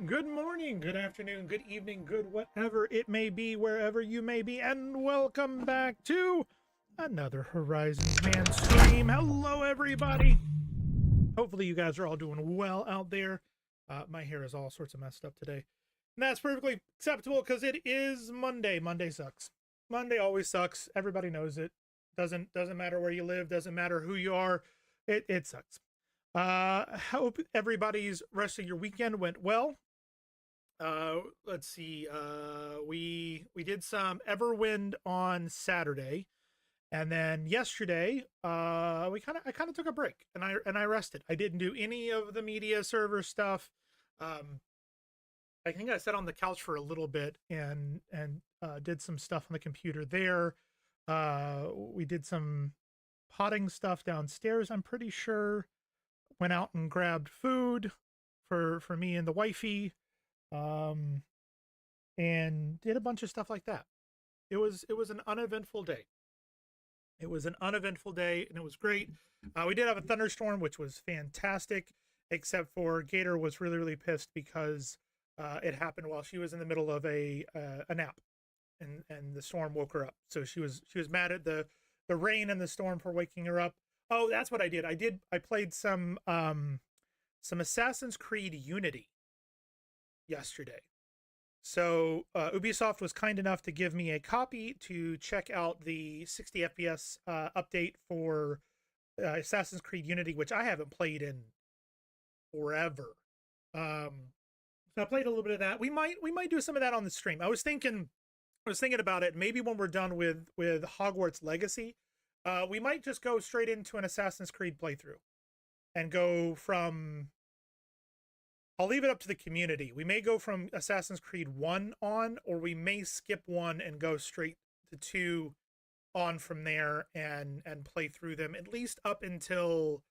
Good morning, good afternoon, good evening, good whatever it may be, wherever you may be, and welcome back to another Horizons Man stream. Hello, everybody. Hopefully you guys are all doing well out there. My hair is all sorts of messed up today. And that's perfectly acceptable because it is Monday. Monday sucks. Monday always sucks. Everybody knows it. Doesn't matter where you live, doesn't matter who you are. It sucks. Hope everybody's rest of your weekend went well. Let's see. We did some Everwind on Saturday, and then yesterday, I kind of took a break and I rested. I didn't do any of the media server stuff. I think I sat on the couch for a little bit and did some stuff on the computer there. We did some potting stuff downstairs, I'm pretty sure. Went out and grabbed food for me and the wifey. And did a bunch of stuff like that. It was an uneventful day. It was an uneventful day, and it was great. We did have a thunderstorm, which was fantastic, except for Gator was really pissed because it happened while she was in the middle of a nap, and the storm woke her up. So she was mad at the rain and the storm for waking her up. Oh, that's what I did. I played some Assassin's Creed Unity yesterday. So Ubisoft was kind enough to give me a copy to check out the 60 FPS update for Assassin's Creed Unity, which I haven't played in forever. So I played a little bit of that. We might do some of that on the stream. I was thinking about it. Maybe when we're done with Hogwarts Legacy, we might just go straight into an Assassin's Creed playthrough and go from. I'll leave it up to the community. We may go from Assassin's Creed 1 on, or we may skip 1 and go straight to 2 on from there and play through them, at least up until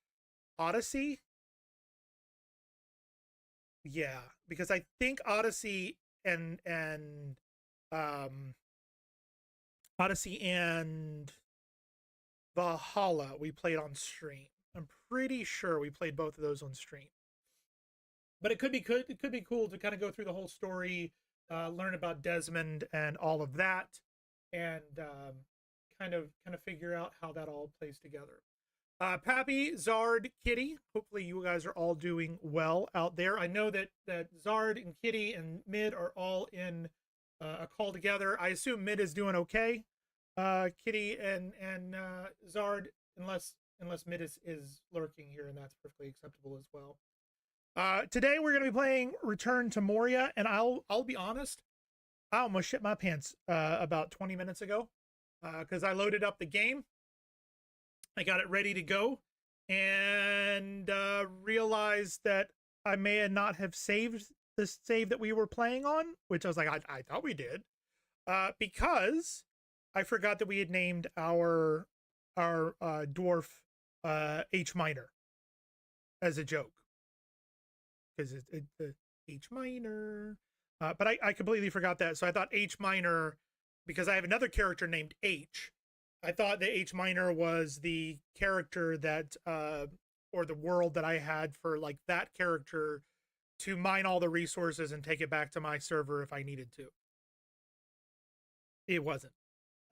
Odyssey. Yeah, because I think Odyssey and Valhalla we played on stream. I'm pretty sure we played both of those on stream. But it could be good. It could be cool to kind of go through the whole story, learn about Desmond and all of that, and kind of figure out how that all plays together. Pappy, Zard, Kitty, hopefully you guys are all doing well out there. I know that Zard and Kitty and Mid are all in a call together. I assume Mid is doing okay. Kitty and Zard, unless Mid is lurking here, and that's perfectly acceptable as well. Today we're going to be playing Return to Moria, and I'll be honest, I almost shit my pants about 20 minutes ago because I loaded up the game. I got it ready to go and realized that I may not have saved the save that we were playing on, which I was like, I thought we did, because I forgot that we had named our dwarf H minor as a joke. Because it's the H minor, but I completely forgot that. So I thought H minor, because I have another character named H. I thought the H minor was the character that, or the world that I had for like that character to mine all the resources and take it back to my server if I needed to. It wasn't.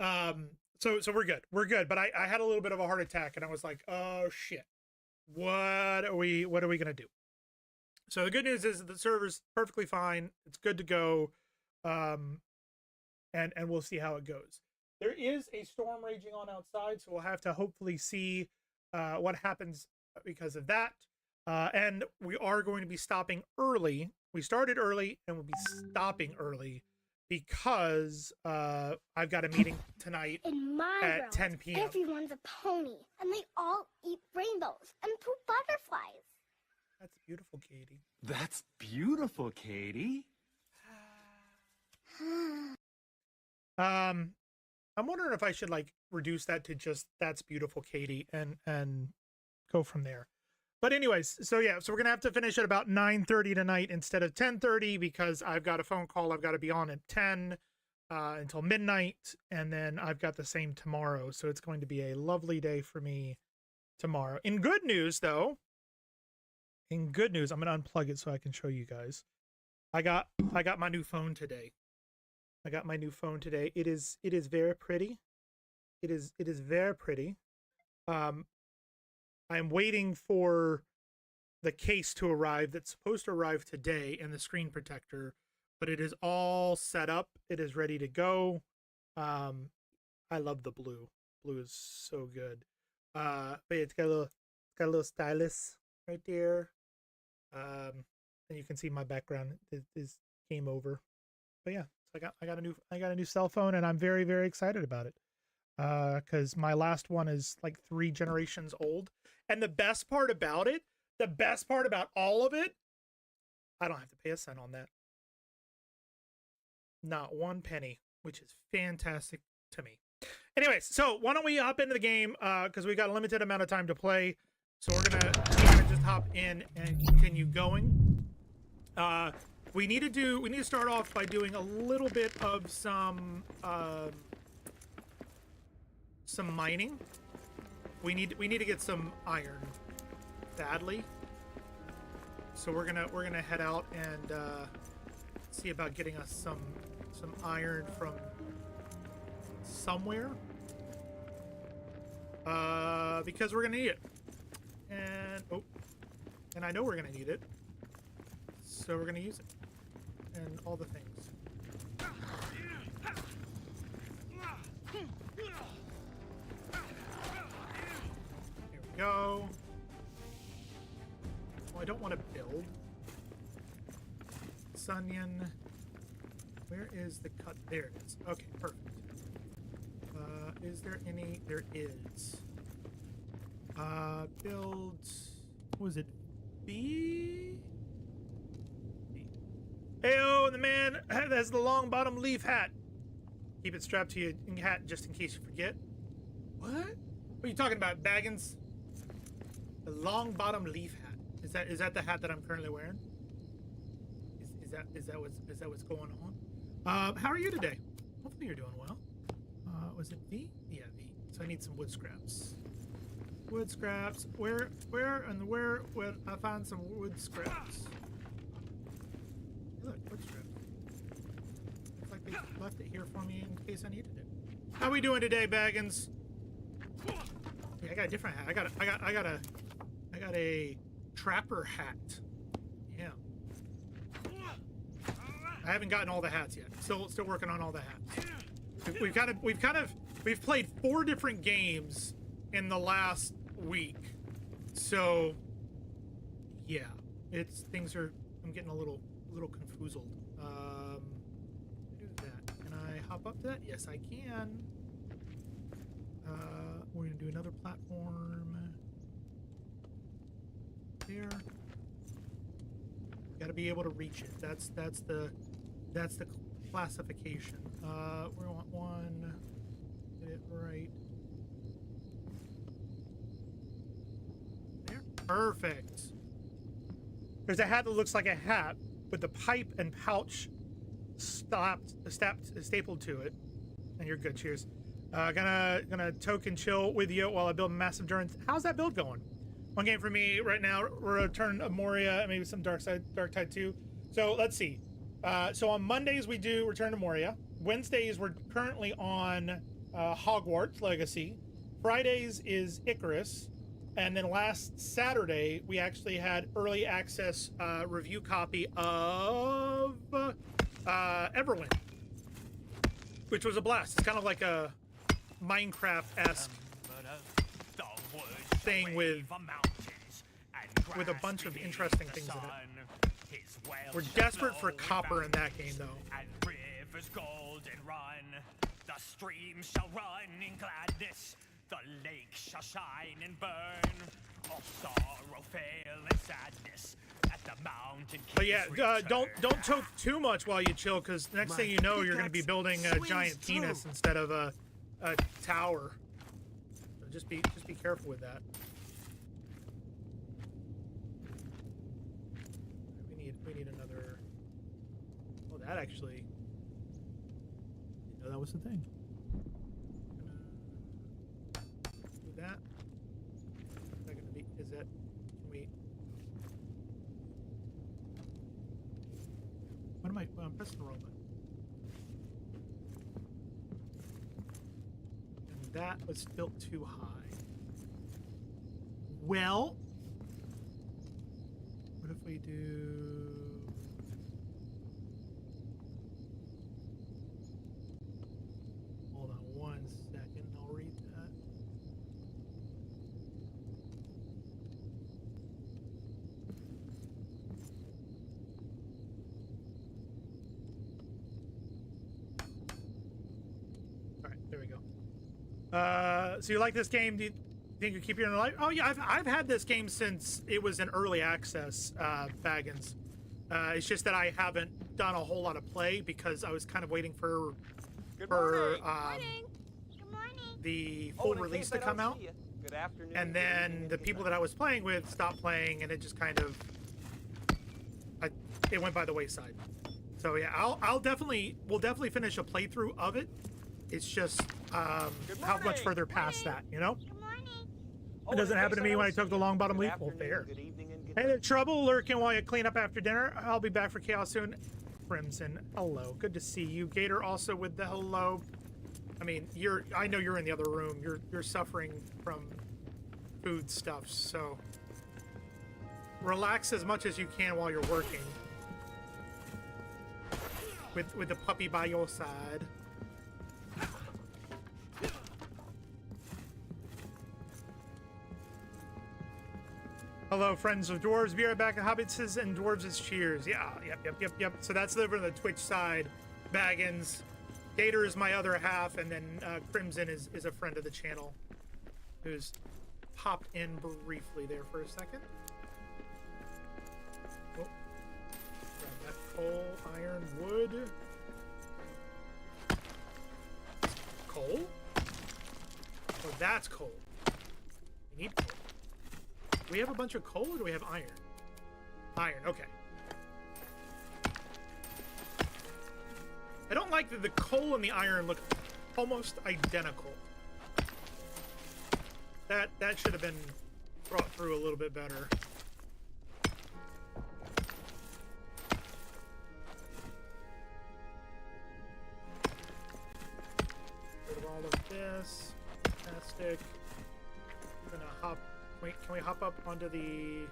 So we're good. We're good. But I had a little bit of a heart attack and I was like, oh shit, what are we gonna do? So the good news is that the server's perfectly fine. It's good to go. And we'll see how it goes. There is a storm raging on outside, so we'll have to hopefully see what happens because of that. And we are going to be stopping early. We started early and we'll be stopping early because I've got a meeting tonight at world, 10 p.m. Everyone's a pony, and they all eat rainbows and poop butterflies. That's beautiful, Katie. That's beautiful, Katie. I'm wondering if I should like reduce that to just "that's beautiful, Katie" and go from there. But anyways, so yeah, so we're gonna have to finish at about 9:30 tonight instead of 10:30 because I've got a phone call I've got to be on at 10 until midnight, and then I've got the same tomorrow. So it's going to be a lovely day for me tomorrow. In good news, though. In good news, I'm going to unplug it so I can show you guys. I got my new phone today. I got my new phone today. It is very pretty. It is very pretty. I'm waiting for the case to arrive. That's supposed to arrive today, and the screen protector, but it is all set up. It is ready to go. I love the blue. Blue is so good. But it's got a little stylus right there. And you can see my background is game over. But yeah, so I got a new cell phone, and I'm very, very excited about it. Because my last one is like 3 generations old. And the best part about all of it, I don't have to pay a cent on that. Not one penny, which is fantastic to me. Anyways, so why don't we hop into the game, because we got a limited amount of time to play. So we're gonna just hop in and continue going. We need to start off by doing a little bit of some mining. We need to get some iron badly. So we're gonna head out and see about getting us some iron from somewhere. Because we're gonna need it. And I know we're gonna need it. So we're gonna use it. And all the things. Here we go. Oh, I don't want to build. Sunyon. Where is the cut? There it is. Okay, perfect. Is there any? There is. Build. What was it? B? Heyo, the man has the long bottom leaf hat. Keep it strapped to your hat just in case you forget. What? What are you talking about, Baggins? The long bottom leaf hat. Is that the hat that I'm currently wearing? Is that what's going on? How are you today? Hopefully you're doing well. Was it V? Yeah, V. So I need some wood scraps. Wood scraps. Where would I find some wood scraps? Look, wood scraps. Looks like they left it here for me in case I needed it. How we doing today, Baggins? Yeah, I got a different hat. I got a trapper hat. Yeah. I haven't gotten all the hats yet. Still working on all the hats. We've played 4 different games in the last week. So yeah, I'm getting a little confuzzled. Do that. Can I hop up to that? Yes, I can. We're gonna do another platform there. Got to be able to reach it. That's the classification. We want one. Get it right. There. Perfect. There's a hat that looks like a hat with the pipe and pouch stapled to it. And you're good. Cheers. Gonna token chill with you while I build massive endurance. How's that build going? One game for me right now. Return of Moria, maybe some Dark Tide 2. So let's see. So on Mondays we do Return to Moria. Wednesdays we're currently on Hogwarts Legacy. Fridays is Icarus. And then last Saturday we actually had early access review copy of Everwind, which was a blast. It's kind of like a Minecraft-esque thing with a bunch of interesting things in it. We're desperate for copper in that game, though. And rivers golden run, the streams shall run in gladness, the lake shall shine and burn. All sorrow fail and sadness at the mountain. But yeah, don't toke too much while you chill, because next thing you know, you're going to be building a giant penis instead of a tower. So just be careful with that. We need another. Oh, that actually. You know, that was the thing. Do that. Is that gonna be? Is that? Can we? Press the wrong button. And that was built too high. Well, what if we do... Hold on 1 second, I'll read that. All right, there we go. So you like this game? Do you think you keep it in life? Oh yeah, I've had this game since it was in early access, Baggins. It's just that I haven't done a whole lot of play because I was kind of waiting for Good morning. Good morning. the full release to come out. Good afternoon. And then the people that I was playing with stopped playing, and it just kind of, it went by the wayside. So yeah, we'll definitely finish a playthrough of it. It's just how much further past that, you know? Good morning. It doesn't happen to me when I took the long bottom leaf. Well, fair. Good evening and good Hey there, Trouble, lurking while you clean up after dinner. I'll be back for chaos soon. Crimson, hello, good to see you. Gator also with the hello. I mean, I know you're in the other room. You're suffering from food stuff, so relax as much as you can while you're working. With the puppy by your side. Hello, friends of dwarves. Be right back at Hobbits and Dwarves' Cheers. Yeah, yep. So that's over on the Twitch side. Baggins. Gator is my other half, and then Crimson is a friend of the channel who's popped in briefly there for a second. Oh. Grab that coal, iron, wood. Coal? Oh, that's coal. We need coal. Do we have a bunch of coal, or do we have iron? Iron, okay. I don't like that the coal and the iron look almost identical. That should have been brought through a little bit better. Rid of all of this. Fantastic. I'm gonna hop. Wait, can we hop up onto the...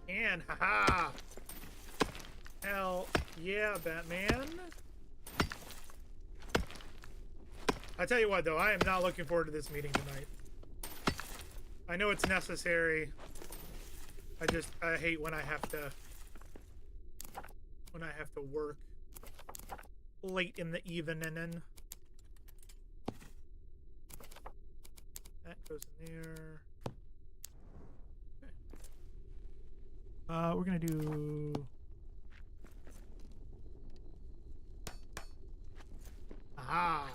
And haha! Hell yeah, Batman! I tell you what, though, I am not looking forward to this meeting tonight. I know it's necessary. I hate when I have to work late in the evening. That goes in there. Okay. We're gonna do... Aha!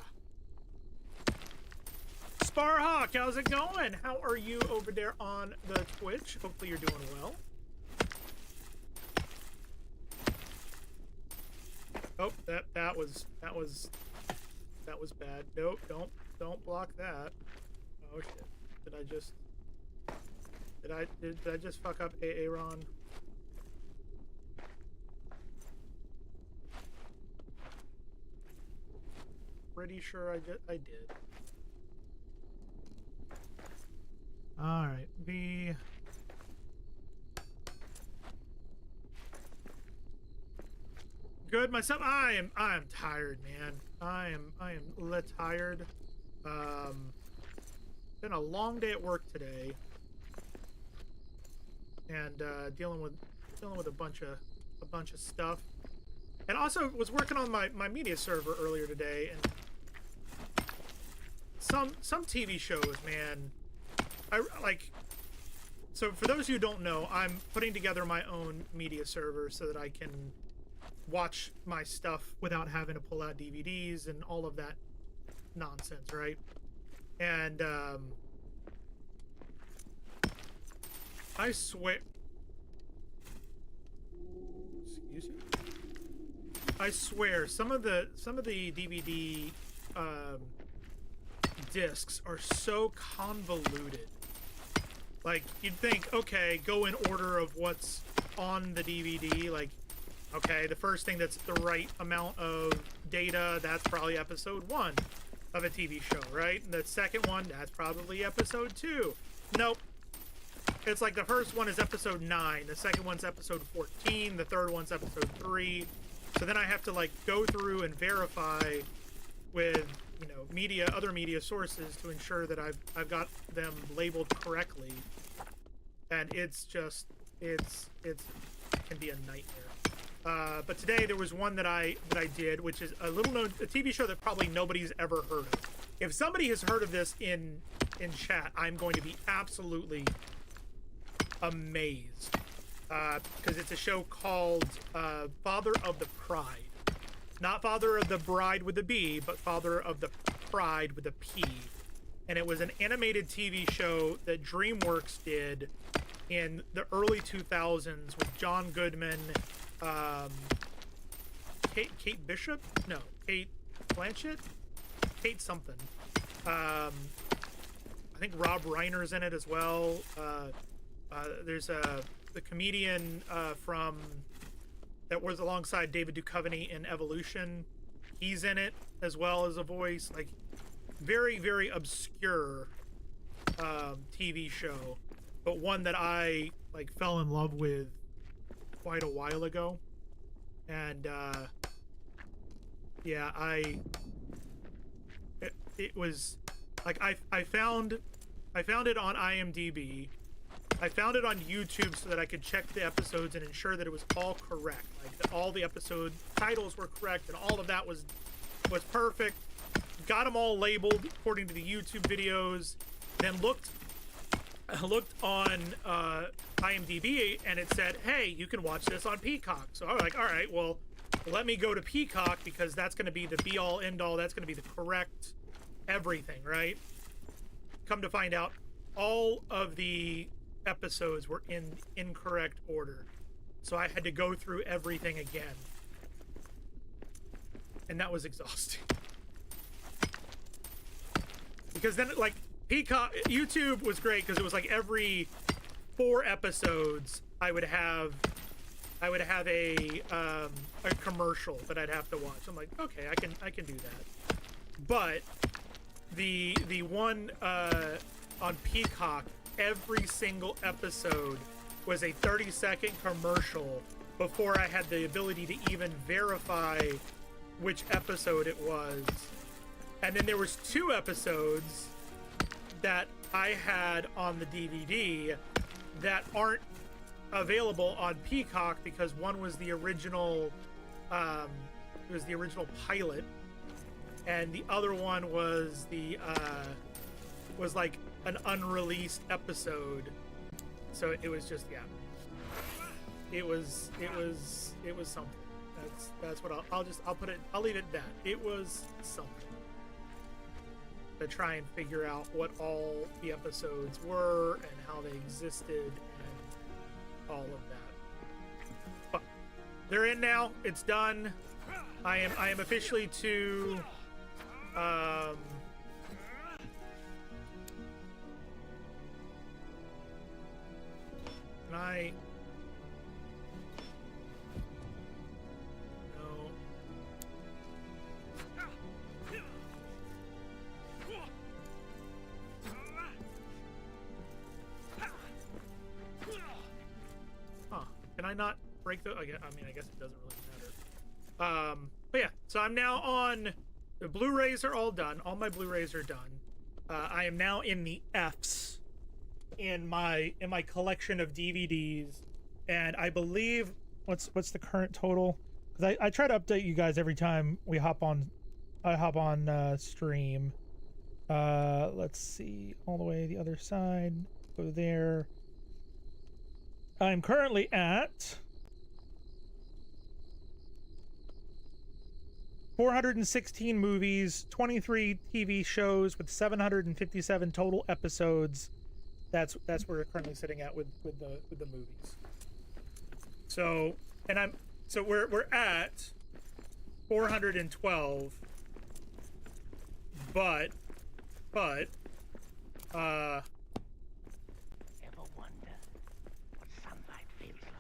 Sparhawk, how's it going? How are you over there on the Twitch? Hopefully you're doing well. Oh, that was bad. Nope, don't block that. Oh shit! Did I just fuck up Aaron? Pretty sure I did. All right, good myself. I am tired, man. I am tired. Been a long day at work today, and dealing with a bunch of stuff, and also was working on my media server earlier today, and some TV shows, man. So for those who don't know, I'm putting together my own media server so that I can watch my stuff without having to pull out DVDs and all of that nonsense, right? And I swear, excuse me, I swear some of the DVD discs are so convoluted. Like, you'd think, okay, go in order of what's on the DVD, like, okay, the first thing that's the right amount of data, that's probably episode 1 of a TV show, right? And the second one, that's probably episode 2. Nope. It's like the first one is episode 9, the second one's episode 14, the third one's episode 3. So then I have to like go through and verify with, you know, other media sources to ensure that I've got them labeled correctly. And it's just, it can be a nightmare. But today there was one that I did, which is a TV show that probably nobody's ever heard of. If somebody has heard of this in chat, I'm going to be absolutely amazed. Because it's a show called Father of the Pride. Not Father of the Bride with a B, but Father of the Pride with a P. And it was an animated TV show that DreamWorks did in the early 2000s with John Goodman, Kate Bishop? No, Kate Blanchett? Kate something. I think Rob Reiner's in it as well. There's the comedian that was alongside David Duchovny in Evolution. He's in it as well as a voice. Like, very, very obscure TV show, but one that I like fell in love with quite a while ago. And yeah, it was like I found it on IMDb. I found it on YouTube so that I could check the episodes and ensure that it was all correct. Like that all the episode titles were correct and all of that was perfect. Got them all labeled according to the YouTube videos. Then looked on IMDb and it said, "Hey, you can watch this on Peacock." So I was like, "All right, well, let me go to Peacock because that's going to be the be all end all. That's going to be the correct everything, right?" Come to find out, all of the episodes were in incorrect order, so I had to go through everything again, and that was exhausting. Because then, like, Peacock, YouTube was great because it was like every 4 episodes I would have a commercial that I'd have to watch. I'm like, okay, I can do that. But the one on Peacock, every single episode was a 30-second commercial before I had the ability to even verify which episode it was. And then there was 2 episodes that I had on the DVD that aren't available on Peacock because one was the original pilot, and the other one was was like an unreleased episode. So it was just, yeah, it was something. That's what I'll leave it at that. It was something to try and figure out what all the episodes were and how they existed and all of that. But they're in now. It's done. I am officially to can I no. Huh. Can I not break the... I mean, I guess it doesn't really matter. But yeah, so I'm now on... The Blu-rays are all done. All my Blu-rays are done. I am now in the Fs in my collection of DVDs. And I believe... What's the current total? Because I try to update you guys every time we hop on... I hop on stream. Let's see. All the way the other side. Go there. I'm currently at 416 movies, 23 TV shows with 757 total episodes. That's where we're currently sitting at with the movies. So we're at 412, but Ever wonder what sunlight feels like?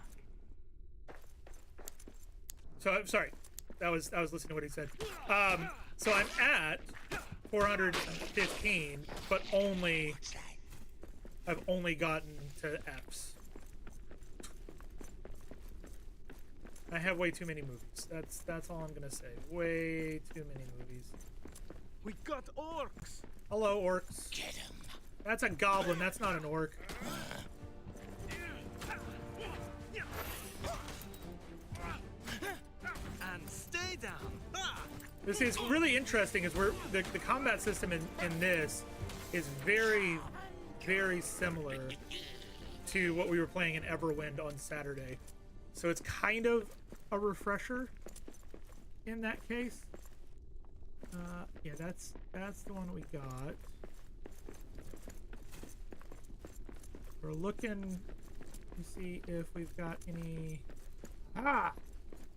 So I'm sorry, I was listening to what he said. So I'm at 415, but I've only gotten to F's. I have way too many movies. That's all I'm gonna say. Way too many movies. We got orcs. Hello, orcs. Get him. That's a goblin. That's not an orc. And stay down. Ah! This is really interesting. Is where the combat system in this is very, very similar to what we were playing in Everwind on Saturday. So it's kind of a refresher in that case. Yeah, that's the one we got. We're looking to see if we've got any. Ah,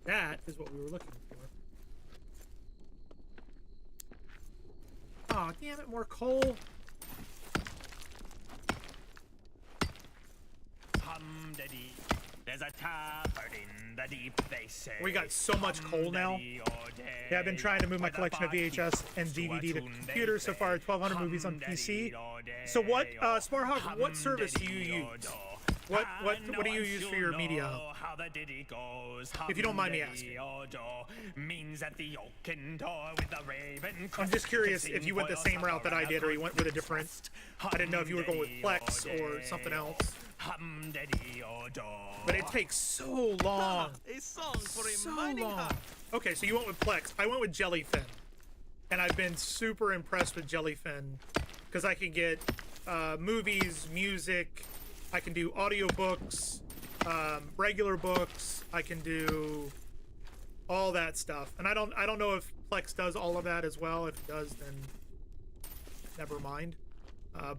that is what we were looking for. Oh, damn it! More coal. Hum-daddy. There's a tavern in the deep, they say. We got so much coal now. Yeah, I've been trying to move my collection of VHS and DVD to computer. So far, 1,200 movies on PC. So what, Sparhawk, what service do you use? What do you use for your media hub? If you don't mind me asking. I'm just curious if you went the same route that I did, or you went with a different. I didn't know if you were going with Plex or something else. But it takes so long. A song for a So mining long. hut. Okay, so you went with Plex. I went with Jellyfin, and I've been super impressed with Jellyfin because I can get movies, music. I can do audiobooks, regular books. I can do all that stuff, and I don't know if Plex does all of that as well. If it does, then never mind.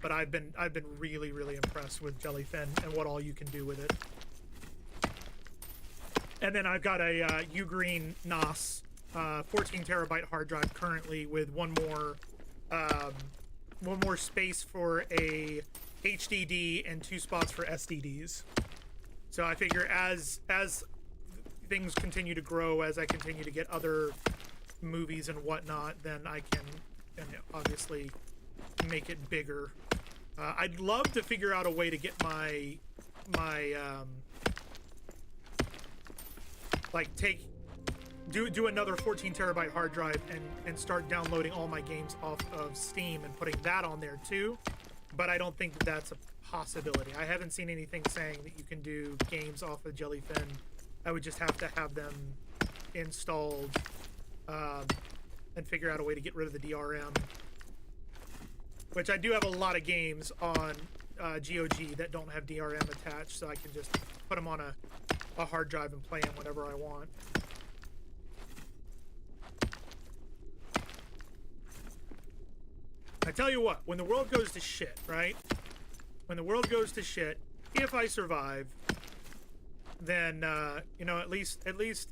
But I've been really, really impressed with Jellyfin and what all you can do with it. And then I've got a Ugreen NAS 14 terabyte hard drive currently with one more space for a HDD and 2 spots for SDDs. So I figure as things continue to grow, as I continue to get other movies and whatnot, then I can obviously make it bigger. I'd love to figure out a way to get my do another 14 terabyte hard drive and start downloading all my games off of Steam and putting that on there too. But I don't think that's a possibility. I haven't seen anything saying that you can do games off of Jellyfin. I would just have to have them installed and figure out a way to get rid of the DRM. Which I do have a lot of games on GOG that don't have DRM attached, so I can just put them on a hard drive and play them whenever I want. I tell you what, when the world goes to shit, right? When the world goes to shit, if I survive, then at least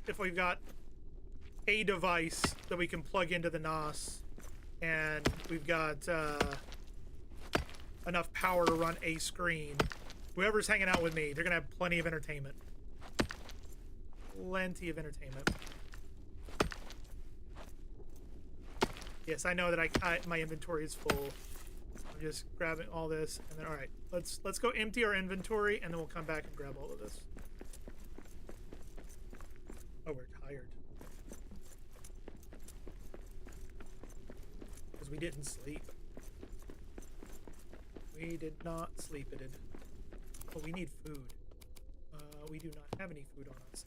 if we've got a device that we can plug into the NAS, and we've got enough power to run a screen, whoever's hanging out with me, they're gonna have plenty of entertainment. Plenty of entertainment. Yes, I know that my inventory is full. I'm just grabbing all this, and then all right, let's go empty our inventory, and then we'll come back and grab all of this. Oh, we're tired because we didn't sleep. We did not sleep. It did. Oh, we need food. We do not have any food on us.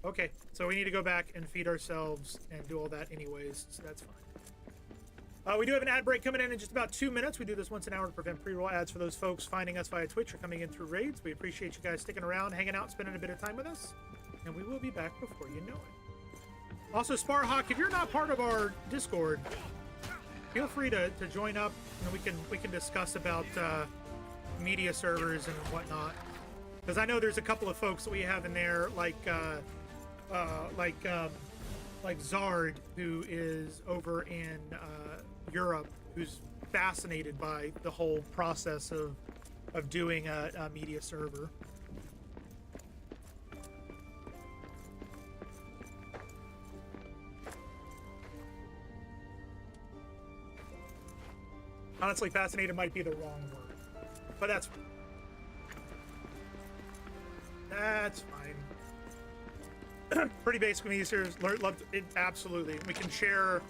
Okay, so we need to go back and feed ourselves and do all that anyways, so that's fine. We do have an ad break coming in just about 2 minutes. We do this once an hour to prevent pre-roll ads for those folks finding us via Twitch or coming in through raids. We appreciate you guys sticking around, hanging out, spending a bit of time with us, and we will be back before you know it. Also, Sparhawk, if you're not part of our Discord, feel free to join up, and we can discuss about media servers and whatnot. Because I know there's a couple of folks that we have in there, like Zard, who is over in Europe, who's fascinated by the whole process of doing a media server. Honestly, fascinated might be the wrong word, but that's fine. That's fine. Pretty basic with me here. Love it, absolutely. We can share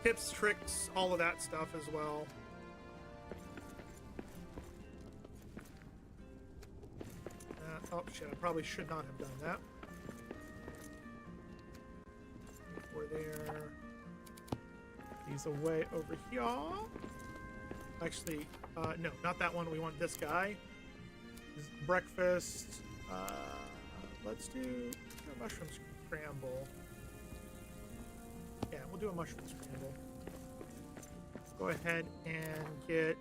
tips, tricks, all of that stuff as well. Oh shit! I probably should not have done that. We're there. He's away over here. Actually, no, not that one. We want this guy. Breakfast. Let's do a mushroom scramble. Yeah, we'll do a mushroom scramble. Go ahead and get.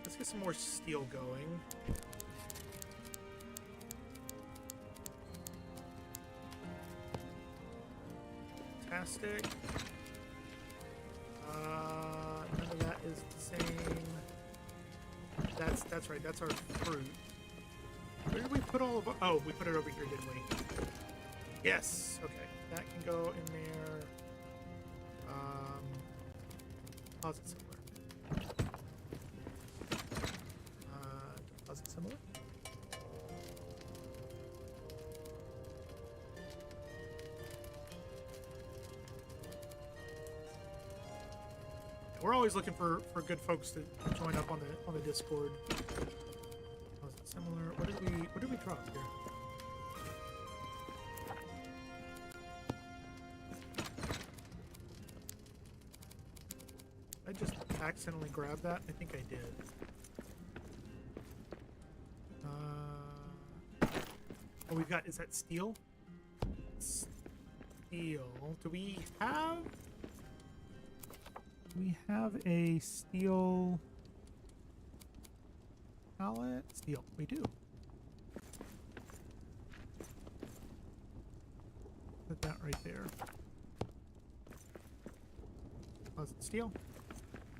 Let's get some more steel going. Fantastic. None of that is the same. That's right. That's our fruit. Where did we put all of our... Oh, we put it over here, didn't we? Yes. Okay. That can go in there. Deposit similar. Deposit similar. We're always looking for good folks to join up on the Discord. Similar. What did we drop here? I just accidentally grabbed that. I think I did. Oh, we've got. Is that steel? Steel. Do we have? We have a steel pallet. Steel. We do. Put that right there. Deposit steel.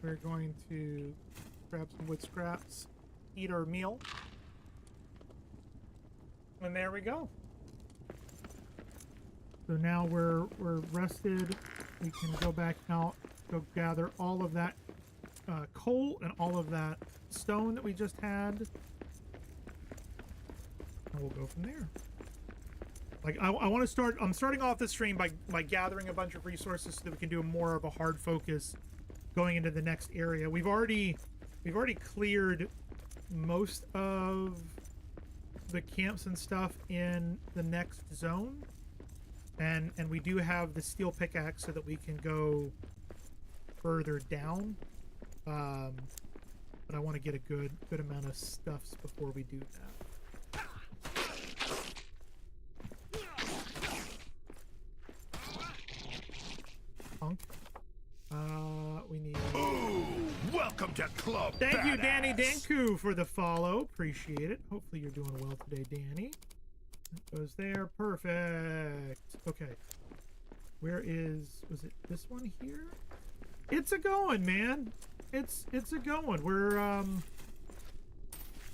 We're going to grab some wood scraps, eat our meal, and there we go. So now we're rested. We can go back out. Go gather all of that coal and all of that stone that we just had, and we'll go from there. Like I want to start. I'm starting off the stream by gathering a bunch of resources so that we can do more of a hard focus going into the next area. We've already cleared most of the camps and stuff in the next zone, and we do have the steel pickaxe so that we can go further down, but I want to get a good amount of stuffs before we do that. Punk. We need. Ooh, welcome to Club Thank Badass. you, Danny Danku, for the follow. Appreciate it. Hopefully you're doing well today, Danny. That goes there. Perfect. Okay. Where is? Was it this one here? It's a going, man. It's a going.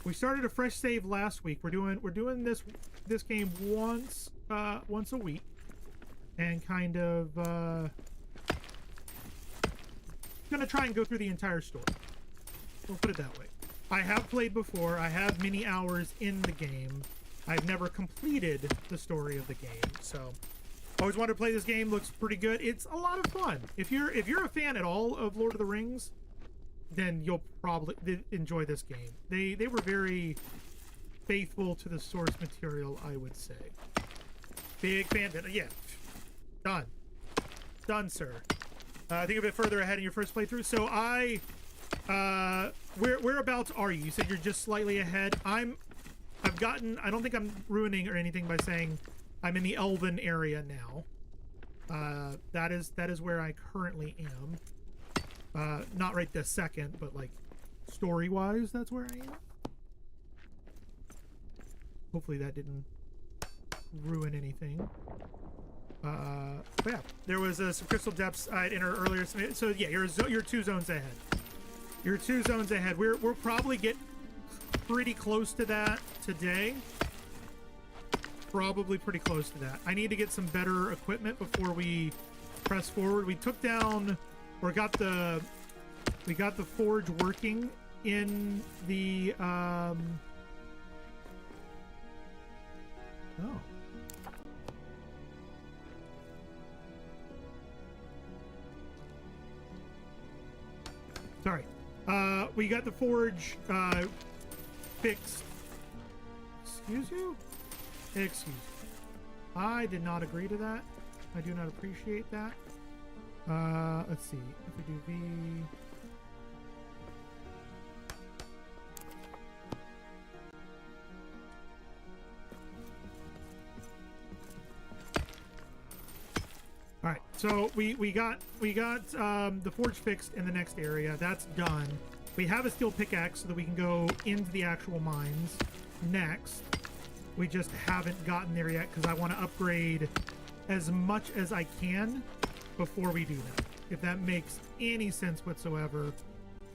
We started a fresh save last week. We're doing this game once a week, and kind of gonna try and go through the entire story. We'll put it that way. I have played before. I have many hours in the game. I've never completed the story of the game, so. Always wanted to play this game. Looks pretty good. It's a lot of fun. If you're a fan at all of Lord of the Rings, then you'll probably enjoy this game. They were very faithful to the source material, I would say. Big fan. Yeah, done, sir. Think a bit further ahead in your first playthrough. So whereabouts are you? You said you're just slightly ahead. I don't think I'm ruining or anything by saying I'm in the Elven area now. That is where I currently am. Not right this second, but like story-wise, that's where I am. Hopefully that didn't ruin anything. But yeah, there was some crystal depths I'd entered earlier. So yeah, you're 2 zones ahead. You're 2 zones ahead. We'll probably get pretty close to that today. probably pretty close to that. I need to get some better equipment before we press forward. We took down, or got the forge working in the oh. Sorry. We got the forge fixed. Excuse you? Excuse me. I did not agree to that. I do not appreciate that. Let's see. If we do V... All right, so we got the forge fixed in the next area. That's done. We have a steel pickaxe so that we can go into the actual mines next. We just haven't gotten there yet because I want to upgrade as much as I can before we do that. If that makes any sense whatsoever.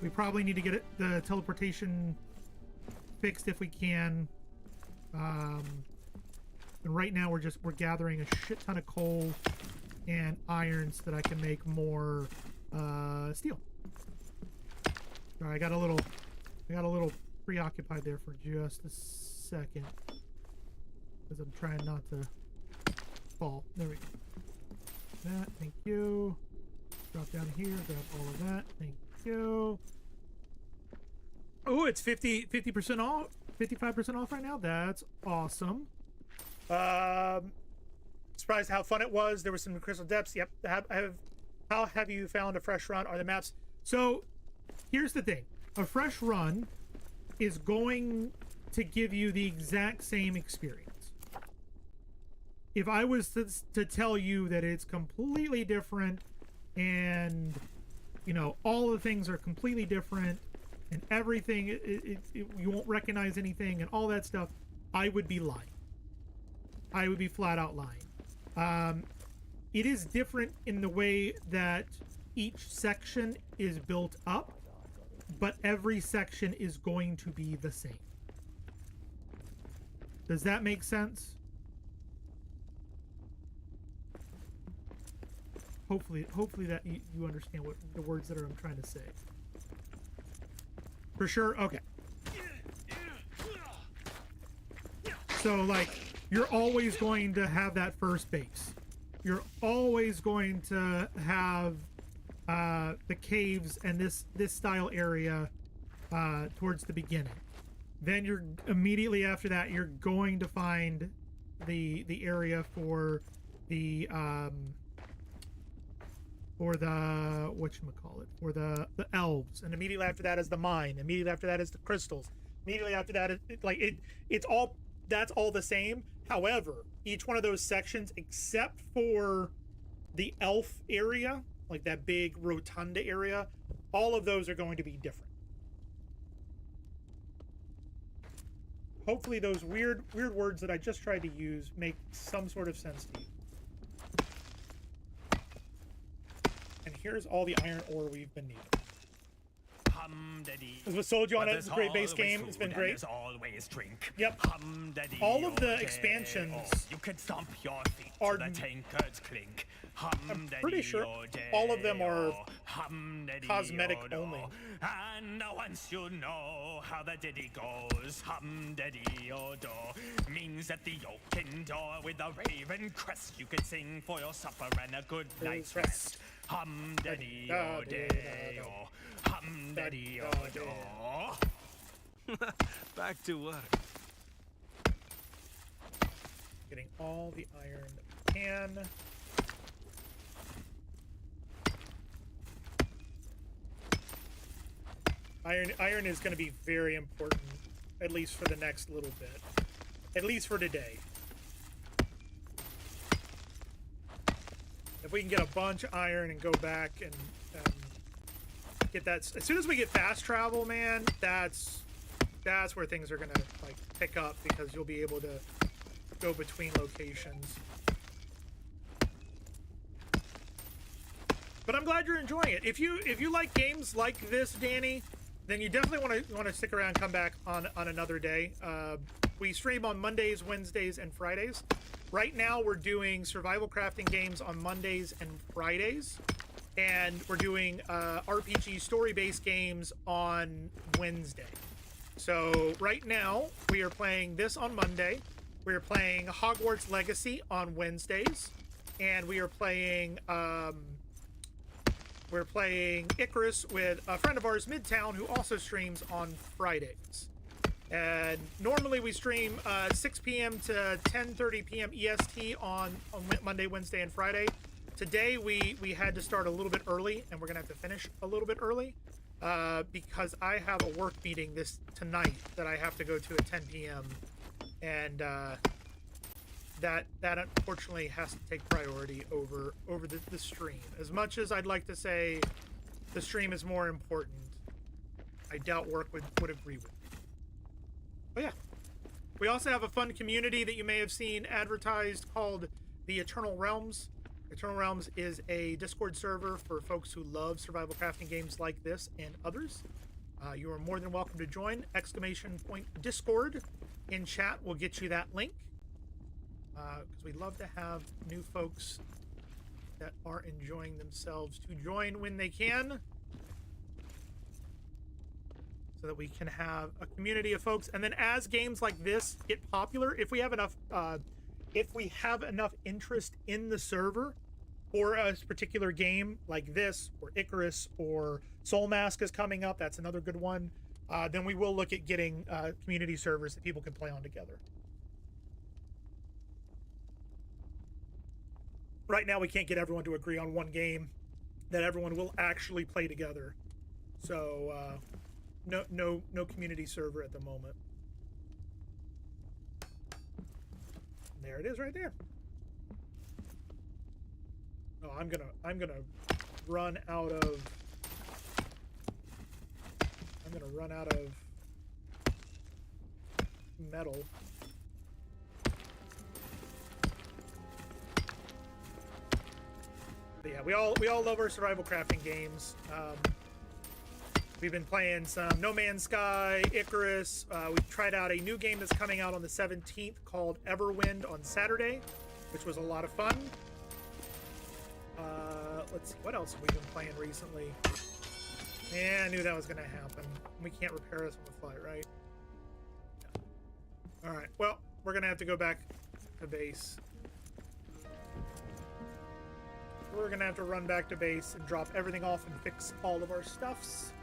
We probably need to get the teleportation fixed if we can. And right now we're gathering a shit ton of coal and iron so that I can make more steel. All right, I got a little preoccupied there for just a second because I'm trying not to fall. There we go. That, thank you. Drop down here, grab all of that. Thank you. Oh, it's 50% off, 55% off right now. That's awesome. Surprised how fun it was. There was some crystal depths. Yep. How have you found a fresh run? Are the maps? So here's the thing. A fresh run is going to give you the exact same experience. If I was to tell you that it's completely different and, you know, all the things are completely different and everything, you won't recognize anything and all that stuff, I would be lying. I would be flat out lying. It is different in the way that each section is built up, but every section is going to be the same. Does that make sense? Hopefully that you understand what the words that I'm trying to say. For sure? Okay. So, like, you're always going to have that first base. You're always going to have the caves and this style area towards the beginning. Then you're immediately after that, you're going to find the area for the whatchamacallit, for the elves, and immediately after that is the mine. Immediately after that is the crystals. Immediately after that, it's all, that's all the same. However, each one of those sections, except for the elf area, like that big rotunda area, all of those are going to be different. Hopefully those weird words that I just tried to use make some sort of sense to you. And here's all the iron ore we've been needing. This was sold you on it. It's a great base game. It's been great. Always drink. Yep. All of the expansions you can stomp your feet are, to the tankards clink. I'm pretty sure all of them are cosmetic only. And once you know how the ditty goes, hum-daddy-o-do, means that the oaken door with a raven crest you can sing for your supper and a good night's rest. Hum-daddy-o-day-o, hum-daddy-o-do. Back to work. Getting all the iron that we can. Iron is going to be very important, at least for the next little bit. At least for today. If we can get a bunch of iron and go back and get that, as soon as we get fast travel, man, that's where things are going to like pick up, because you'll be able to go between locations. But I'm glad you're enjoying it. If you like games like this, Danny, then you definitely want to stick around and come back on another day. we stream on Mondays, Wednesdays, and Fridays. Right now, we're doing survival crafting games on Mondays and Fridays, and we're doing RPG story-based games on Wednesday. So right now, we are playing this on Monday. We are playing Hogwarts Legacy on Wednesdays, and we are playing Icarus with a friend of ours, Midtown, who also streams on Fridays. And normally we stream 6 p.m. to 10:30 p.m. EST on Monday, Wednesday, and Friday. Today we had to start a little bit early, and we're gonna have to finish a little bit early because I have a work meeting tonight that I have to go to at 10 p.m. and that unfortunately has to take priority over the stream. As much as I'd like to say the stream is more important, I doubt work would agree with me. But yeah, we also have a fun community that you may have seen advertised called the Eternal Realms. Eternal Realms is a Discord server for folks who love survival crafting games like this and others. You are more than welcome to join. !Discord in chat will get you that link. Because we love to have new folks that are enjoying themselves to join when they can, so that we can have a community of folks. And then as games like this get popular, if we have enough interest in the server for a particular game like this, or Icarus, or Soul Mask is coming up, that's another good one, then we will look at getting community servers that people can play on together. Right now, we can't get everyone to agree on one game that everyone will actually play together. So, no community server at the moment. There it is, right there. Oh, I'm gonna run out of. I'm gonna run out of metal. But yeah, we all love our survival crafting games. We've been playing some No Man's Sky, Icarus. We tried out a new game that's coming out on the 17th called Everwind on Saturday, which was a lot of fun. Let's see, what else have we been playing recently? Yeah, I knew that was going to happen. We can't repair this on the fly, right? No. All right, well, we're going to have to go back to base. We're gonna have to run back to base and drop everything off and fix all of our stuffs.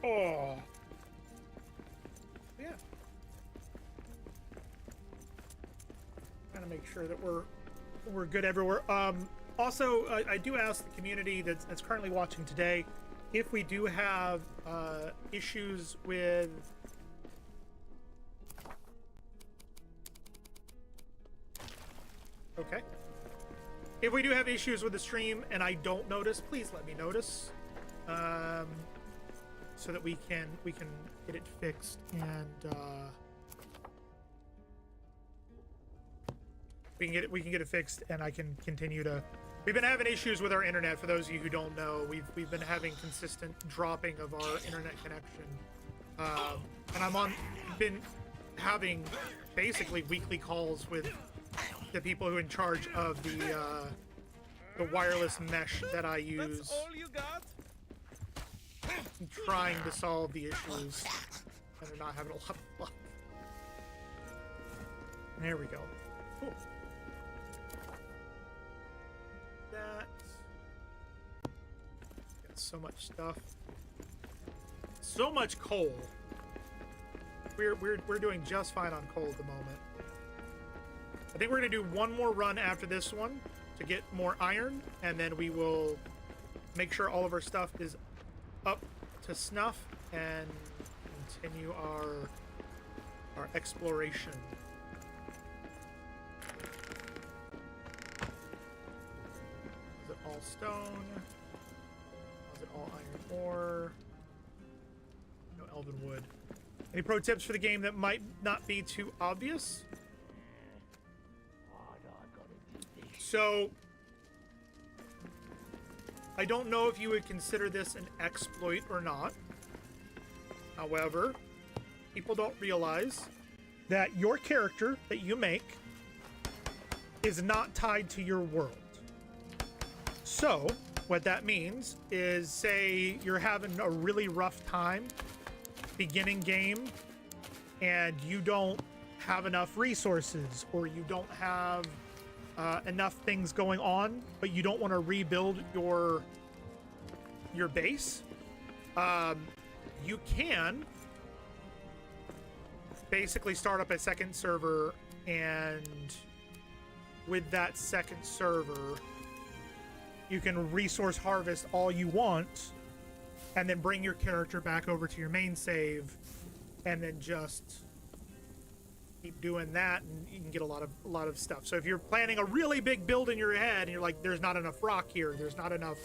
Oh. Yeah. Trying to make sure that we're good everywhere. Also, I do ask the community that's currently watching today if we do have issues with okay. If we do have issues with the stream and I don't notice, please let me notice, so that we can get it fixed and we can get it fixed and I can continue to. We've been having issues with our internet. For those of you who don't know, we've been having consistent dropping of our internet connection, and been having basically weekly calls with the people who are in charge of the wireless mesh that I use. That's all you got? I'm trying to solve the issues, and they're not having a lot of luck. There we go. Cool. That. Got so much stuff. So much coal. We're doing just fine on coal at the moment. I think we're going to do one more run after this one to get more iron, and then we will make sure all of our stuff is up to snuff and continue our exploration. Is it all stone? Is it all iron ore? No elven wood. Any pro tips for the game that might not be too obvious? So, I don't know if you would consider this an exploit or not, However, people don't realize that your character that you make is not tied to your world. So, what that means is, say you're having a really rough time beginning game and you don't have enough resources, or you don't have enough things going on, but you don't want to rebuild your base, you can basically start up a second server, and with that second server you can resource harvest all you want and then bring your character back over to your main save and then just keep doing that, and you can get a lot of stuff. So if you're planning a really big build in your head and you're like, there's not enough rock here, there's not enough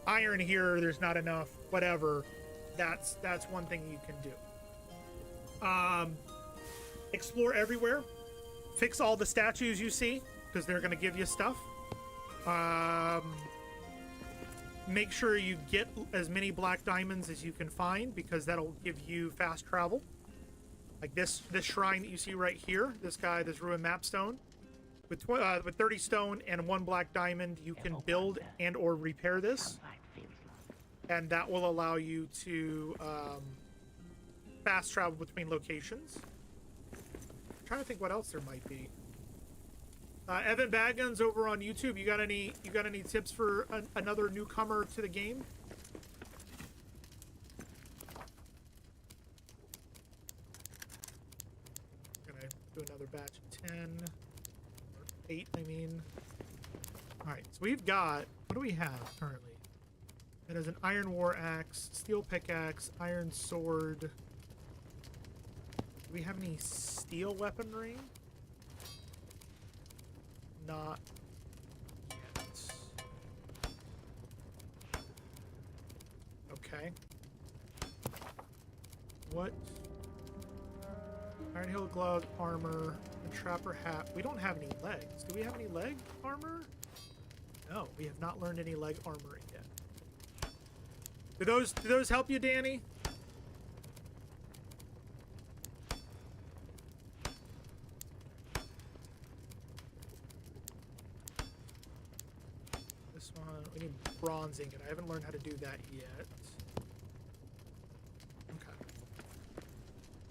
iron here, there's not enough whatever, that's one thing you can do. Explore everywhere, fix all the statues you see, because they're going to give you stuff. Make sure you get as many black diamonds as you can find, because that'll give you fast travel. Like this shrine that you see right here, this ruined mapstone, with 30 stone and 1 black diamond, you can build and or repair this, and that will allow you to fast travel between locations. I'm trying to think what else there might be. Evan Baggins over on YouTube, you got any tips for another newcomer to the game? Gonna do another batch of 10 or 8, I mean. All right, so we've got, what do we have currently? It has an iron war axe, steel pickaxe, iron sword. Do we have any steel weaponry? Not yet. Okay. What? Iron Hill glove, armor, and trapper hat. We don't have any legs. Do we have any leg armor? No, we have not learned any leg armor yet. Do those help you, Danny? This one, we need bronze ingot. I haven't learned how to do that yet. Okay.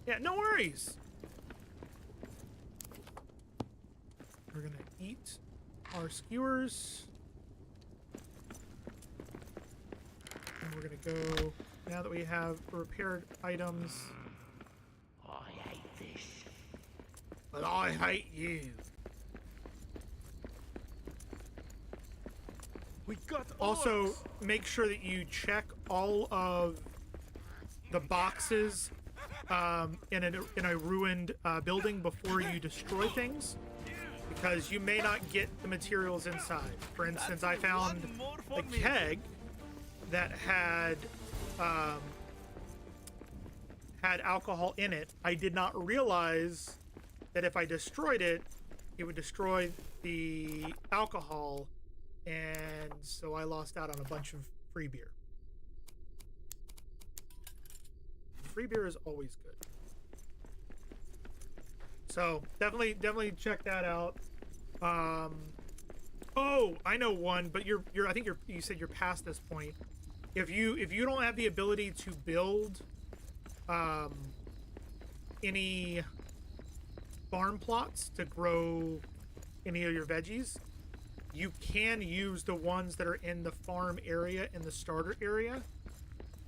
Yeah, no worries. We're gonna eat our skewers. And we're gonna go, now that we have repaired items. I hate this. But I hate you. We got Also, orcs. make sure that you check all of the boxes in a ruined building before you destroy things, because you may not get the materials inside. For instance, I found a keg that had alcohol in it. I did not realize that if I destroyed it, it would destroy the alcohol, and so I lost out on a bunch of free beer. Free beer is always good. So definitely check that out. Oh, I know one, but I think you said you're past this point. If you don't have the ability to build any farm plots to grow any of your veggies, you can use the ones that are in the farm area, in the starter area,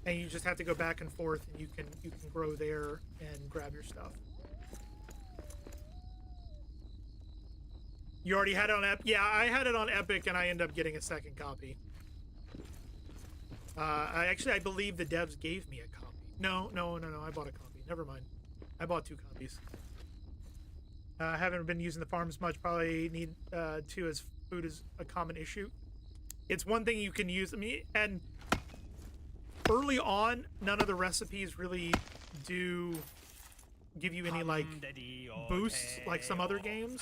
and you just have to go back and forth, and you can grow there and grab your stuff. You already had it on Epic? Yeah, I had it on Epic, and I ended up getting a second copy. I believe the devs gave me a copy. No, I bought a copy. Never mind. I bought 2 copies. I haven't been using the farms much. Probably need to, as food is a common issue. It's one thing you can use. I mean, and early on, none of the recipes really do give you any like boosts like some other games.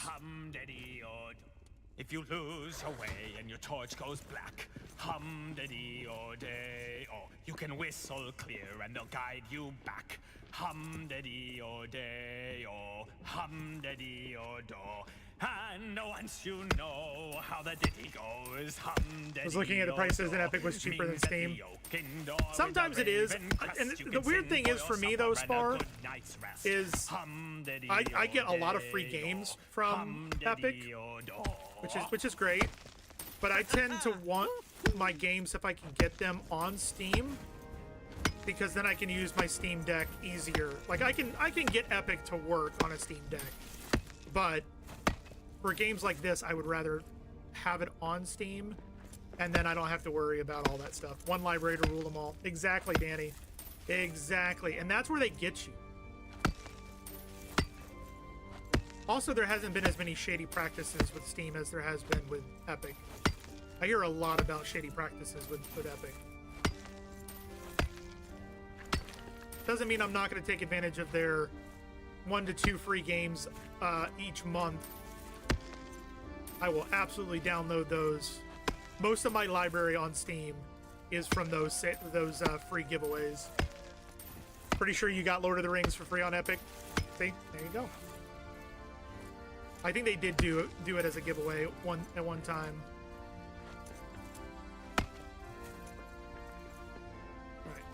If you lose your way and your torch goes black, hum-de-dee-o-day, oh, you can whistle clear and they'll guide you back. Hum-de-dee-o-day, oh, hum-de-dee-o-do. And once you know how the ditty goes, hum-de-dee-o-do. I was looking at the prices and Epic was cheaper than Steam. Sometimes it is. And the weird thing is for me though, Spar, is I get a lot of free games from Epic, which is great. But I tend to want my games if I can get them on Steam, because then I can use my Steam Deck easier. Like I can get Epic to work on a Steam Deck, but for games like this, I would rather have it on Steam, and then I don't have to worry about all that stuff. One library to rule them all. Exactly, Danny. Exactly. And that's where they get you. Also, there hasn't been as many shady practices with Steam as there has been with Epic. I hear a lot about shady practices with Epic. Doesn't mean I'm not going to take advantage of their 1 to 2 free games each month. I will absolutely download those. Most of my library on Steam is from those free giveaways. Pretty sure you got Lord of the Rings for free on Epic. See, there you go. I think they did do it as a giveaway at one time. All right,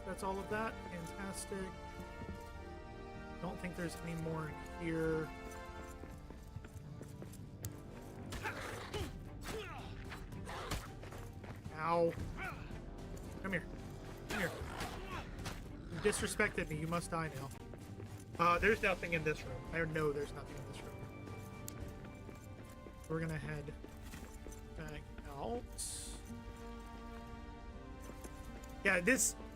that's all of that. Fantastic. Don't think there's any more in here. Ow. Come here. Come here. You disrespected me. You must die now. There's nothing in this room. I know there's nothing in this room. We're gonna head back out. Yeah,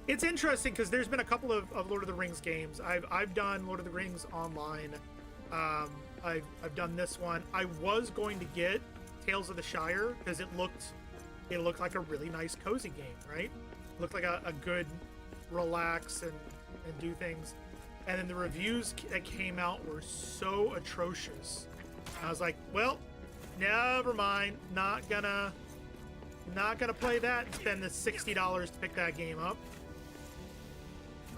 it's interesting because there's been a couple of Lord of the Rings games. I've done Lord of the Rings online. I've done this one. I was going to get Tales of the Shire because it looked like a really nice cozy game, right? It looked like a good relax and do things. And then the reviews that came out were so atrocious. I was like, well, never mind. Not gonna play that and spend the $60 to pick that game up.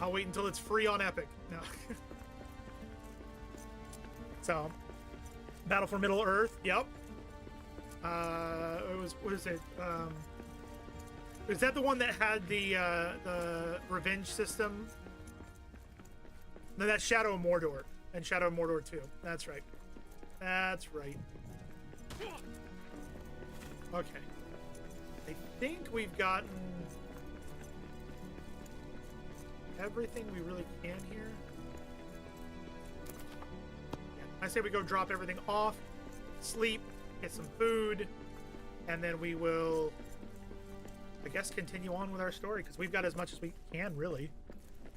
I'll wait until it's free on Epic. No. So, Battle for Middle Earth. Yep. It was, what is it? Is that the one that had the revenge system? No, that's Shadow of Mordor and Shadow of Mordor 2. That's right. That's right. Okay. I think we've gotten everything we really can here. Yeah. I say we go drop everything off, sleep, get some food, and then we will, I guess, continue on with our story because we've got as much as we can, really.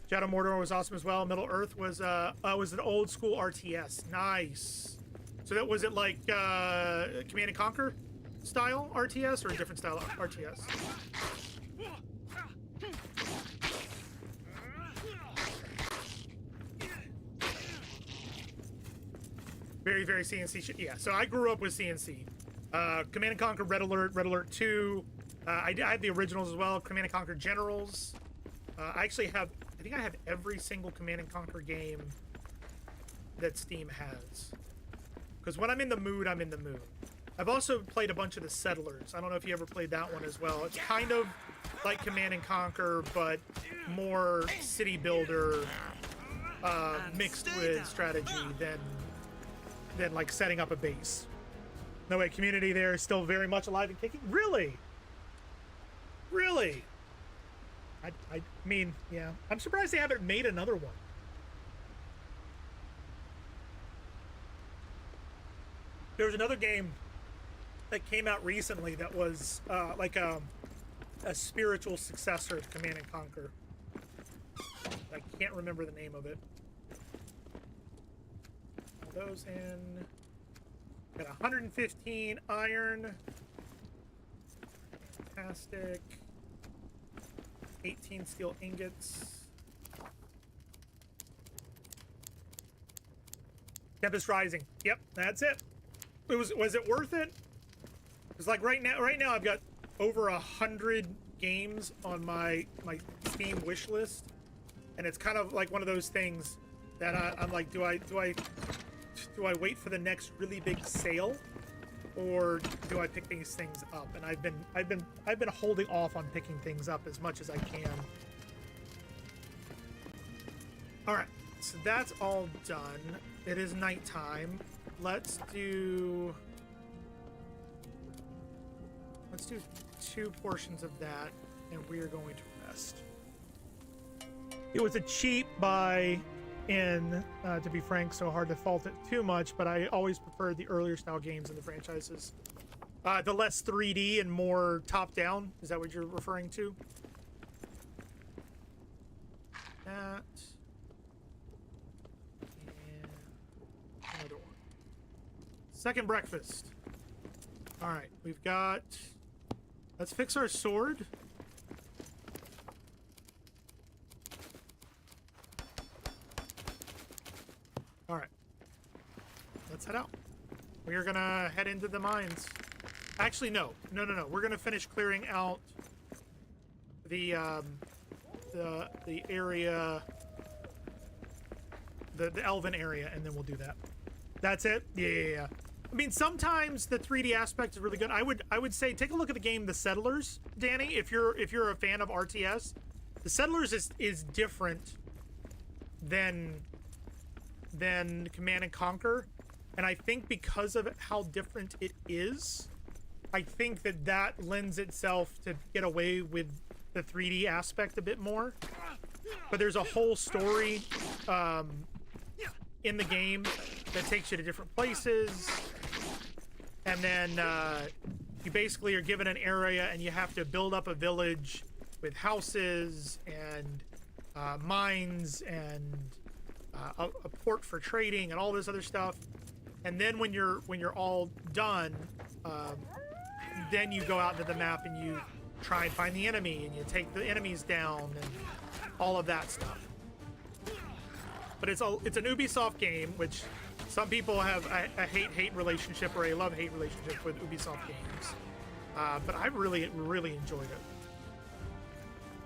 Shadow of Mordor was awesome as well. Middle Earth was an old school RTS. Nice. So that was it like Command and Conquer style RTS or a different style RTS? Very, very CNC shit. Yeah, so I grew up with CNC. Command and Conquer, Red Alert 2. I had the originals as well, Command and Conquer Generals. I think I have every single Command and Conquer game that Steam has. Because when I'm in the mood, I'm in the mood. I've also played a bunch of the Settlers. I don't know if you ever played that one as well. It's kind of like Command and Conquer, but more city builder mixed with strategy than like setting up a base. No way, community there is still very much alive and kicking. Really? Really? I mean, yeah. I'm surprised they haven't made another one. There was another game that came out recently that was like a spiritual successor to Command and Conquer. I can't remember the name of it. All those in. Got 115 iron. Fantastic. 18 steel ingots. Tempest Rising. Yep, that's it. Was it worth it? Because like right now I've got over 100 games on my Steam wish list, and it's kind of like one of those things that I'm like, do I wait for the next really big sale, or do I pick these things up? And I've been holding off on picking things up as much as I can. All right, so that's all done. It is nighttime. Let's do 2 portions of that, and we are going to rest. It was a cheap buy in, to be frank, so hard to fault it too much, but I always preferred the earlier style games in the franchises. The less 3D and more top-down. Is that what you're referring to? That. And another one. Second breakfast. All right, we've got... Let's fix our sword. All right. Let's head out. We are gonna head into the mines. Actually, no. We're gonna finish clearing out the area, the elven area, and then we'll do that. That's it? Yeah. I mean, sometimes the 3D aspect is really good. I would say take a look at the game The Settlers, Danny, if you're a fan of RTS. The Settlers is different than Command and Conquer, and I think because of how different it is, I think that lends itself to get away with the 3D aspect a bit more. But there's a whole story in the game that takes you to different places, and then you basically are given an area and you have to build up a village with houses and mines and a port for trading and all this other stuff. And then when you're all done, then you go out into the map and you try and find the enemy, and you take the enemies down and all of that stuff. But it's an Ubisoft game, which some people have a hate-hate relationship or a love-hate relationship with Ubisoft games. But I really enjoyed it.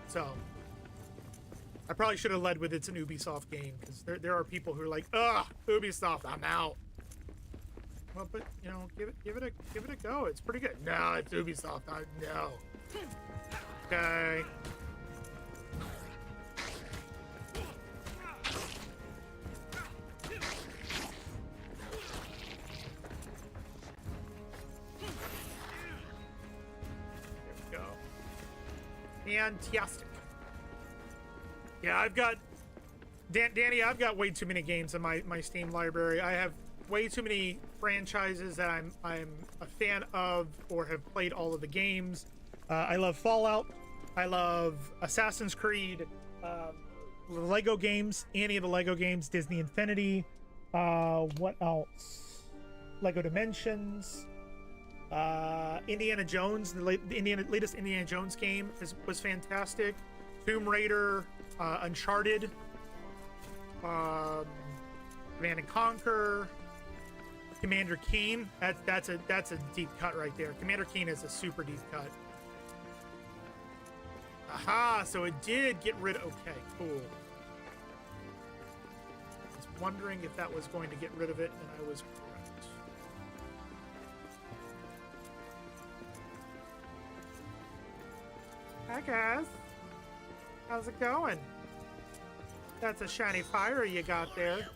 So I probably should have led with it's an Ubisoft game, because there are people who are like, ugh, Ubisoft, I'm out. Well, but you know, give it a go. It's pretty good. No, it's Ubisoft. No. Okay. Fantastic. Yeah, I've got Danny, I've got way too many games in my Steam library. I have way too many franchises that I'm a fan of or have played all of the games. I love Fallout. I love Assassin's Creed, Lego games, any of the Lego games, Disney Infinity. What else? Lego Dimensions. Indiana Jones, the latest Indiana Jones game was fantastic. Tomb Raider, Uncharted, Command and Conquer, Commander Keen. That's a deep cut right there. Commander Keen is a super deep cut. Aha! So it did get rid. Okay, cool. I was wondering if that was going to get rid of it, and I was correct. Hi guys, how's it going? That's a shiny fire you got there.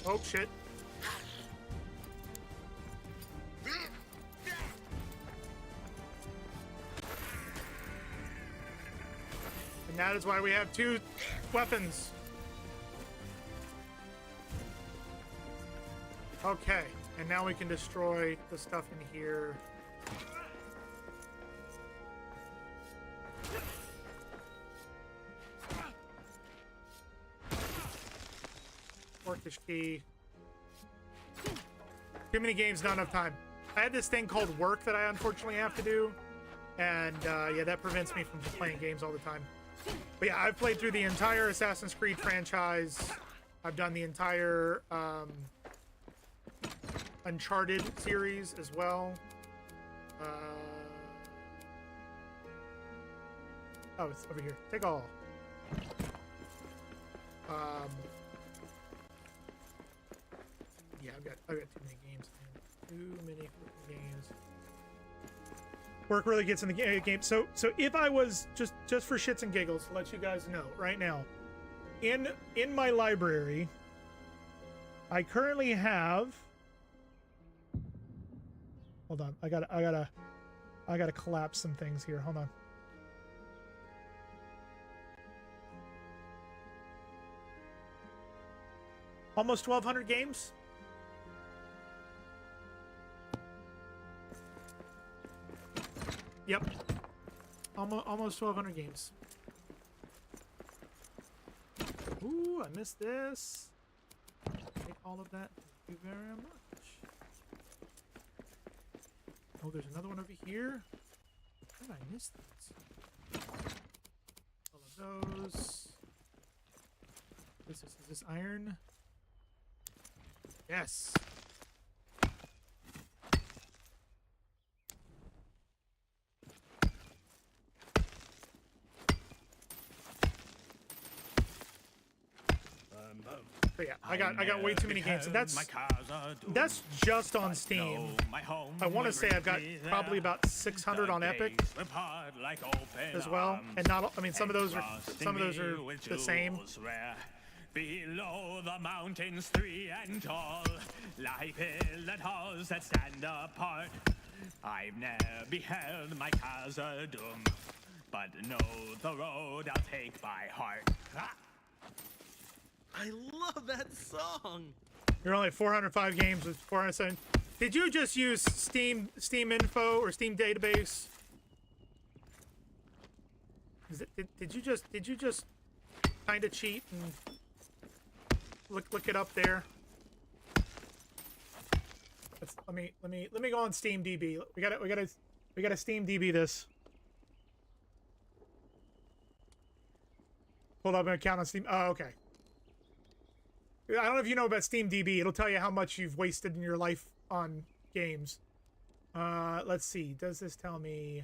Oh shit. And that is why we have 2 weapons. Okay, and now we can destroy the stuff in here. Turkish key. Too many games, not enough time. I had this thing called work that I unfortunately have to do, and yeah, that prevents me from just playing games all the time. But yeah, I've played through the entire Assassin's Creed franchise. I've done the entire Uncharted series as well. Oh, it's over here. Take all. Yeah, I've got too many games, man. Too many games. Work really gets in the game. So if I was just for shits and giggles to let you guys know right now, in my library, I currently have. Hold on, I gotta collapse some things here. Hold on. Almost 1,200 games. Yep. Almost 1,200 games. Ooh, I missed this. Take all of that. Thank you very much. Oh, there's another one over here. How did I miss these? All of those. Is this iron? Yes. But yeah, I got way too many games, and that's just on Steam. I want to say I've got probably about 600 on Epic as well, and not. I mean, some of those are the same. Below the mountains 3 and tall, lie pillared halls that stand apart. I've never beheld my Khazad-dûm, but know the road I'll take by heart. Ah! I love that song. You're only at 405 games with 407. Did you just use Steam info or Steam database? Did you just kind of cheat and look it up there? Let me go on Steam DB. We gotta Steam DB this. Hold up, an account on Steam. Oh, okay. I don't know if you know about Steam DB. It'll tell you how much you've wasted in your life on games. Let's see. Does this tell me?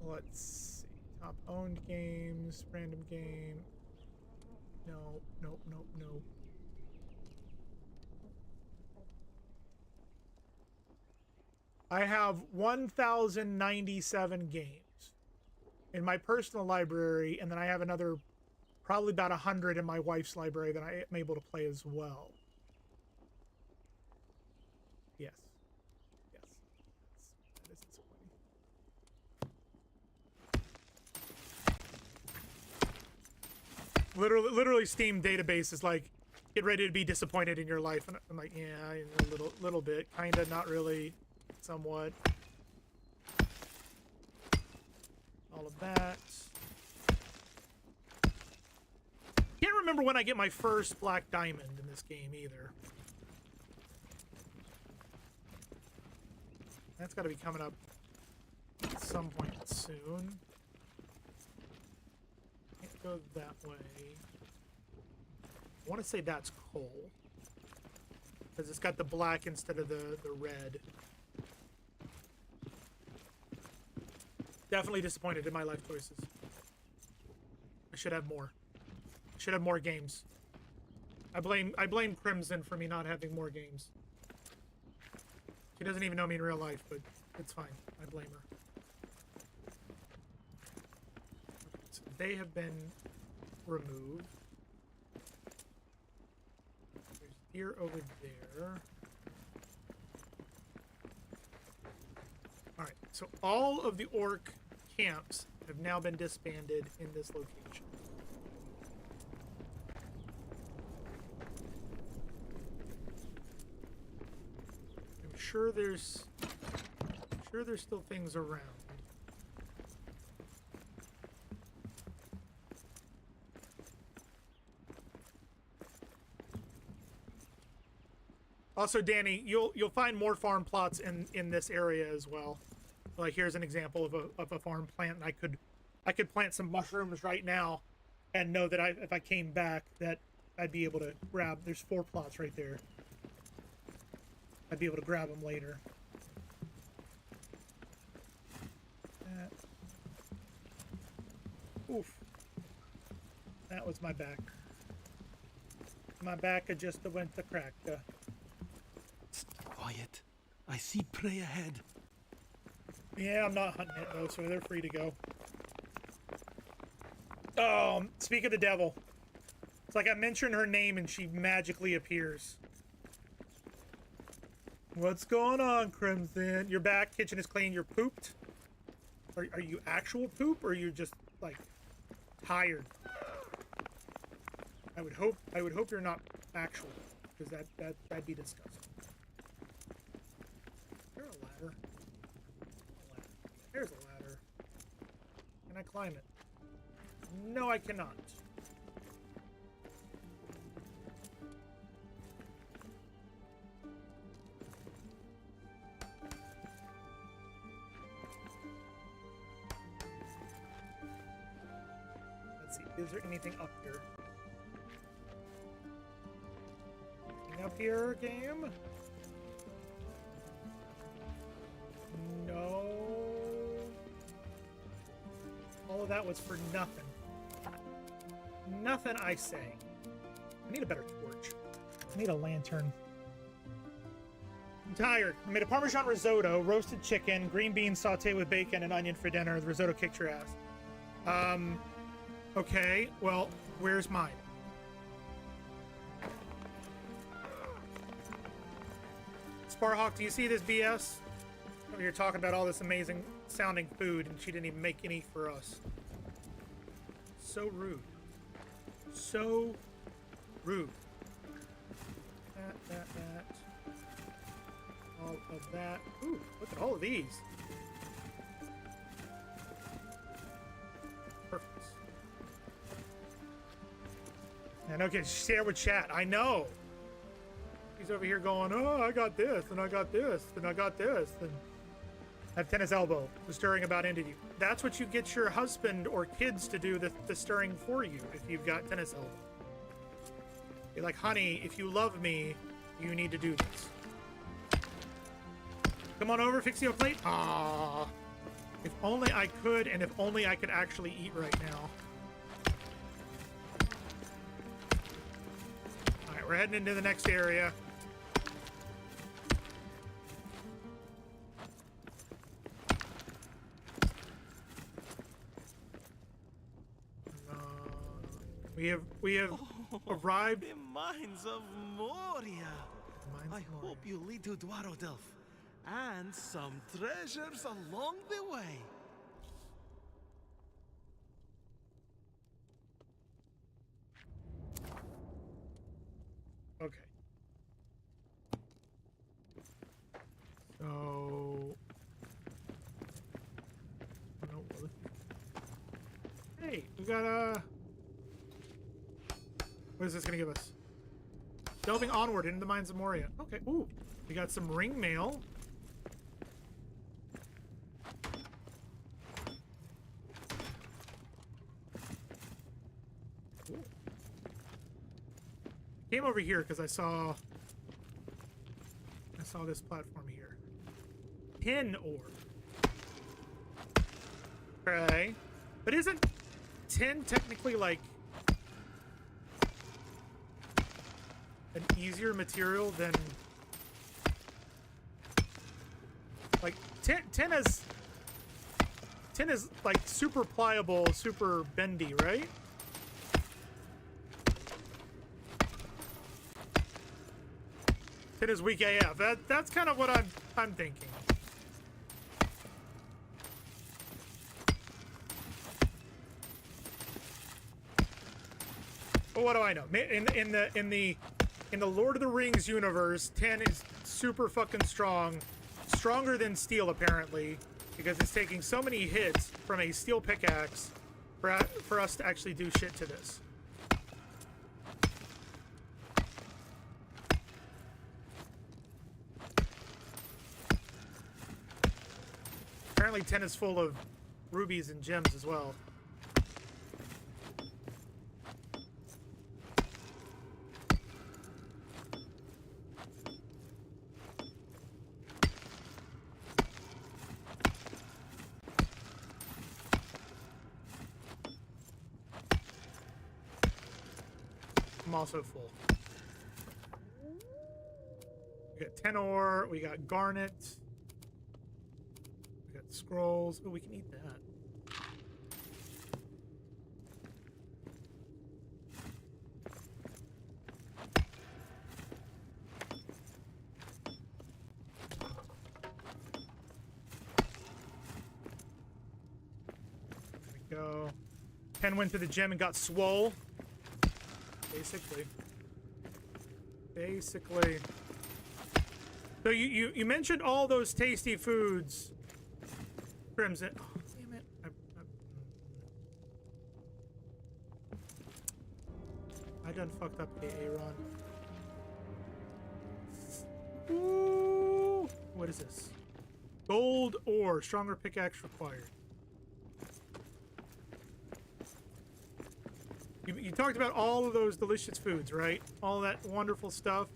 Let's see. Top owned games, random game. No. I have 1,097 games in my personal library, and then I have another, probably about 100 in my wife's library that I am able to play as well. Yes. That is disappointing. Literally, Steam database is like, get ready to be disappointed in your life, and I'm like, yeah, a little bit, kinda, not really. Somewhat. All of that. Can't remember when I get my first black diamond in this game either. That's got to be coming up at some point soon. Can't go that way. I want to say that's coal, because it's got the black instead of the red. Definitely disappointed in my life choices. I should have more. I should have more games. I blame Crimson for me not having more games. She doesn't even know me in real life, but it's fine. I blame her. Okay, so they have been removed. There's deer over there. Alright, so all of the orc camps have now been disbanded in this location. I'm sure there's still things around. Also, Danny, you'll find more farm plots in this area as well. Like here's an example of a farm plant. And I could plant some mushrooms right now, and know that if I came back that I'd be able to grab. There's 4 plots right there. I'd be able to grab them later. Oof. That was my back. My back had just went to crack. Quiet. I see prey ahead. Yeah, I'm not hunting it though, so they're free to go. Oh, speak of the devil. It's like I mention her name and she magically appears. What's going on, Crimson? You're back, kitchen is clean, you're pooped? Are you actual poop, or you're just, like, tired? I would hope you're not actual, because that'd be disgusting. Is there a ladder? There's a ladder. Can I climb it? No, I cannot. Let's see. Is there anything up here? Anything up here, game? No. All of that was for nothing. Nothing, I say. I need a better torch. I need a lantern. I'm tired. I made a Parmesan risotto, roasted chicken, green beans sauteed with bacon and onion for dinner. The risotto kicked your ass. Okay. Well, where's mine? Sparhawk, do you see this BS? You're talking about all this amazing sounding food, and she didn't even make any for us. So rude. So rude. That. All of that. Ooh, look at all of these. Perfect. And okay, share with chat. I know. He's over here going, oh, I got this, and I got this, and I got this, and I have tennis elbow. The stirring about ended you. That's what you get your husband or kids to do the stirring for you if you've got tennis elbow. You're like, honey, if you love me, you need to do this. Come on over, fix you a plate. Ah, if only I could, and if only I could actually eat right now. All right, we're heading into the next area. We have arrived. The mines of Moria. I hope you lead to Dwarven and some treasures along the way. Okay. So. Hey, we got a. What is this gonna give us? Delving onward into the mines of Moria. Okay. Ooh, we got some ring mail. Ooh. Came over here because I saw this platform here. Tin ore. Okay, but isn't tin technically like an easier material than like tin is like super pliable, super bendy, right? Tin is weak AF. That's kind of what I'm thinking. Well, what do I know? In the Lord of the Rings universe, tin is super fucking strong. Stronger than steel, apparently, because it's taking so many hits from a steel pickaxe for us to actually do shit to this. Apparently 10 is full of rubies and gems as well. I'm also full. We got 10 ore, we got garnet, we got scrolls. Oh, we can eat that. There we go. 10 went to the gym and got swole. Basically. So you mentioned all those tasty foods, Crimson. Oh, damn it. I done fucked up Aaron. Ooh, what is this? Gold ore, stronger pickaxe required. You talked about all of those delicious foods, right? All that wonderful stuff.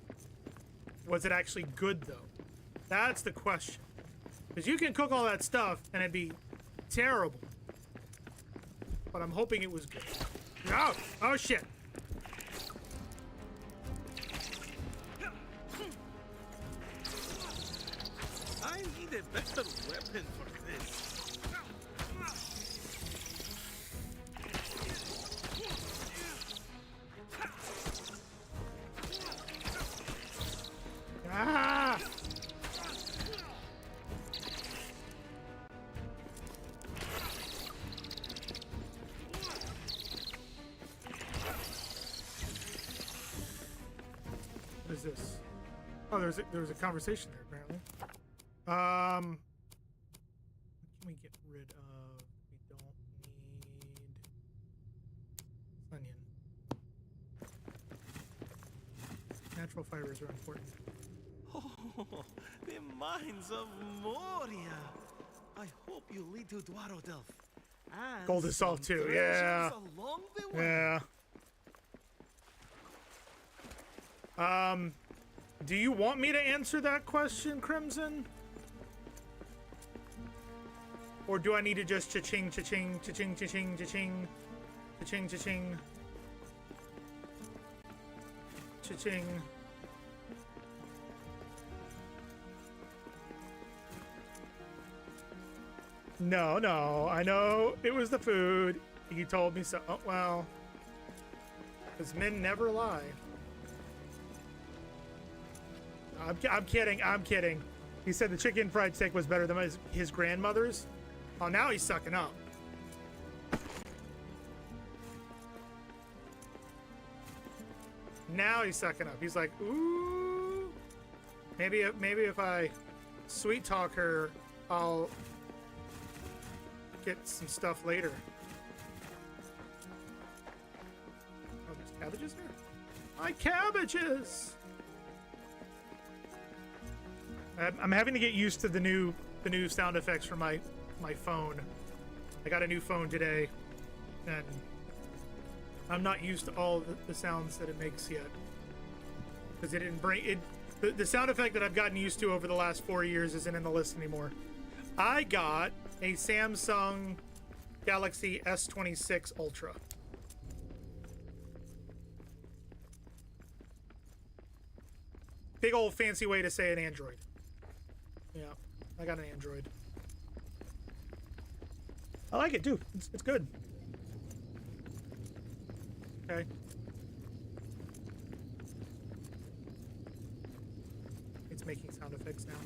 Was it actually good, though? That's the question. Because you can cook all that stuff, and it'd be terrible. But I'm hoping it was good. Oh! Oh, shit! I need a better weapon for this. Ah! What is this? Oh, there was a conversation there apparently. What can we get rid of? We don't need onion. Natural fibers are important. Oh, the mines of Moria. I hope you lead to Dwarven. And Gold is salt some too, treasures yeah. along the way. Yeah. Do you want me to answer that question, Crimson? Or do I need to just cha-ching, cha-ching, cha-ching, cha-ching, cha-ching, cha-ching, cha-ching, cha-ching? No, no, I know it was the food. You told me so. Oh, well. Because men never lie. I'm kidding, I'm kidding. He said the chicken fried steak was better than his grandmother's. Oh, now he's sucking up. Now he's sucking up. He's like, ooh. Maybe if I sweet talk her, I'll get some stuff later. Oh, there's cabbages there? My cabbages! I'm having to get used to the new sound effects for my phone. I got a new phone today, and I'm not used to all the sounds that it makes yet. Because it didn't bring it. The sound effect that I've gotten used to over the last 4 years isn't in the list anymore. I got a Samsung Galaxy S26 Ultra. Big old fancy way to say an Android. Yeah, I got an Android. I like it too. It's good. Okay. It's making sound effects now.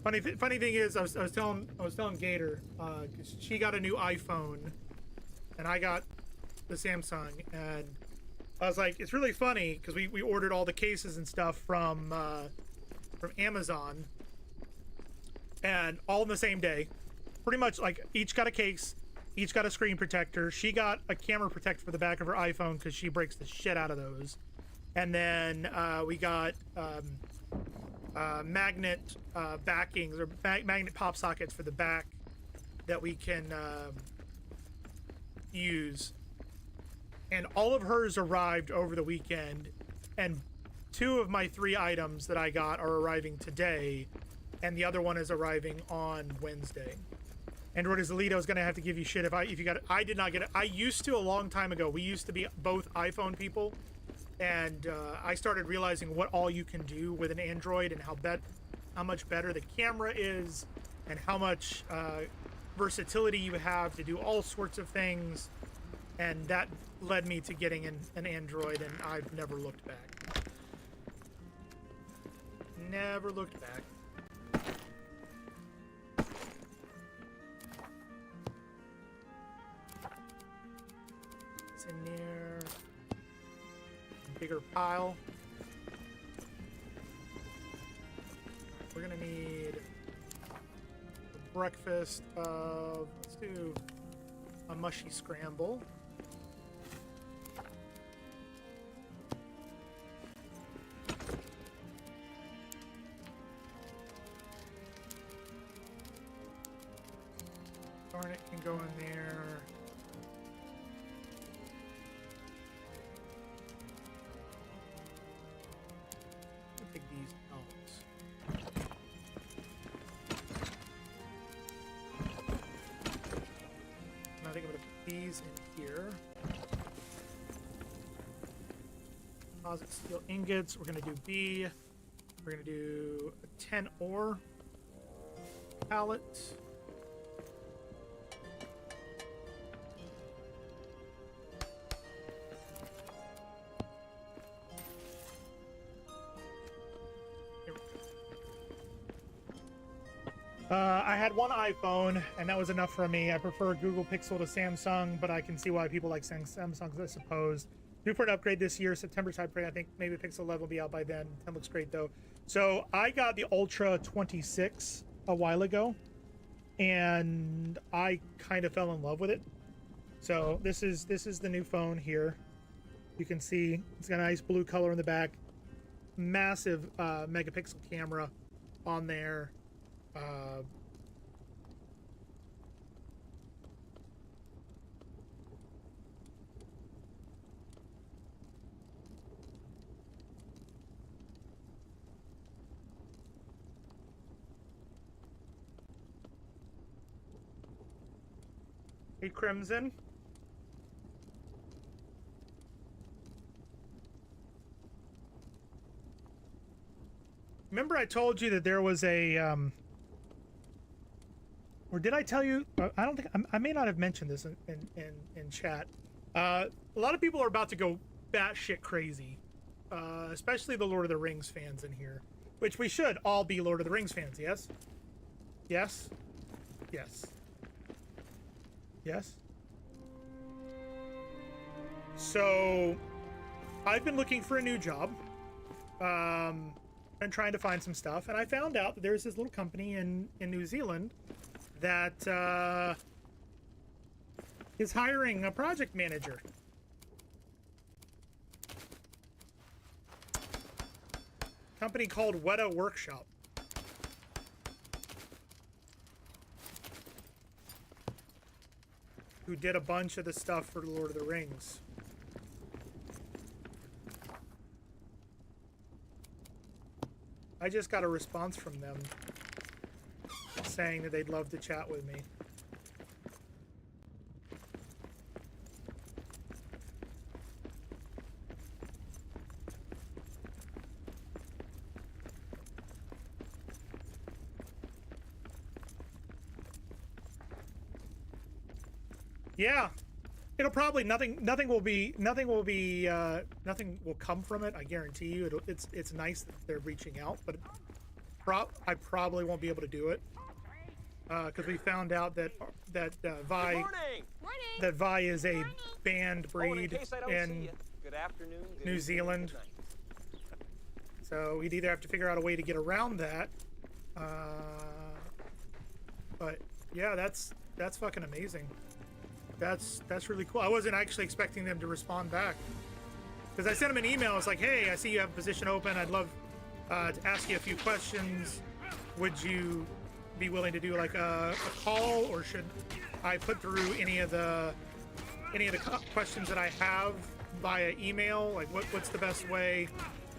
Funny thing is, I was telling Gator, 'cause she got a new iPhone, and I got the Samsung, and I was like, it's really funny because we ordered all the cases and stuff from Amazon, and all in the same day, pretty much. Like, each got a case, each got a screen protector. She got a camera protector for the back of her iPhone because she breaks the shit out of those, and then we got magnet backings or magnet pop sockets for the back that we can use. And all of hers arrived over the weekend, and 2 of my 3 items that I got are arriving today, and the other one is arriving on Wednesday. Android is Alito is gonna have to give you shit if you got it. I did not get it. I used to a long time ago. We used to be both iPhone people, and I started realizing what all you can do with an Android and how much better the camera is, and how much versatility you have to do all sorts of things, and that led me to getting an Android, and I've never looked back. Never looked back. It's in there. Bigger pile. We're gonna need a breakfast of, let's do a mushy scramble. Garnet can go in there. I'll take these out. I think I'm gonna put these in here. Deposit steel ingots. We're gonna do B. We're gonna do a 10 ore pallet. I had one iPhone, and that was enough for me. I prefer Google Pixel to Samsung, but I can see why people like Samsung, I suppose. Due for an upgrade this year, September timeframe. I think maybe Pixel 11 will be out by then. 10 looks great, though. So I got the Ultra 26 a while ago, and I kind of fell in love with it. So this is the new phone here. You can see it's got a nice blue color in the back. Massive megapixel camera on there. Hey, Crimson. Remember I told you that there was a, or did I tell you? I don't think, I may not have mentioned this in chat. A lot of people are about to go batshit crazy, especially the Lord of the Rings fans in here, which we should all be Lord of the Rings fans, yes? Yes? Yes. Yes? So, I've been looking for a new job, and trying to find some stuff, and I found out that there's this little company in New Zealand that is hiring a project manager. Company called Weta Workshop. Who did a bunch of the stuff for Lord of the Rings. I just got a response from them saying that they'd love to chat with me. Yeah, it'll probably nothing will come from it. I guarantee you. It's nice that they're reaching out, but I probably won't be able to do it because we found out that Vi is a banned breed in New Zealand. So we'd either have to figure out a way to get around that. But yeah, that's fucking amazing. That's really cool. I wasn't actually expecting them to respond back, because I sent them an email. It's like, hey, I see you have a position open. I'd love to ask you a few questions. Would you be willing to do like a call, or should I put through any of the questions that I have via email? Like, what's the best way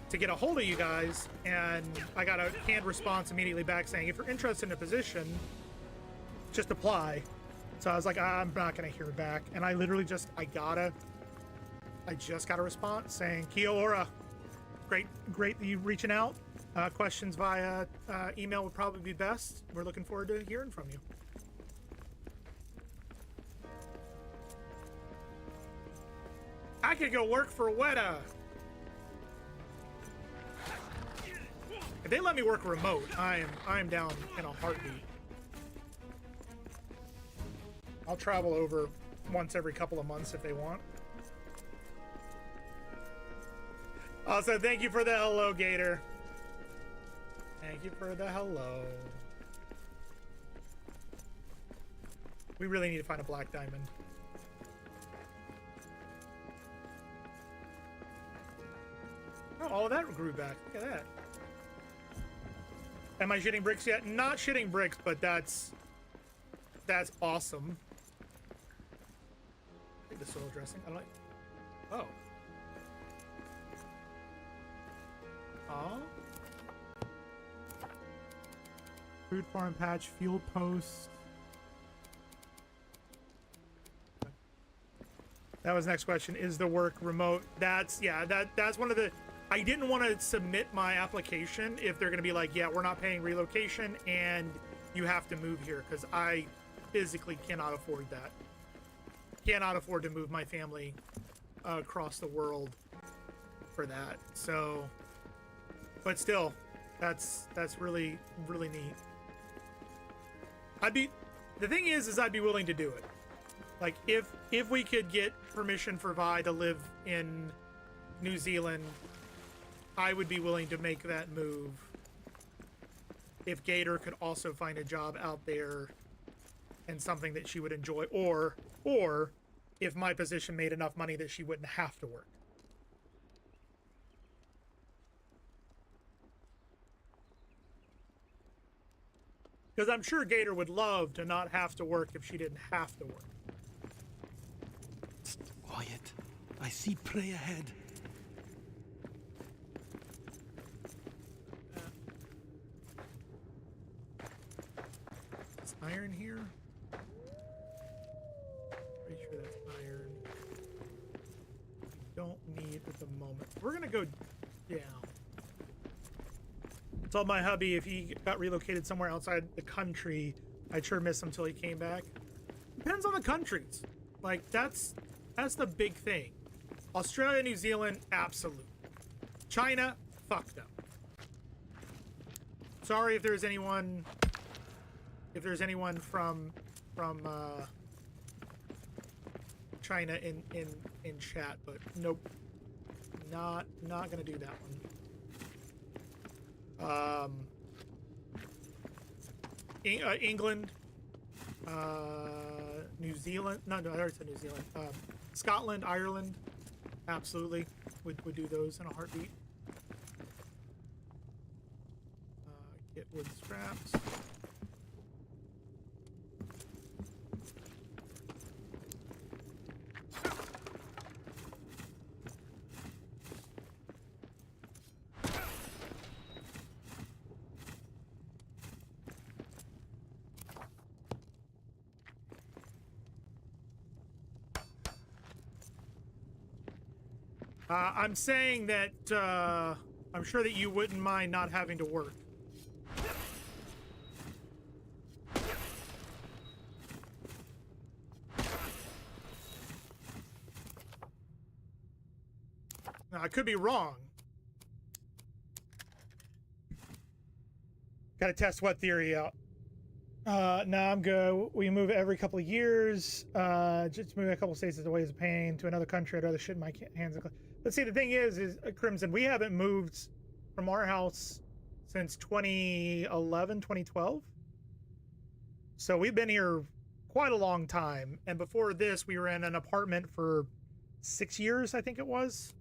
to get a hold of you guys? And I got a canned response immediately back saying, if you're interested in a position, just apply. So I was like, I'm not gonna hear back. And I literally just got a response saying, Kia ora. Great that you reaching out. Questions via email would probably be best. We're looking forward to hearing from you. I could go work for Weta. If they let me work remote, I am down in a heartbeat. I'll travel over once every couple of months if they want. Also, thank you for the hello, Gator. Thank you for the hello. We really need to find a black diamond. Oh, all of that grew back. Look at that. Am I shitting bricks yet? Not shitting bricks, but that's awesome. I think the soil dressing. I like. Oh. Aw. Food farm patch, fuel post. That was next question. Is the work remote? That's one of the. I didn't want to submit my application if they're going to be like, yeah, we're not paying relocation and you have to move here, because I physically cannot afford that. Cannot afford to move my family across the world for that. So, but still, that's really, really neat. The thing is I'd be willing to do it. Like, if we could get permission for Vi to live in New Zealand, I would be willing to make that move. If Gator could also find a job out there and something that she would enjoy, or if my position made enough money that she wouldn't have to work. Because I'm sure Gator would love to not have to work if she didn't have to work. Quiet. I see prey ahead. Is iron here? Pretty sure that's iron. Don't need at the moment. We're gonna go down. I told my hubby if he got relocated somewhere outside the country, I'd sure miss him till he came back. Depends on the countries. Like, that's the big thing. Australia, New Zealand, absolute. China, fuck them. Sorry if there's anyone from China in chat, but nope. Not gonna do that one. England, New Zealand. No, I already said New Zealand. Scotland, Ireland, absolutely would do those in a heartbeat. Get wood scraps. I'm saying that I'm sure that you wouldn't mind not having to work. Now, I could be wrong. Gotta test what theory out. No, I'm good. We move every couple of years. Just moving a couple states is always a pain. To another country, I'd rather shit in my hands. But see, the thing is Crimson, we haven't moved from our house since 2011, 2012. So we've been here quite a long time. And before this, we were in an apartment for 6 years, I think it was.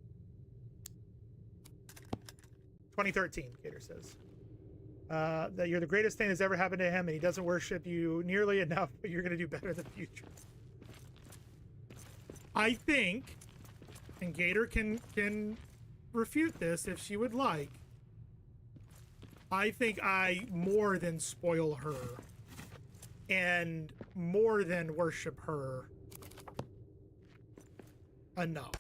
2013, Gator says. That you're the greatest thing that's ever happened to him, and he doesn't worship you nearly enough, but you're going to do better in the future. I think, and Gator can refute this if she would like, I think I more than spoil her and more than worship her enough.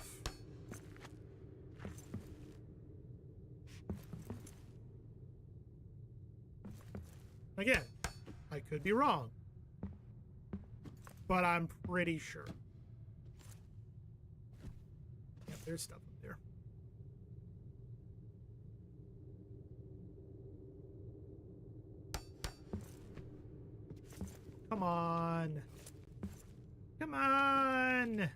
Again, I could be wrong, but I'm pretty sure. Yeah, there's stuff up there. Come on. Come on.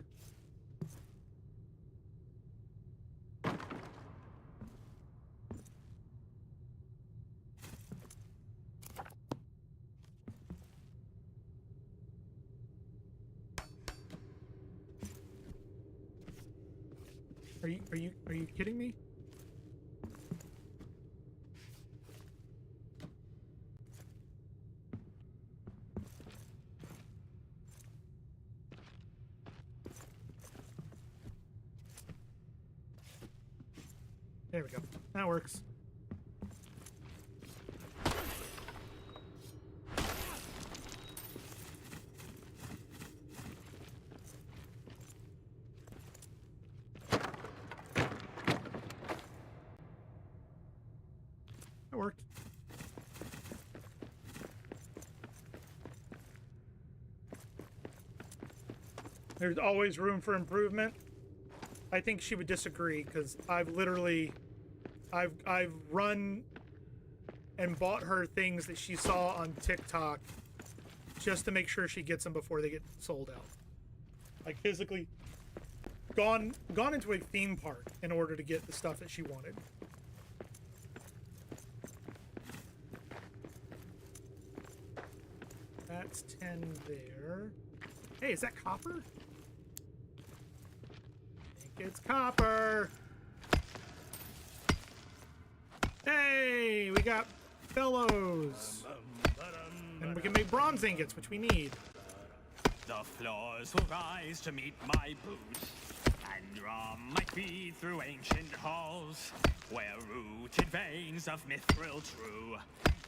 Are you kidding me? There we go. That works. That worked. There's always room for improvement. I think she would disagree because I've run and bought her things that she saw on TikTok just to make sure she gets them before they get sold out. Like physically gone into a theme park in order to get the stuff that she wanted. That's 10 there. Hey, is that copper? I think it's copper. Hey, we got bellows. And we can make bronze ingots, which we need. The floors will rise to meet my boots and drum my feet through ancient halls where rooted veins of mithril true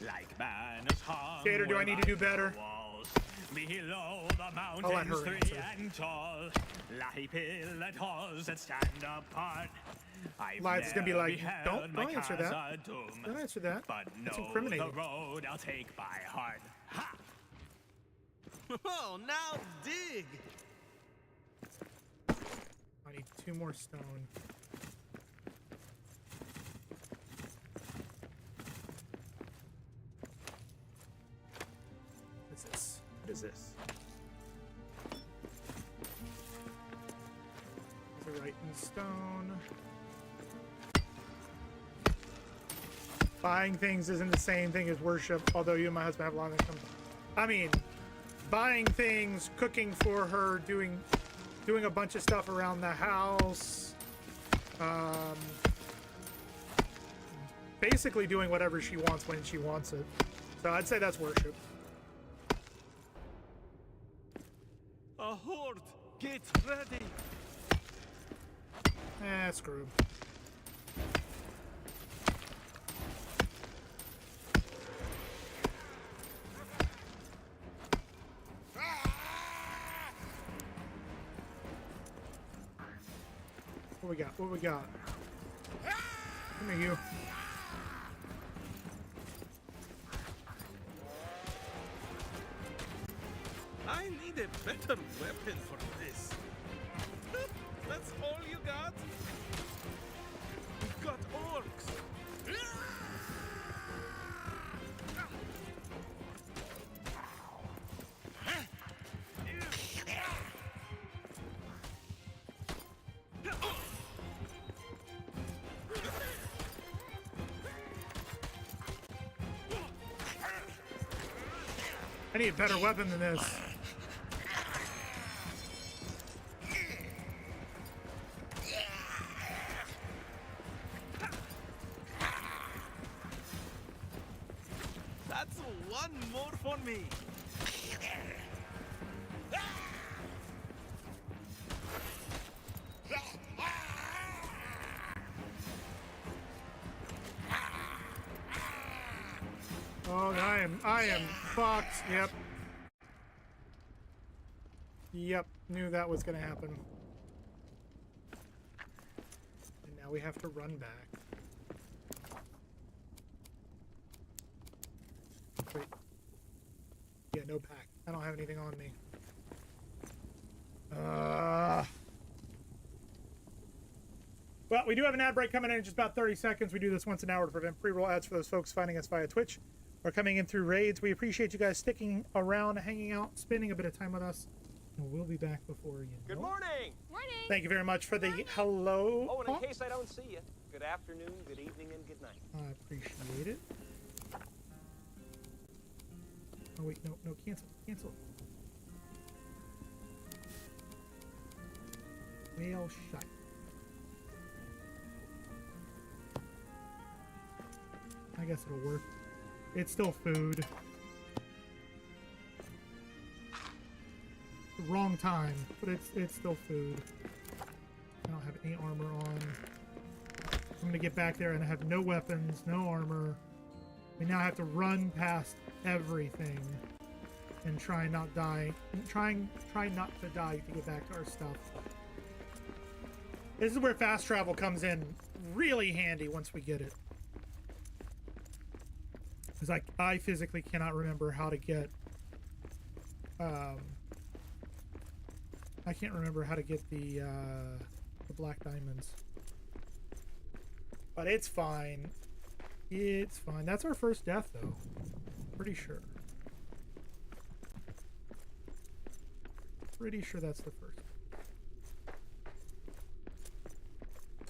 like banners hung. Gator, do I need to do better? Walls. Below the mountains three and tall lie pillared halls that stand apart. Lies is gonna be like, don't answer that. Don't answer that. But That's know incriminating. the road I'll take by heart. Ha! Oh, now dig! I need 2 more stone. What's this? What is this? Is it right in stone? Buying things isn't the same thing as worship, although you and my husband have a lot of income. I mean, buying things, cooking for her, doing a bunch of stuff around the house, basically doing whatever she wants when she wants it. So I'd say that's worship. A horde! Get ready! Screw. What we got? What we got? Come here, you. I need a better weapon for this. That's all you got? You've got orcs. I need a better weapon than this. one more for me. Oh, I am fucked. Yep. Yep, knew that was gonna happen. And now we have to run back. Wait. Yeah, no pack. I don't have anything on me. Well, we do have an ad break coming in just about 30 seconds. We do this once an hour to prevent pre-roll ads for those folks finding us via Twitch or coming in through raids. We appreciate you guys sticking around, hanging out, spending a bit of time with us. And we'll be back before you know. Good morning. Morning. Thank you very much for the hello. Oh, and in case I don't see you, good afternoon, good evening, and good night. I appreciate it. Oh wait, no, cancel. Well, shite. I guess it'll work. It's still food. The wrong time, but it's still food. I don't have any armor on. I'm gonna get back there and I have no weapons, no armor. We now have to run past everything and try not die. Try not to die to get back to our stuff. This is where fast travel comes in really handy once we get it. Because I physically cannot remember how to get I can't remember how to get the black diamonds. But it's fine. It's fine. That's our first death, though. Pretty sure. Pretty sure that's the first.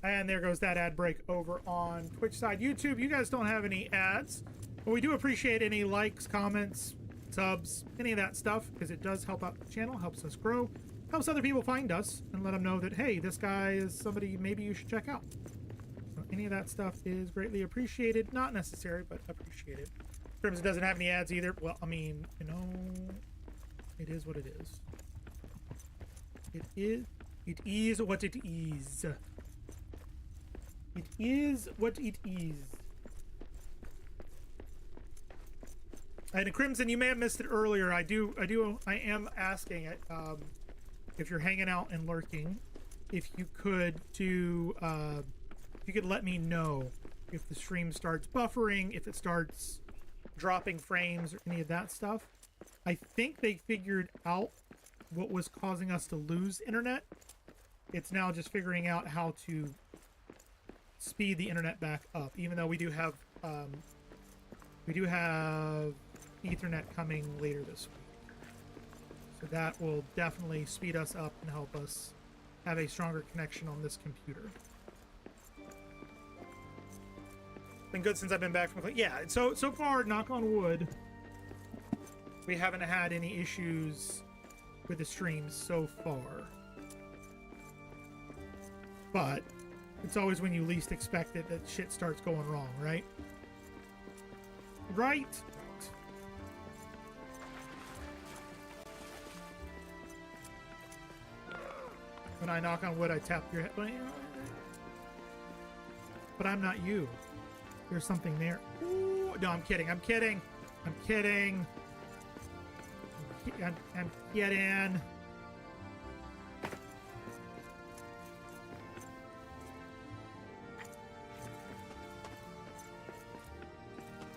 And there goes that ad break over on Twitch side. YouTube, you guys don't have any ads. But we do appreciate any likes, comments, subs, any of that stuff, because it does help out the channel, helps us grow, helps other people find us, and let them know that, hey, this guy is somebody maybe you should check out. So any of that stuff is greatly appreciated. Not necessary, but appreciated. Crimson doesn't have any ads either. Well, I mean, you know, it is what it is. It is what it is. It is what it is. And Crimson, you may have missed it earlier. I am asking it, if you're hanging out and lurking, if you could let me know if the stream starts buffering, if it starts dropping frames or any of that stuff. I think they figured out what was causing us to lose internet. It's now just figuring out how to speed the internet back up, even though we do have Ethernet coming later this week. So that will definitely speed us up and help us have a stronger connection on this computer. Been good since I've been back from yeah, so far, knock on wood, we haven't had any issues with the streams so far. But it's always when you least expect it that shit starts going wrong, right? Right? When I knock on wood, I tap your head. But I'm not you. There's something there. Ooh, no, I'm kidding. I'm kidding. I'm kidding. I'm kidding.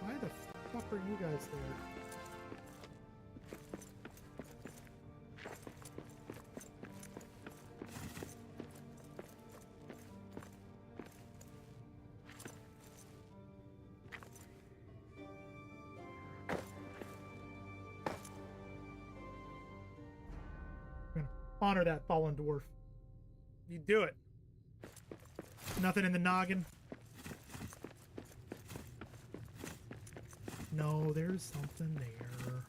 Why the fuck are you guys there? Honor that fallen dwarf. You do it. Nothing in the noggin. No, there's something there.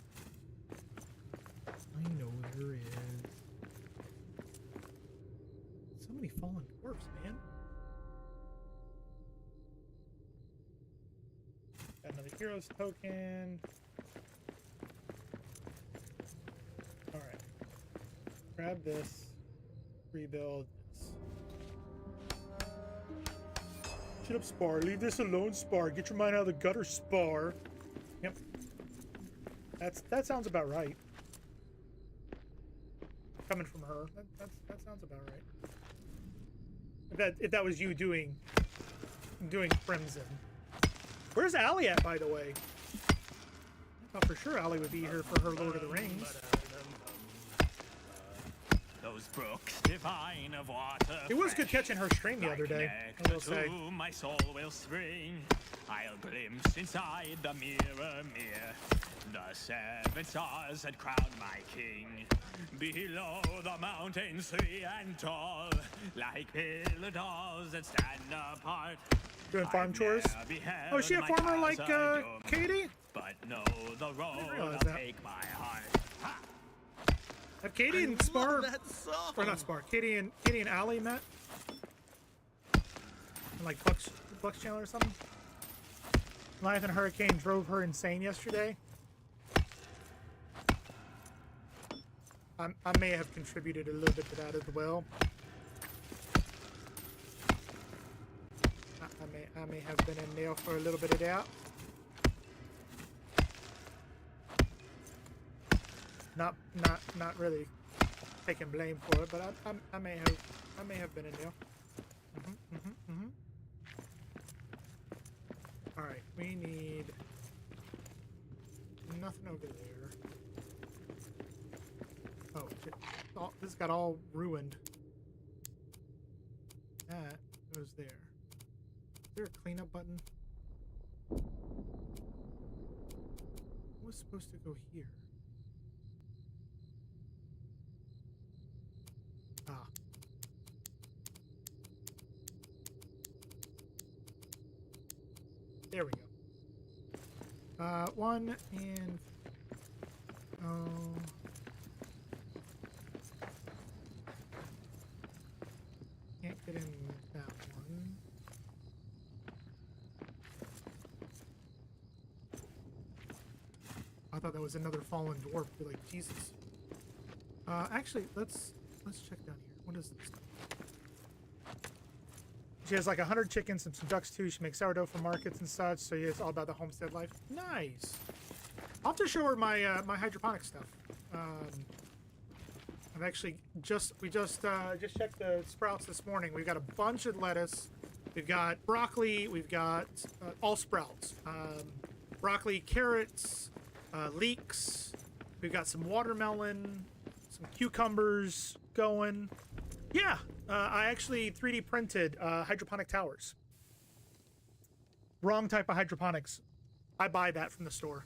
I know there is. So many fallen dwarfs, man. Got another hero's token. Grab this. Rebuild this. Shut up, Spar. Leave this alone, Spar. Get your mind out of the gutter, Spar. Yep. That sounds about right. Coming from her, that sounds about right. If that was you doing Crimson. Where's Allie at, by the way? I thought for sure Allie would be here for her Lord of the Rings. Those brooks divine of water. It was good catching her stream the other day, I will say. My soul will spring. I'll glimpse inside the mirror. The 7 stars that crown my king. Below the mountains 3 and tall, like pillar dolls that stand apart. Doing farm chores? Oh, is she a farmer like Katie? But know the road I'll that. take my heart. Have Katie and Spar, That song. or not Spar, Katie and Allie met? In like Bucks Channel or something? Leviathan Hurricane drove her insane yesterday. I may have contributed a little bit to that as well. I may have been in there for a little bit of that. Not really taking blame for it, but I may have been in there. All right, we need nothing over there. Oh shit! Oh, this got all ruined. That goes there. Is there a cleanup button? What was supposed to go here? Ah. There we go. One and can't get in that one. I thought that was another fallen dwarf. You're like, Jesus. Actually, let's check down here. What is this? She has like 100 chickens and some ducks too. She makes sourdough for markets and such. So yeah, it's all about the homestead life. Nice. I'll have to show her my my hydroponic stuff. I've actually just checked the sprouts this morning. We've got a bunch of lettuce. We've got broccoli. We've got all sprouts. Broccoli, carrots, leeks. We've got some watermelon, some cucumbers going. Yeah, I actually 3D printed hydroponic towers. Wrong type of hydroponics. I buy that from the store.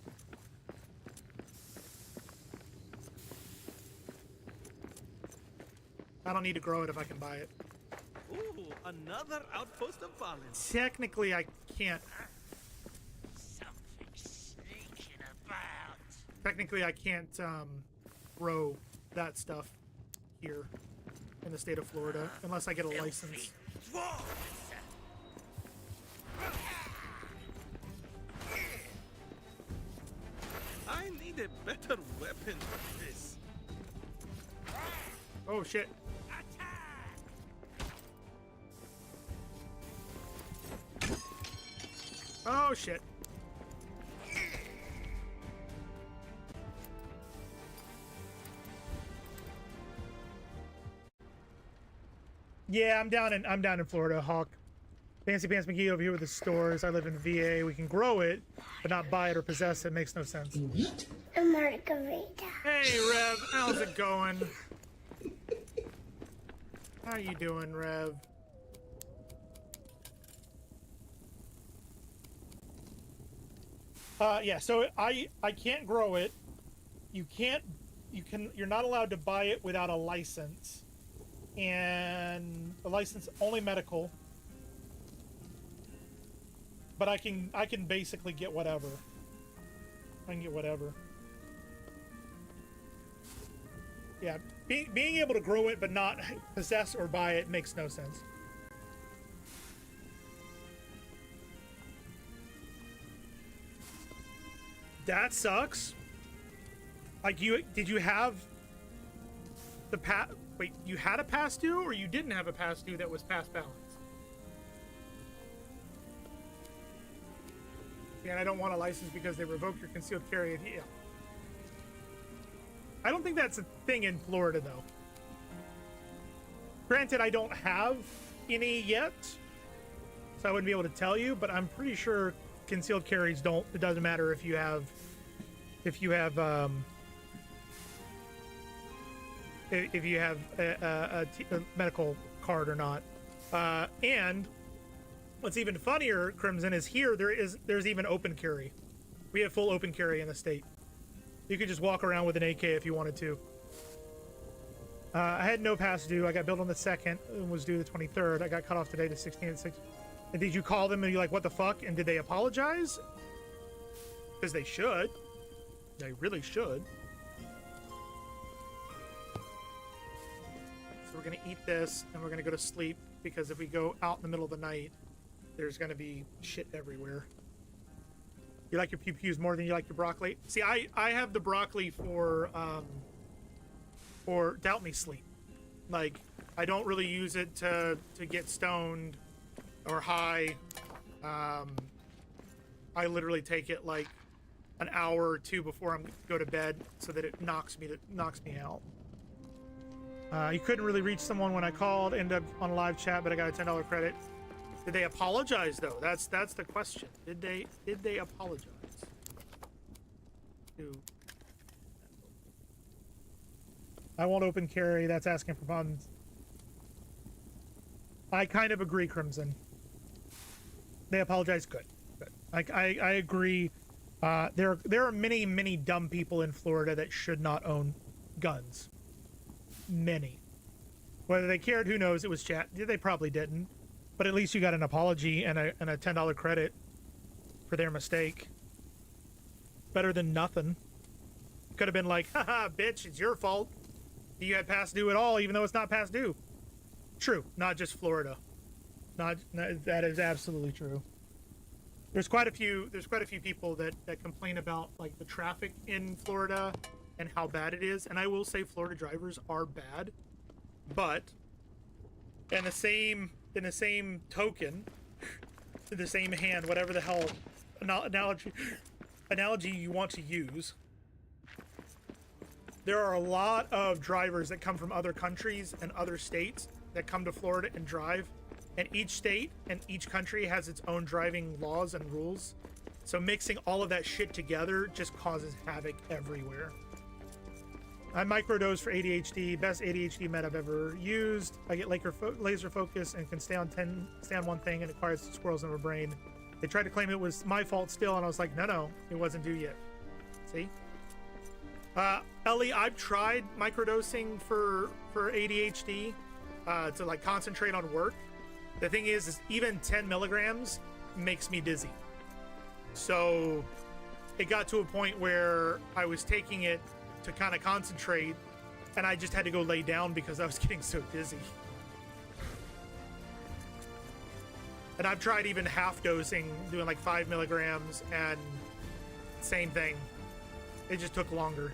I don't need to grow it if I can buy it. Ooh, another outpost of pollen. Technically, I can't. Something sneaking about. Technically, I can't grow that stuff here in the state of Florida unless I get a license. I need a better weapon for this. Oh shit! Oh shit! Yeah, I'm down in Florida, Hawk. Fancy Pants McGee over here with the stores. I live in VA. We can grow it, but not buy it or possess it. Makes no sense. A margarita. Hey, Rev. How's it going? How you doing, Rev? Yeah, so I can't grow it. You're not allowed to buy it without a license. And the license only medical. But I can basically get whatever. I can get whatever. Yeah, being able to grow it but not possess or buy it makes no sense. That sucks. Like did you have Wait, you had a past due, or you didn't have a past due that was past balance? Yeah, and I don't want a license because they revoke your concealed carry. Yeah. I don't think that's a thing in Florida, though. Granted, I don't have any yet, so I wouldn't be able to tell you, but I'm pretty sure concealed carries don't. It doesn't matter if you have a medical card or not. And what's even funnier, Crimson, is here there's even open carry. We have full open carry in the state. You could just walk around with an AK if you wanted to. I had no past due. I got billed on the 2nd and was due the 23rd. I got cut off today to 16 and 6. And did you call them and you're like, what the fuck? And did they apologize? Because they should. They really should. So we're going to eat this and we're going to go to sleep, because if we go out in the middle of the night, there's going to be shit everywhere. You like your pew-pews more than you like your broccoli? See, I have the broccoli for doubt me sleep. Like, I don't really use it to get stoned or high. I literally take it like an hour or two before I go to bed so that it knocks me out. You couldn't really reach someone when I called. Ended up on a live chat, but I got a $10 credit. Did they apologize though? That's the question. Did they apologize? I won't open carry. That's asking for funds. I kind of agree, Crimson. They apologize. Good. I agree. There are many dumb people in Florida that should not own guns. Many. Whether they cared, who knows? It was chat. They probably didn't. But at least you got an apology and a $10 credit for their mistake. Better than nothing. Could have been like, haha, bitch, it's your fault. You had past due at all, even though it's not past due. True, not just Florida. That is absolutely true. There's quite a few people that complain about like the traffic in Florida and how bad it is. And I will say Florida drivers are bad, but in the same token, in the same hand, whatever the hell analogy you want to use, there are a lot of drivers that come from other countries and other states that come to Florida and drive, and each state and each country has its own driving laws and rules. So mixing all of that shit together just causes havoc everywhere. I microdose for ADHD, best ADHD med I've ever used. I get laser focus and can stay on one thing, and it acquires squirrels in my brain. They tried to claim it was my fault still, and I was like, no, it wasn't due yet. See? Ellie, I've tried microdosing for ADHD to like concentrate on work. The thing is even 10 milligrams makes me dizzy. So it got to a point where I was taking it to kind of concentrate, and I just had to go lay down because I was getting so dizzy. And I've tried even half dosing, doing like 5 milligrams, and same thing. It just took longer.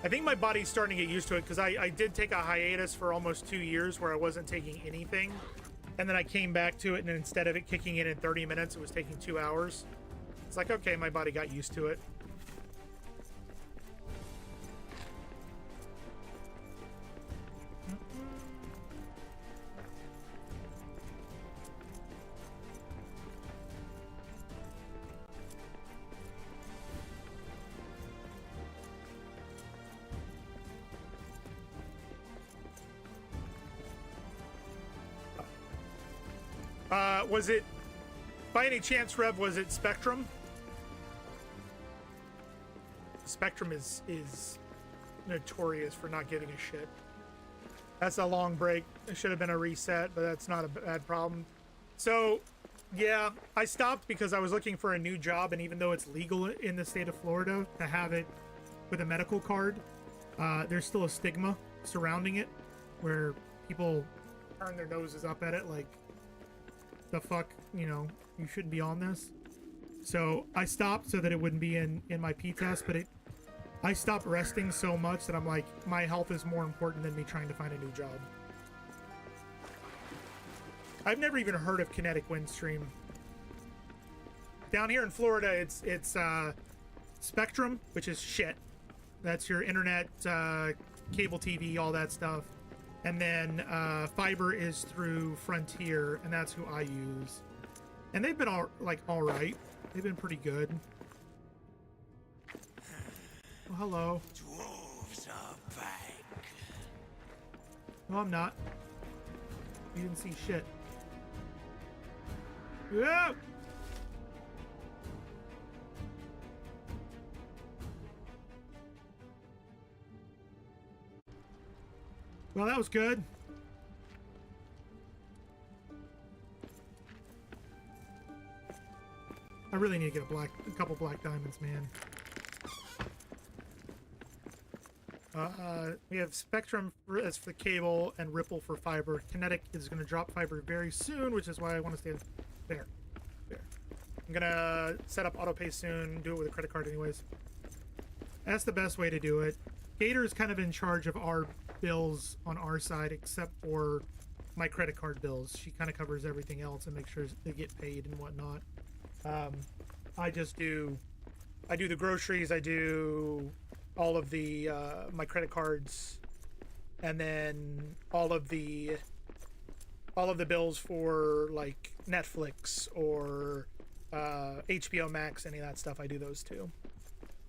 I think my body's starting to get used to it, because I did take a hiatus for almost 2 years where I wasn't taking anything. And then I came back to it, and instead of it kicking in 30 minutes, it was taking 2 hours. It's like, okay, my body got used to it. Was it, by any chance, Rev, was it Spectrum? Spectrum is notorious for not giving a shit. That's a long break. It should have been a reset, but that's not a bad problem. So, yeah, I stopped because I was looking for a new job, and even though it's legal in the state of Florida to have it with a medical card, there's still a stigma surrounding it where people turn their noses up at it like, the fuck, you shouldn't be on this. So I stopped so that it wouldn't be in my P test, but I stopped resting so much that I'm like, my health is more important than me trying to find a new job. I've never even heard of kinetic windstream. Down here in Florida, it's Spectrum, which is shit. That's your internet, cable TV, all that stuff. And then fiber is through Frontier, and that's who I use. And they've been all right. They've been pretty good. Oh, hello. Dwarves are back. No, I'm not. You didn't see shit. Yeah. Well, that was good. I really need to get a couple black diamonds, man. We have Spectrum as for the cable and Ripple for fiber. Kinetic is going to drop fiber very soon, which is why I want to stay there. There. I'm going to set up auto pay soon, do it with a credit card anyways. That's the best way to do it. Gator is kind of in charge of our bills on our side, except for my credit card bills. She kind of covers everything else and makes sure they get paid and whatnot. I do the groceries, I do all of the my credit cards, and then all of the bills for like Netflix or HBO Max, any of that stuff. I do those too.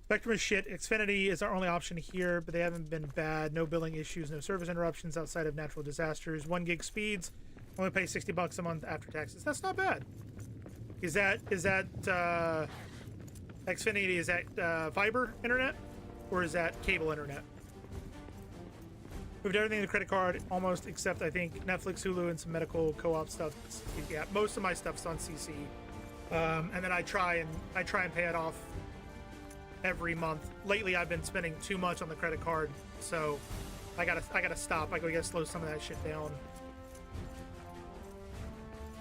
Spectrum is shit. Xfinity is our only option here, but they haven't been bad. No billing issues, no service interruptions outside of natural disasters. 1 gig speeds. Only pay $60 a month after taxes. That's not bad. Is that Xfinity? Is that fiber internet, or is that cable internet? Moved everything to credit card, almost, except I think Netflix, Hulu, and some medical co-op stuff. Yeah, most of my stuff's on CC, and then I try and pay it off every month. Lately, I've been spending too much on the credit card, so I gotta stop. I gotta slow some of that shit down.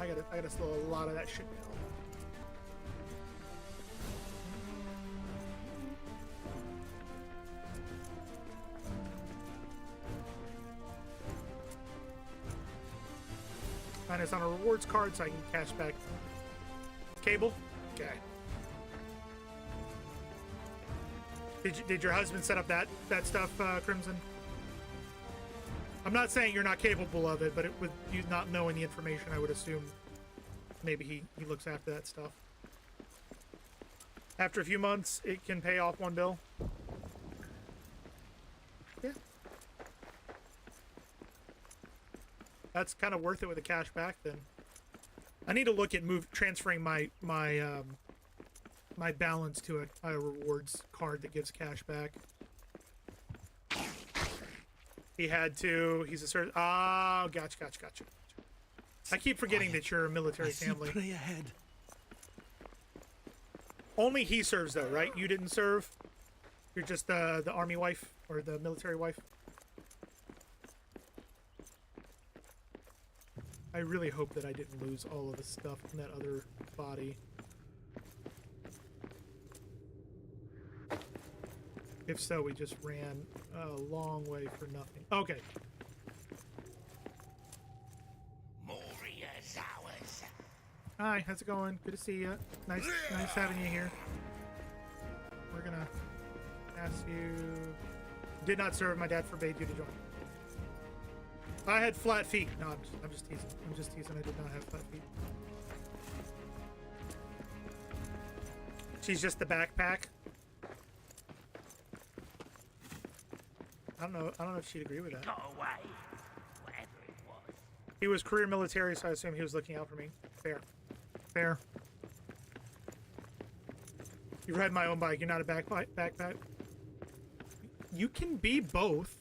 I gotta slow a lot of that shit down. Mine is on a rewards card, so I can cash back. Cable? Okay. Did your husband set up that stuff, Crimson? I'm not saying you're not capable of it, but with you not knowing the information, I would assume maybe he looks after that stuff. After a few months, it can pay off one bill. Yeah. That's kind of worth it with the cash back then. I need to look at transferring my balance to a rewards card that gives cash back. He had to. He's a certain. Oh, gotcha. I keep forgetting that you're a military family. Pray ahead. Only he serves though, right? You didn't serve. You're just the army wife or the military wife. I really hope that I didn't lose all of the stuff in that other body. If so, we just ran a long way for nothing. Okay. Moria's ours. Hi, how's it going? Good to see you. Nice having you here. We're gonna ask you. Did not serve. My dad forbade you to join. I had flat feet. No, I'm just teasing. I'm just teasing. I did not have flat feet. She's just the backpack. I don't know if she'd agree with that. Got away. Whatever it was. He was career military, so I assume he was looking out for me. Fair. Fair. You ride my own bike. You're not a backpack. You can be both.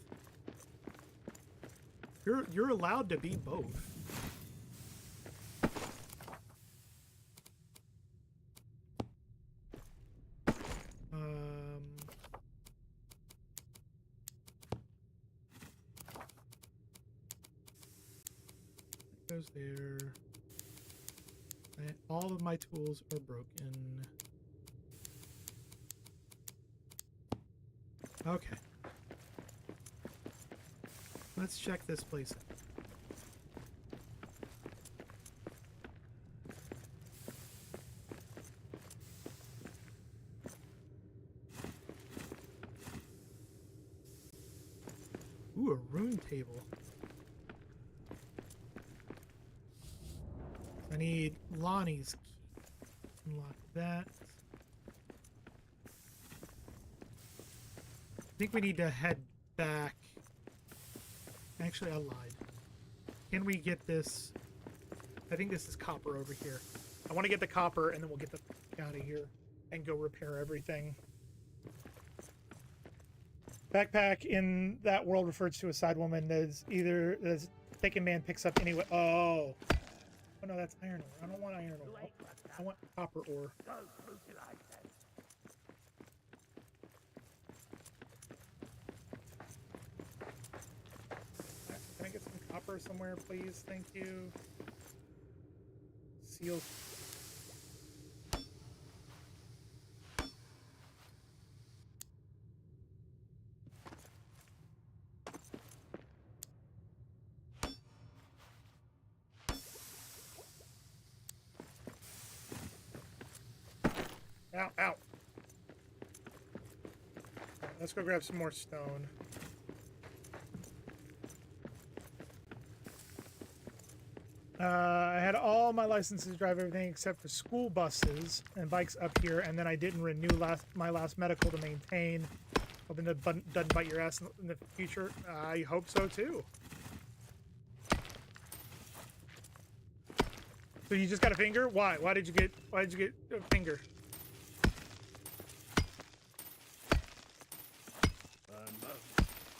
You're allowed to be both. Goes there. And all of my tools are broken. Okay. Let's check this place out. Ooh, a rune table. I need Lonnie's key. Unlock that. I think we need to head back. Actually, I lied. Can we get this? I think this is copper over here. I want to get the copper, and then we'll get the f out of here and go repair everything. Backpack in that world refers to a side woman as either as taken man picks up anyway. Oh. Oh no, that's iron ore. I don't want iron ore. I want copper ore. Can I get some copper somewhere, please? Thank you. Seals. Ow, ow. Right, let's go grab some more stone. I had all my licenses to drive everything except for school buses and bikes up here, and then I didn't renew my last medical to maintain. Hoping that doesn't bite your ass in the future. I hope so too. So you just got a finger? Why? Why did you get a finger?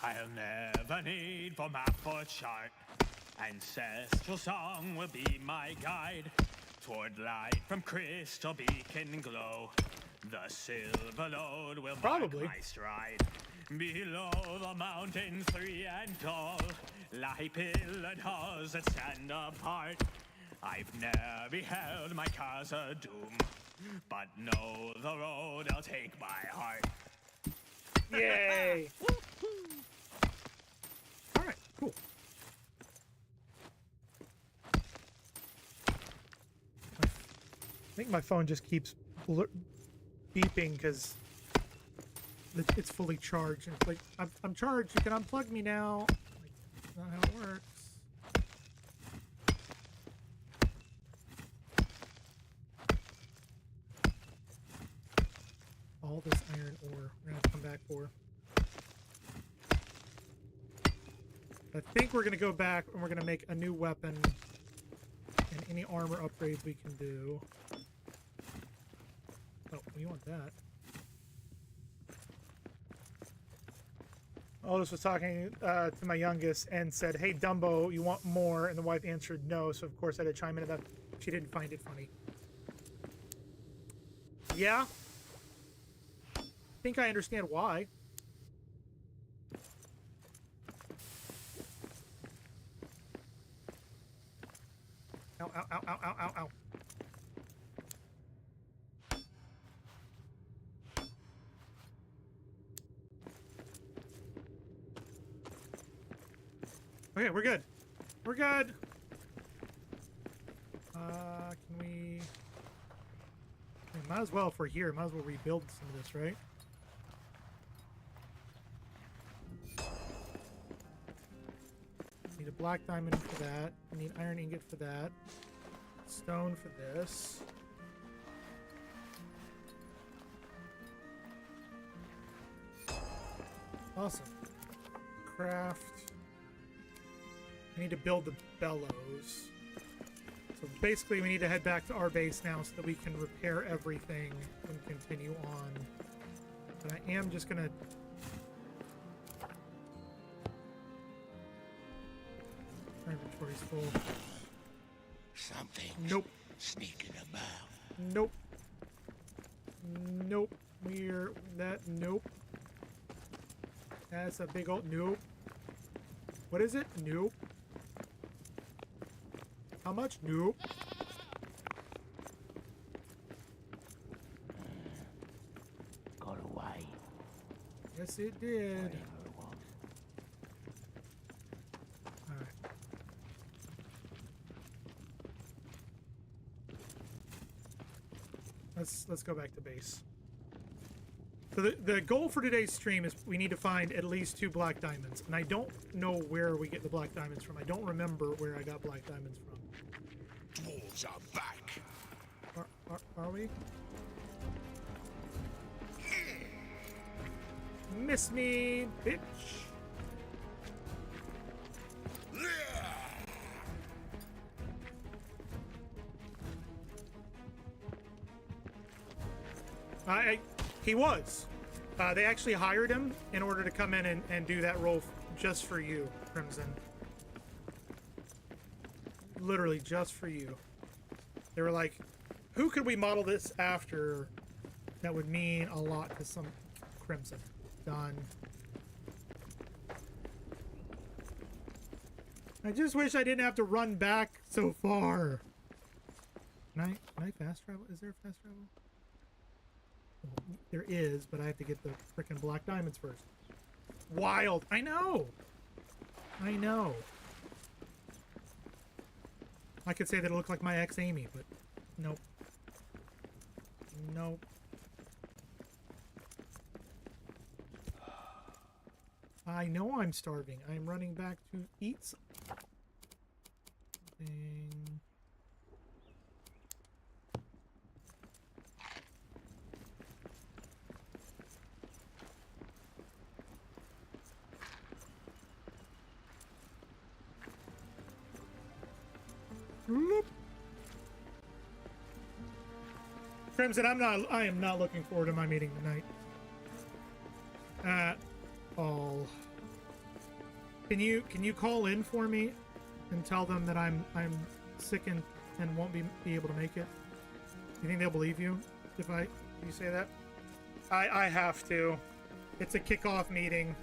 I'll never need for map or chart. Ancestral song will be my guide toward light from crystal beacon glow. The silver load will mark my stride. Below the mountains 3 and tall lie pillared halls that stand apart. I've never beheld my Khazad-dûm, but know the road I'll take by heart. Yay! Alright, cool. I think my phone just keeps beeping because it's fully charged. And it's like, I'm charged, you can unplug me now. Like, that's not how it works. All this iron ore we're gonna have to come back for. I think we're gonna go back and we're gonna make a new weapon and any armor upgrades we can do. Oh, you want that? Oldest was talking to my youngest and said, "Hey Dumbo, you want more?" And the wife answered no, so of course I had to chime in that she didn't find it funny. Yeah. I think I understand why. Ow, ow, ow, ow, ow, ow, ow. Okay, we're good. We're good. Can we... Might as well, if we're here, might as well rebuild some of this, right? Need a black diamond for that. I need iron ingot for that. Stone for this. Awesome. Craft. I need to build the bellows. So basically we need to head back to our base now so that we can repair everything and continue on. But I am just gonna... Our inventory's full. Something's Nope. sneaking about. Nope. Nope. We're... that... Nope. That's a big old... Nope. What is it? Nope. How much? Nope. Got away. Yes, Yes, it did. Alright. Let's go back to base. So the goal for today's stream is we need to find at least 2 black diamonds. And I don't know where we get the black diamonds from. I don't remember where I got black diamonds from. Dwarves are back. Are we? Miss me, bitch. He was. They actually hired him in order to come in and do that role just for you, Crimson. Literally just for you. They were like, who could we model this after that would mean a lot to some Crimson? Done. I just wish I didn't have to run back so far. Can I fast travel? Is there fast travel? Well, there is, but I have to get the frickin' black diamonds first. Wild. I know. I know. I could say that it looked like my ex Amy, but nope. Nope. I know I'm starving. I'm running back to eat something. Crimson, I am not looking forward to my meeting tonight. At all. Can you call in for me and tell them that I'm sick and won't be able to make it? You think they'll believe you if you say that? I have to. It's a kickoff meeting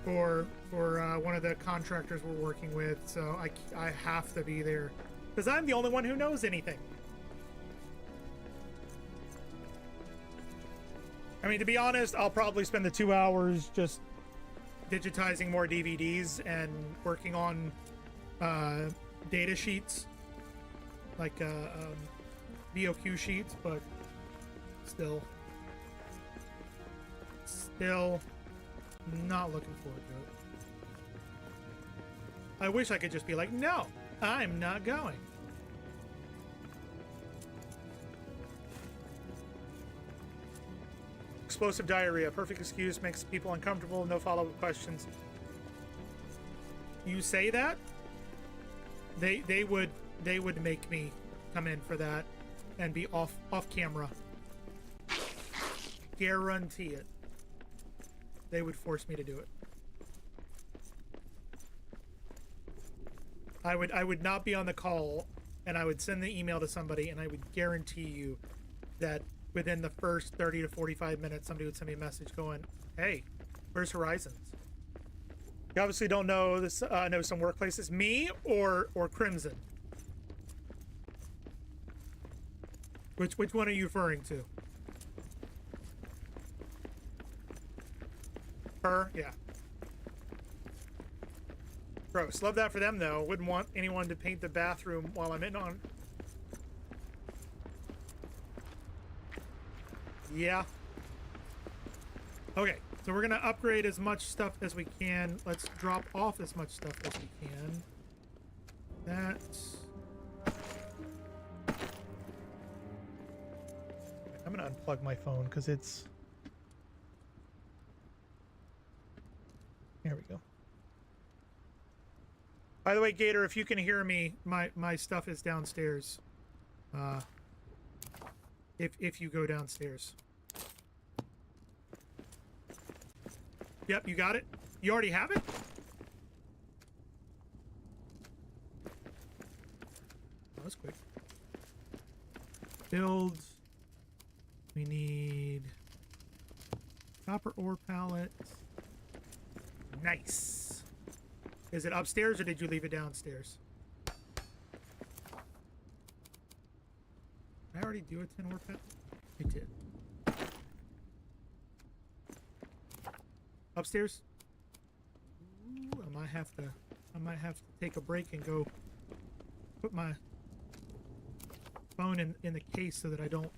for one of the contractors we're working with, so I have to be there because I'm the only one who knows anything. I mean, to be honest, I'll probably spend the 2 hours just digitizing more DVDs and working on data sheets, like BOQ sheets, but still not looking forward to it. I wish I could just be like, no, I'm not going. Explosive diarrhea. Perfect excuse. Makes people uncomfortable. No follow-up questions. You say that? They would make me come in for that and be off camera. Guarantee it. They would force me to do it. I would not be on the call, and I would send the email to somebody, and I would guarantee you that within the first 30 to 45 minutes, somebody would send me a message going, hey, where's Horizons? You obviously don't know this. Know some workplaces. Me or Crimson? Which one are you referring to? Her? Yeah. Gross. Love that for them, though. Wouldn't want anyone to paint the bathroom while I'm in on. Yeah. Okay, so we're gonna upgrade as much stuff as we can. Let's drop off as much stuff as we can. That's... I'm gonna unplug my phone because it's... There we go. By the way, Gator, if you can hear me, my stuff is downstairs. If you go downstairs. Yep, you got it? You already have it? That was quick. Build. We need copper ore pallet. Nice. Is it upstairs or did you leave it downstairs? Did I already do a 10 ore pallet? I did. Upstairs? Ooh, I might have to take a break and go put my phone in the case so that I don't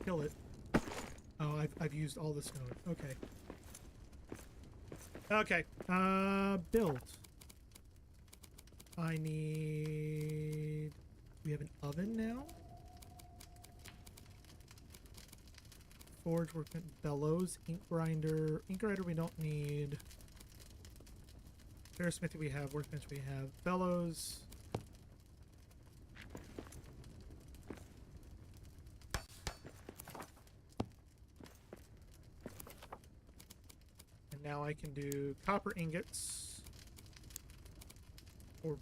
kill it. Oh, I've used all the stone. Okay. Okay. Build. I need... We have an oven now? Forge, workbench, bellows, ink grinder. Ink grinder we don't need. Ferrismithy we have, workbench we have. Bellows. And now I can do copper ingots or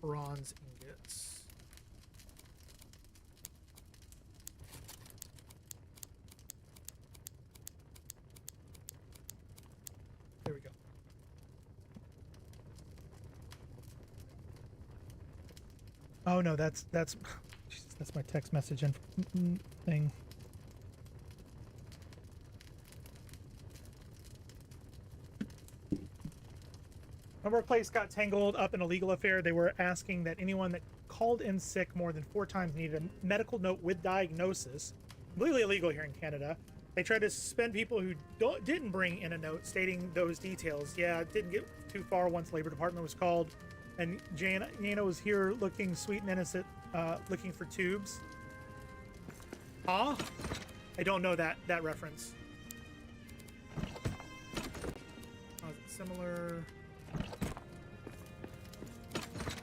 bronze ingots. There we go. Oh no, that's Jesus, that's my text message and thing. My workplace got tangled up in a legal affair. They were asking that anyone that called in sick more than 4 times needed a medical note with diagnosis. Completely illegal here in Canada. They tried to suspend people who didn't bring in a note stating those details. Yeah, it didn't get too far once Labor Department was called. And Jana was here looking sweet and innocent, looking for tubes. Huh? I don't know that reference. Oh, is it similar?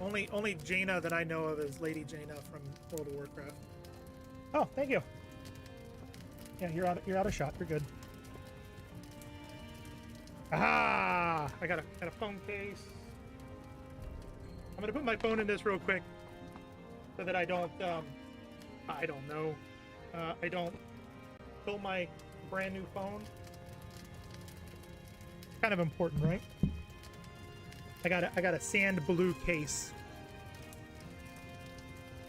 Only Jaina that I know of is Lady Jaina from World of Warcraft. Oh, thank you. Yeah, you're out of shot. You're good. Ah! I got a phone case. I'm gonna put my phone in this real quick so that I don't know. I don't spill my brand new phone. Kind of important, right? I got a sand blue case.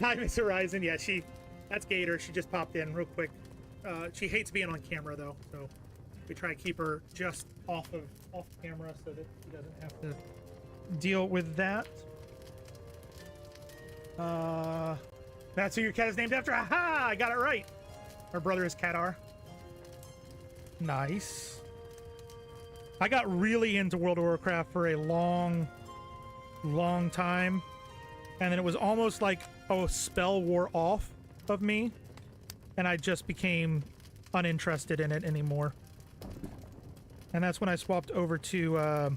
Hi, Miss Horizon. Yeah, that's Gator. She just popped in real quick. She hates being on camera though, so we try to keep her just off camera so that she doesn't have to deal with that. That's who your cat is named after. Aha! I got it right. Her brother is Kadar. Nice. I got really into World of Warcraft for a long time, and then it was almost like a spell wore off of me, and I just became uninterested in it anymore. And that's when I swapped over to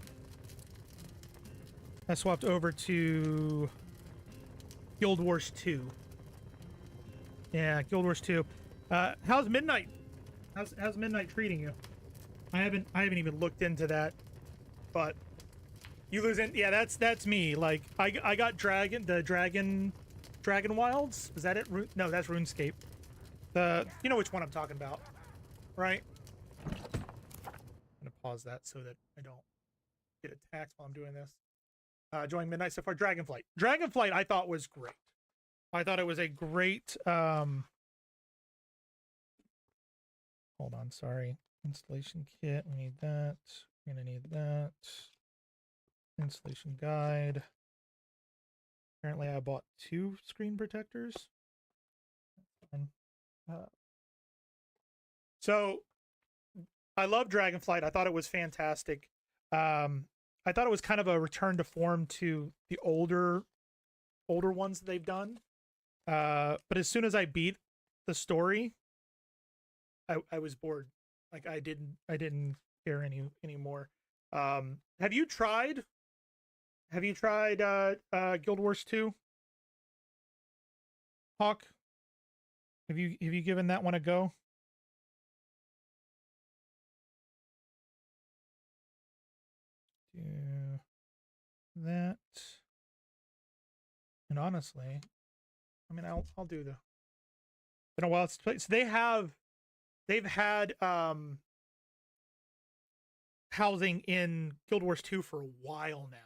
Guild Wars 2. Yeah, Guild Wars 2. How's Midnight? How's Midnight treating you? I haven't even looked into that, but you lose in. Yeah, that's me. Like I got Dragon Wilds. Is that it? No, that's RuneScape. You know which one I'm talking about, right? I'm gonna pause that so that I don't get attacked while I'm doing this. Join Midnight so far. Dragonflight. Dragonflight I thought was great. I thought it was a great hold on, sorry. Installation kit, we need that. We're gonna need that. Installation guide. Apparently I bought 2 screen protectors. So I love Dragonflight. I thought it was fantastic. I thought it was kind of a return to form to the older ones that they've done. But as soon as I beat the story, I was bored. Like I didn't care anymore. Have you tried Guild Wars 2? Hawk? Have you given that one a go? Do that. And honestly, I mean I'll do the been a while since played. So they've had housing in Guild Wars 2 for a while now.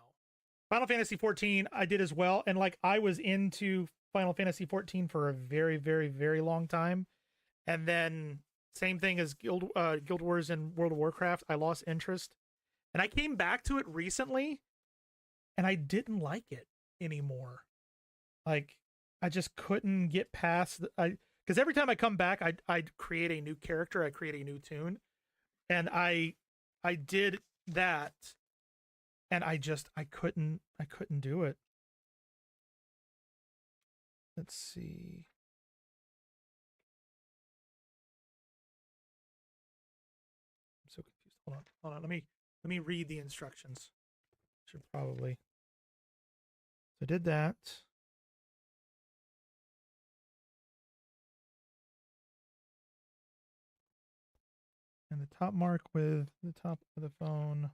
Final Fantasy 14 I did as well, and like I was into Final Fantasy 14 for a very, very, very long time, and then Same thing as Guild Wars and World of Warcraft. I lost interest. And I came back to it recently, and I didn't like it anymore. Like, I just couldn't get past because every time I come back, I'd create a new character, I create a new tune, and I did that, and I couldn't do it. Let's see. I'm so confused. Hold on. Let me read the instructions. Should probably. So I did that. And the top mark with the top of the phone.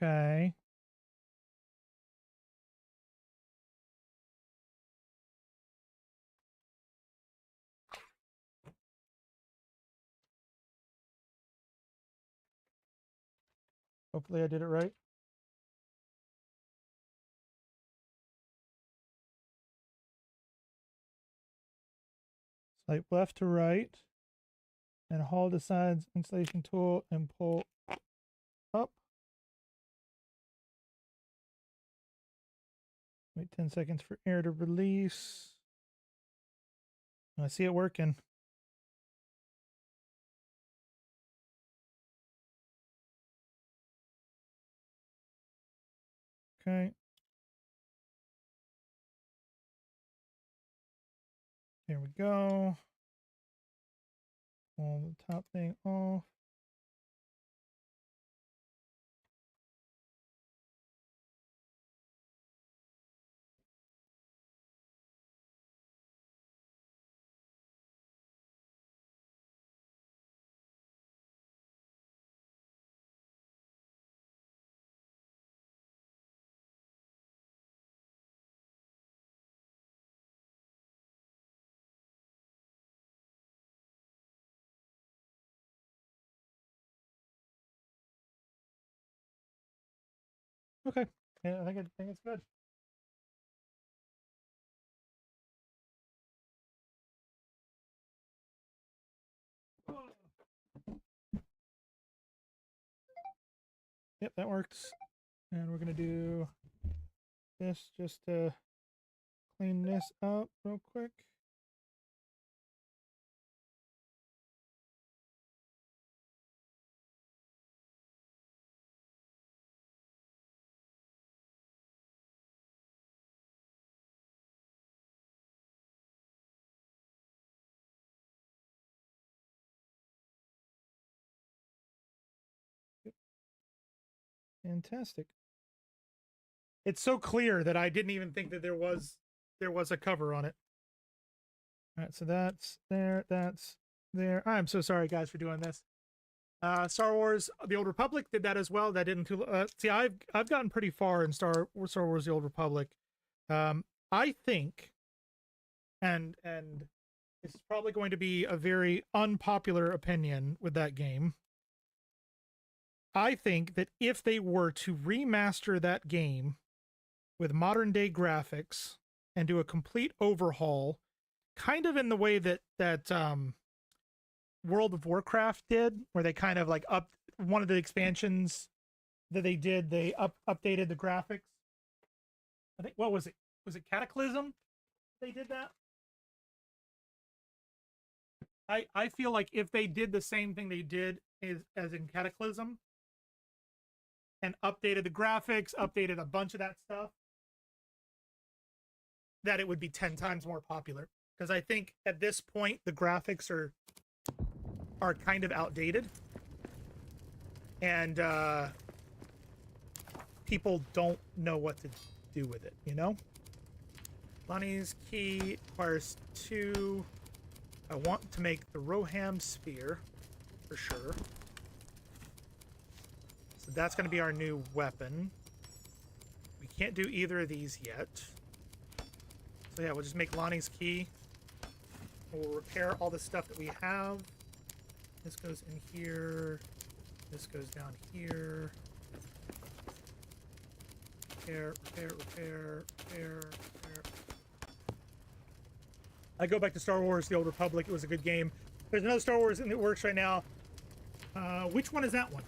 Okay. Hopefully I did it right. Swipe left to right. And hold the sides installation tool and pull up. Wait 10 seconds for air to release. I see it working. Okay. There we go. Pull the top thing off. Okay. Yeah, I think it's good. Yep, that works. And we're gonna do this just to clean this up real quick. Yep. Fantastic. It's so clear that I didn't even think that there was a cover on it. All right, so that's there, that's there. I'm so sorry, guys, for doing this. Star Wars: The Old Republic did that as well. That didn't see. I've gotten pretty far in Star Wars: The Old Republic. I think, and this is probably going to be a very unpopular opinion with that game. I think that if they were to remaster that game with modern day graphics and do a complete overhaul, kind of in the way that World of Warcraft did, where they kind of like up one of the expansions that they did, they updated the graphics. I think, what was it? Was it Cataclysm? They did that. I feel like if they did the same thing they did as in Cataclysm and updated the graphics, updated a bunch of that stuff, that it would be 10 times more popular. Because I think at this point the graphics are kind of outdated, and people don't know what to do with it, you know? Lonnie's key requires 2. I want to make the Roham Spear, for sure. So that's going to be our new weapon. We can't do either of these yet. So yeah, we'll just make Lonnie's key. We'll repair all the stuff that we have. This goes in here. This goes down here. Repair, repair, repair, repair, repair. I go back to Star Wars: The Old Republic. It was a good game. There's another Star Wars in the works right now. Which one is that one?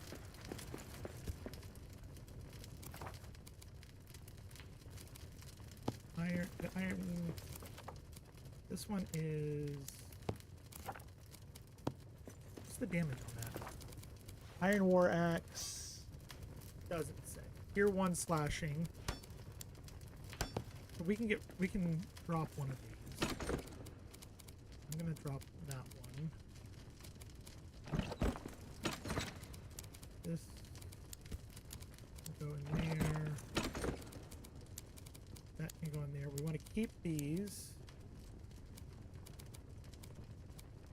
Iron. This one is. What's the damage on that? Iron War Axe. Doesn't say. Tier 1 slashing. So we can drop one of these. I'm gonna drop that one. This will go in there. That can go in there. We want to keep these.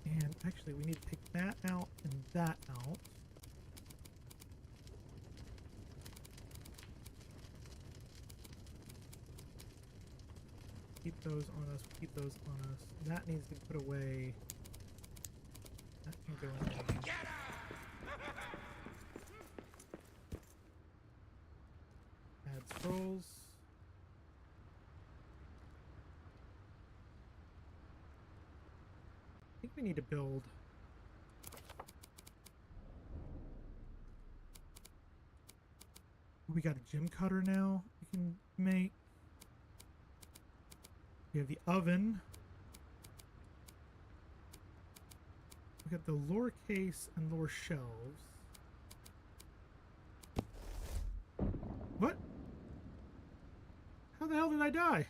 And actually, we need to take that out and that out. Keep those on us. Keep those on us. That needs to be put away. That can go in there. Add scrolls. I think we need to build. We got a gem cutter now we can make. We have the oven. We got the lore case and lore shelves. What? How the hell did I die?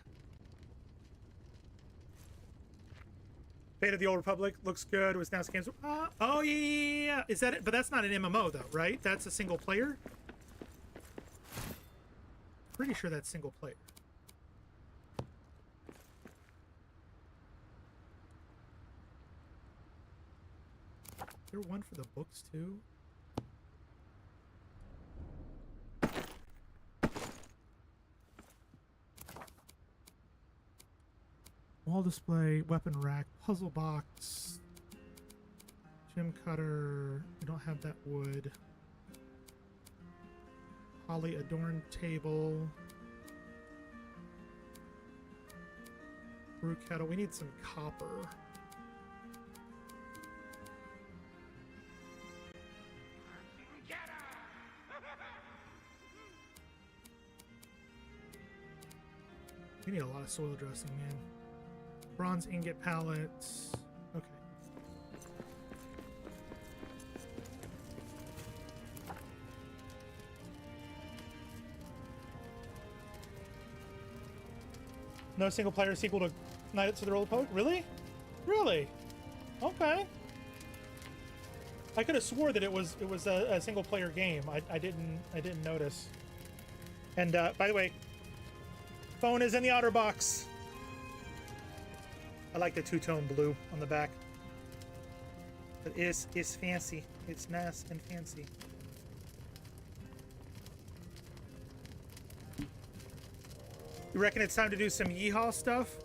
Fate of the Old Republic looks good. It was now canceled. Oh yeah. Is that it? But that's not an MMO though, right? That's a single player. Pretty sure that's single player. Is there one for the books too? Wall display, weapon rack, puzzle box, gem cutter. We don't have that wood. Holly adorned table. Brew kettle. We need some copper. We need a lot of soil dressing, man. Bronze ingot pallets. Okay. No single player sequel to Knights of the Old Republic? Really? Really? Okay. I could have swore that it was a single player game. I didn't notice. And by the way, phone is in the outer box. I like the two-tone blue on the back. It is fancy. It's nice and fancy. You reckon it's time to do some yeehaw stuff?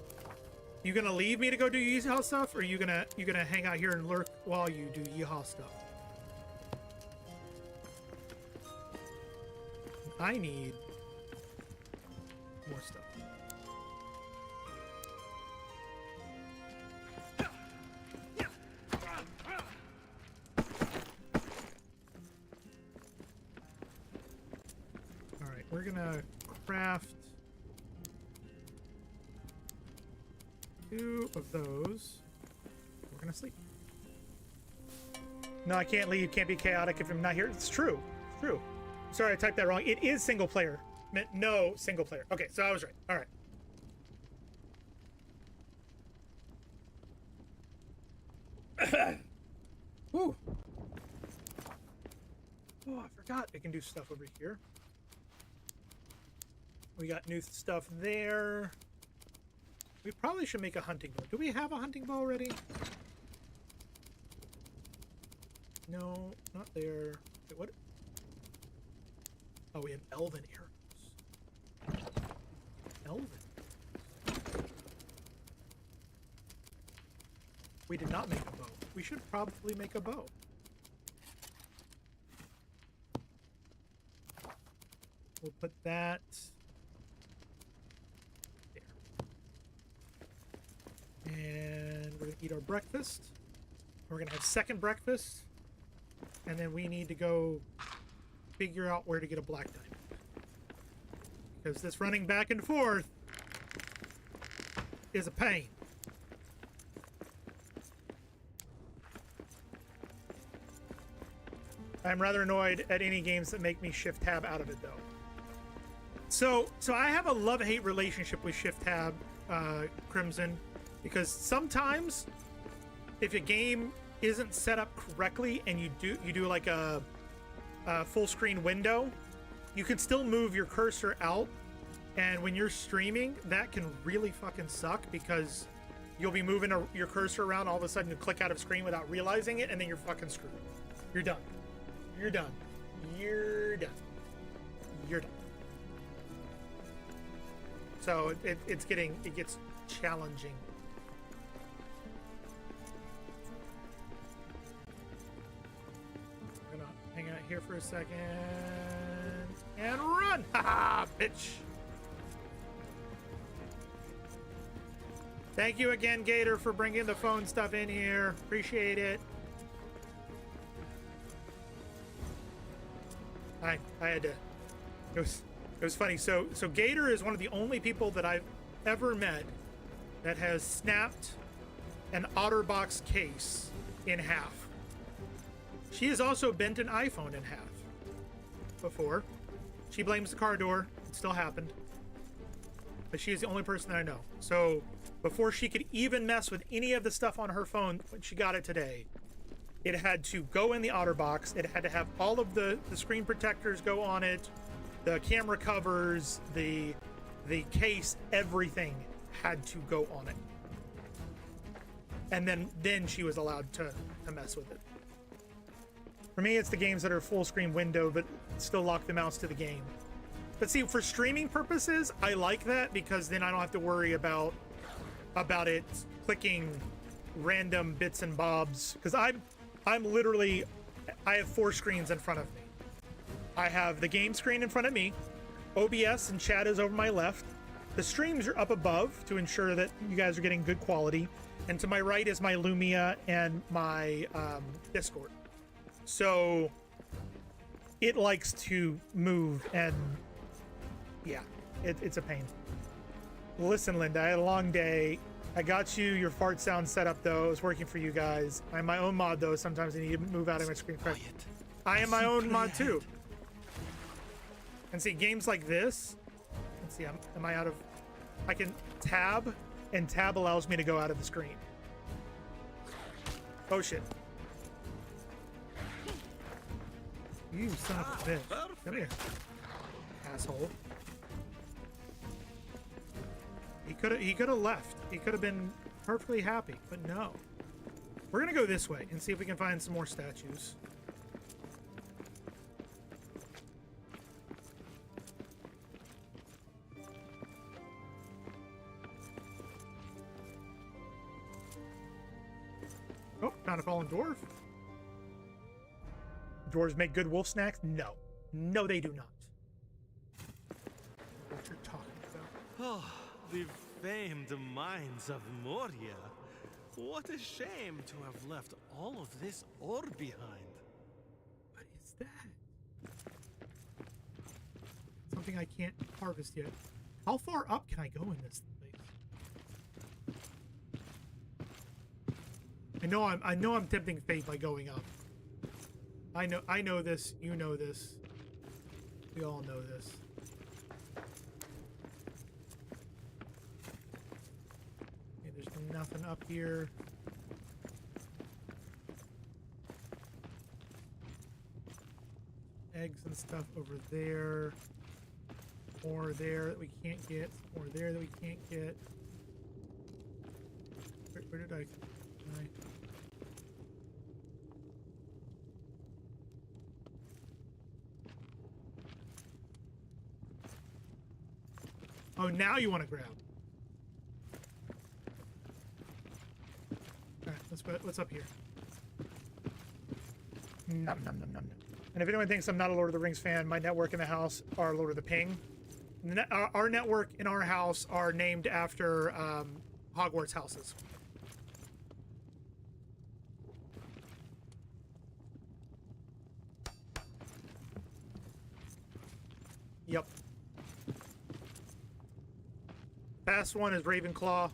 You gonna leave me to go do yeehaw stuff, or you gonna hang out here and lurk while you do yeehaw stuff? I need more stuff. All right, we're gonna craft 2 of those. We're gonna sleep. No, I can't leave. Can't be chaotic if I'm not here. It's true. It's true. Sorry, I typed that wrong. It is single player. Meant no single player. Okay, so I was right. All right. Ooh. Oh, I forgot I can do stuff over here. We got new stuff there. We probably should make a hunting bow. Do we have a hunting bow already? No, not there. Wait, what? Oh, we have elven arrows. Elven. We did not make a bow. We should probably make a bow. we'll put that there. And we're gonna eat our breakfast. We're gonna have second breakfast, and then we need to go figure out where to get a black diamond. Because this running back and forth is a pain. I'm rather annoyed at any games that make me shift tab out of it, though. So I have a love-hate relationship with shift tab, Crimson, because sometimes if a game isn't set up correctly and you do like a full screen window, you can still move your cursor out, and when you're streaming, that can really fucking suck because you'll be moving your cursor around, all of a sudden you click out of screen without realizing it, and then you're fucking screwed. You're done. You're done. You're done. You're done. So it gets challenging. I'm gonna hang out here for a second and run. Haha, bitch. Thank you again, Gator, for bringing the phone stuff in here. Appreciate it. I had to. It was funny. So Gator is one of the only people that I've ever met that has snapped an OtterBox case in half. She has also bent an iPhone in half before. She blames the car door. It still happened. But she is the only person that I know. So before she could even mess with any of the stuff on her phone when she got it today, it had to go in the OtterBox. It had to have all of the screen protectors go on it, the camera covers, the case, everything had to go on it. And then she was allowed to mess with it. For me, it's the games that are full screen window, but still lock the mouse to the game. But see, for streaming purposes, I like that because then I don't have to worry about it clicking random bits and bobs. Because I'm literally, I have 4 screens in front of me. I have the game screen in front of me, OBS and chat is over my left. The streams are up above to ensure that you guys are getting good quality. And to my right is my Lumia and my Discord. So it likes to move, and yeah, it's a pain. Listen, Linda, I had a long day. I got you your fart sound set up, though. It was working for you guys. I'm my own mod, though. Sometimes I need to move out of my screen. I am my own mod, too. And see, games like this. Let's see, am I out of... I can tab, and tab allows me to go out of the screen. Oh, shit. You son of a bitch. Come here, asshole. He could have left. He could have been perfectly happy, but no. We're gonna go this way and see if we can find some more statues. Oh, found a fallen dwarf. Dwarves make good wolf snacks? No. No, they do not. What you're talking about. Oh, the famed mines of Moria. What a shame to have left all of this ore behind. What is that? Something I can't harvest yet. How far up can I go in this place? I know I'm tempting fate by going up. I know this, you know this. We all know this. Okay, there's nothing up here. Eggs and stuff over there. More there that we can't get. More there that we can't get. Where did I... Oh, now you want to grab. All right, what's up here? Nom nom nom nom nom. And if anyone thinks I'm not a Lord of the Rings fan, my network in the house are Lord of the Ping. Our network in our house are named after Hogwarts houses. Yep. Fast one is Ravenclaw.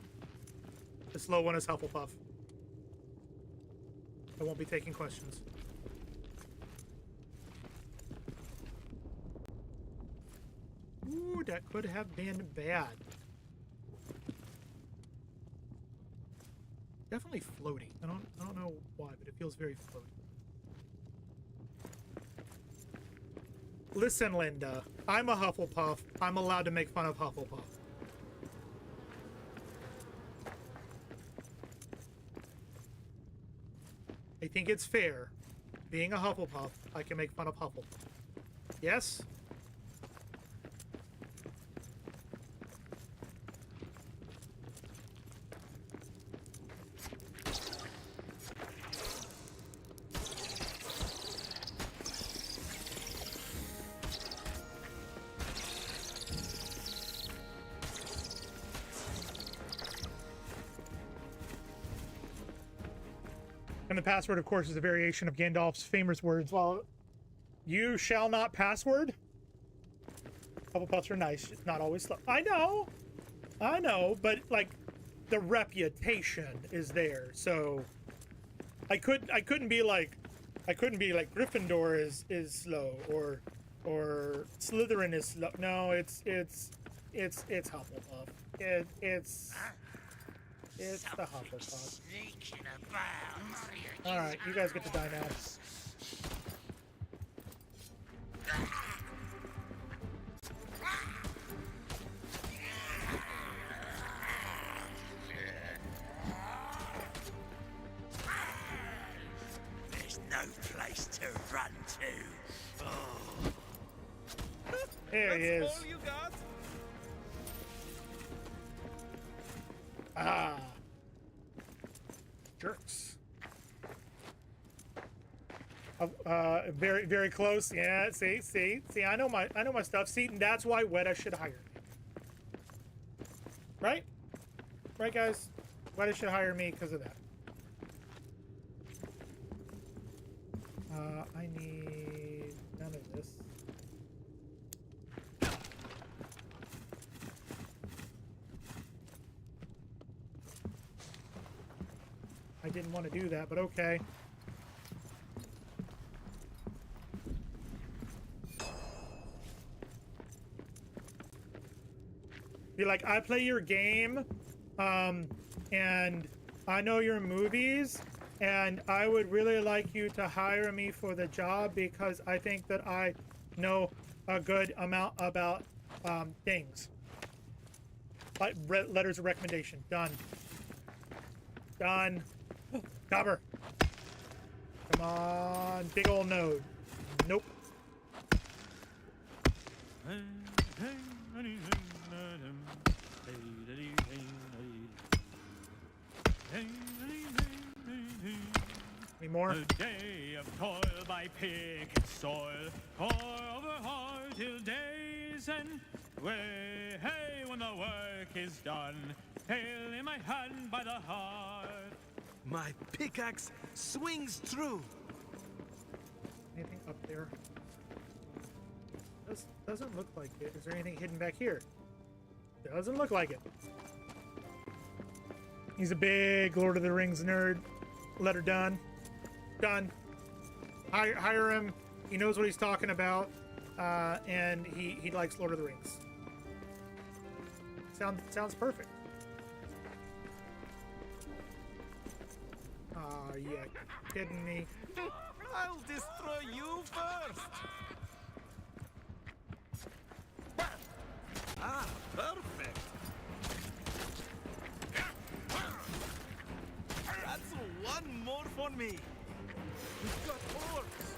The slow one is Hufflepuff. I won't be taking questions. Ooh, that could have been bad. Definitely floaty. I don't know why, but it feels very floaty. Listen, Linda, I'm a Hufflepuff. I'm allowed to make fun of Hufflepuff. I think it's fair. Being a Hufflepuff, I can make fun of Hufflepuff. Yes? And the password, of course, is a variation of Gandalf's famous words. Well, you shall not password. Hufflepuffs are nice. It's not always slow. I know, but like the reputation is there. So I couldn't be like Gryffindor is slow or Slytherin is slow. No, it's Hufflepuff. It's the Hufflepuff. Alright, you guys get to die now. There's no place to run to. Oh. There he is. All you got? Ah. Jerks. Very, very close. Yeah, see, I know my stuff. See, and that's why Weta should hire me. Right? Right, guys? Weta should hire me because of that. I need none of this. I didn't want to do that, but okay. Be like, I play your game, and I know your movies, and I would really like you to hire me for the job because I think that I know a good amount about things. Like letters of recommendation. Done. Done. Cover. Come on, big old node. Nope. Any more? A day of toil by pick and soil, pour over hard till days end. Way, hey, when the work is done, tail in my hand by the heart. My pickaxe swings true. Anything up there? Doesn't look like it. Is there anything hidden back here? Doesn't look like it. He's a big Lord of the Rings nerd. Letter done. Done. Hire him. He knows what he's talking about. And he likes Lord of the Rings. Sounds perfect. Oh, you kidding me? I'll destroy you first. Ah, perfect. That's one more for me. We've got orcs.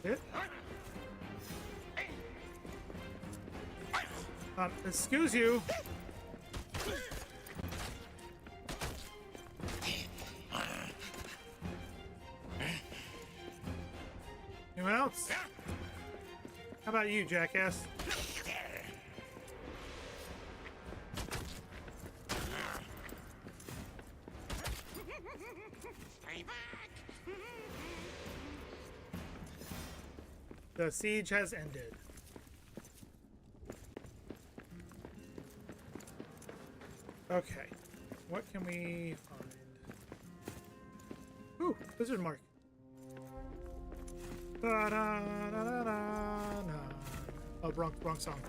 It? Excuse you. How about you, jackass? The siege has ended. Okay. What can we find? Ooh, lizard mark. Da-da-da-da-da-da. Oh, wrong song.